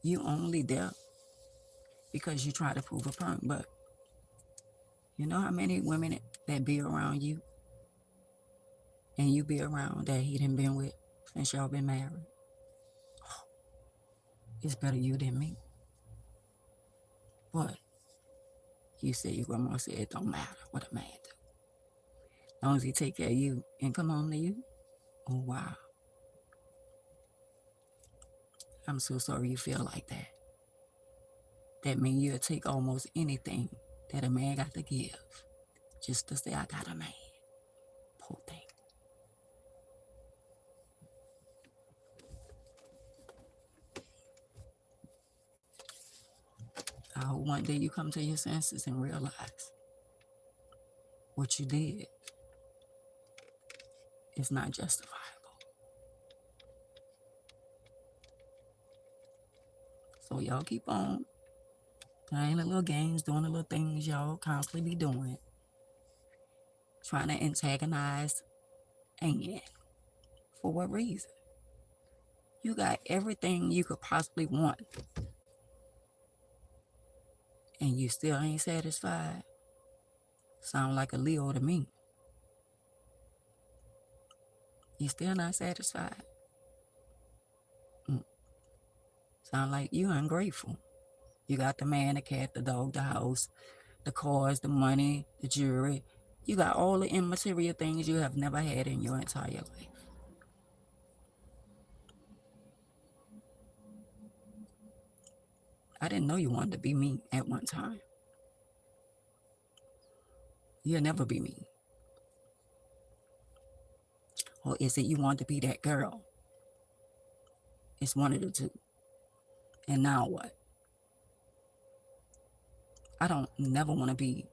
Speaker 1: You only there because you try to prove a point. But you know how many women that be around you and you be around that he done been with since y'all been married? It's better you than me. But you said your grandma said it don't matter what a man do. As long as he take care of you and come home to you. Oh, wow. I'm so sorry you feel like that. That means you'll take almost anything that a man got to give just to say, I got a man. Poor thing. I hope one day you come to your senses and realize what you did is not justifiable. So y'all keep on playing the little games, doing the little things y'all constantly be doing, trying to antagonize Ann. For what reason? You got everything you could possibly want, and you still ain't satisfied. Sound like a Leo to me. You still not satisfied. Sound like you ungrateful. You got the man, the cat, the dog, the house, the cars, the money, the jewelry. You got all the immaterial things you have never had in your entire life. I didn't know you wanted to be me at one time. You'll never be me. Or is it you want to be that girl? It's one of the two. And now what? I don't never want to be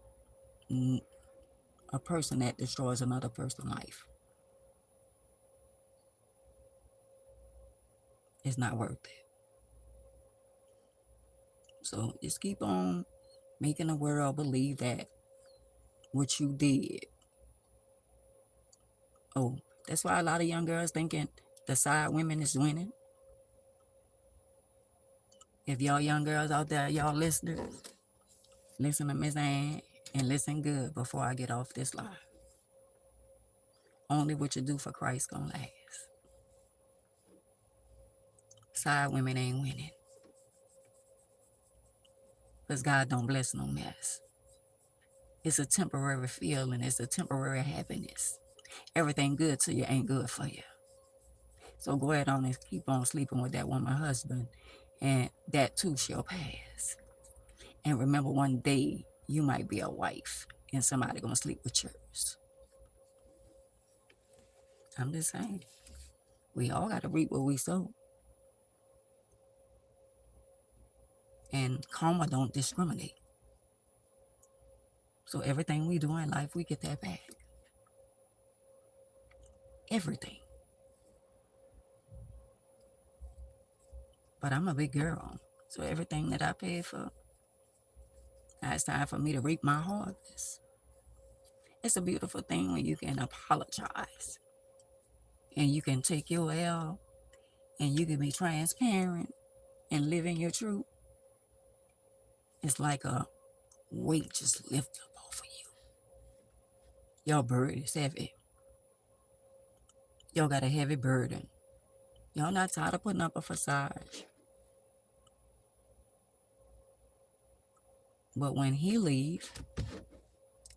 Speaker 1: a person that destroys another person's life. It's not worth it. So just keep on making the world believe that what you did. Oh, that's why a lot of young girls thinking the side women is winning. If y'all young girls out there, y'all listeners, listen to Miss Ann and listen good before I get off this live. Only what you do for Christ gonna last. Side women ain't winning. Because God don't bless no mess. It's a temporary feeling. It's a temporary happiness. Everything good to you ain't good for you. So go ahead on and keep on sleeping with that woman husband, and that too shall pass. And remember, one day you might be a wife and somebody gonna sleep with yours. I'm just saying, we all gotta reap what we sow. And karma don't discriminate. So everything we do in life, we get that back. Everything. But I'm a big girl. So everything that I paid for, now it's time for me to reap my harvest. It's a beautiful thing when you can apologize. And you can take your L. And you can be transparent and live in your truth. It's like a weight just lift up off of you. Your burden is heavy. Y'all got a heavy burden. Y'all not tired of putting up a facade. But when he leave,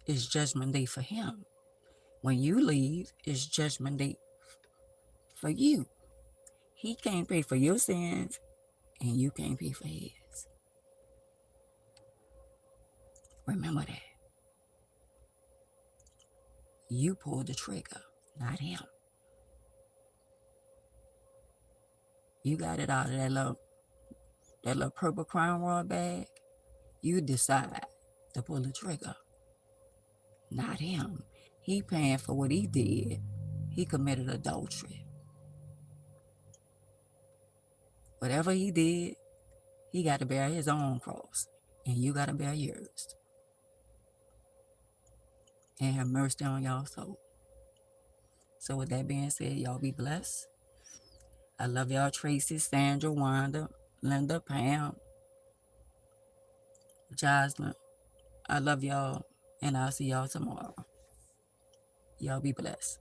Speaker 1: it's judgment day for him. When you leave, it's judgment day for you. He can't pay for your sins, and you can't pay for his. Remember that. You pulled the trigger, not him. You got it out of that little purple Crown Royal bag. You decide to pull the trigger, not him. He paying for what he did. He committed adultery. Whatever he did, he got to bear his own cross, and you got to bear yours. And have mercy on y'all soul. So with that being said, y'all be blessed. I love y'all, Tracy, Sandra, Wanda, Linda, Pam, Jocelyn. I love y'all, and I'll see y'all tomorrow. Y'all be blessed.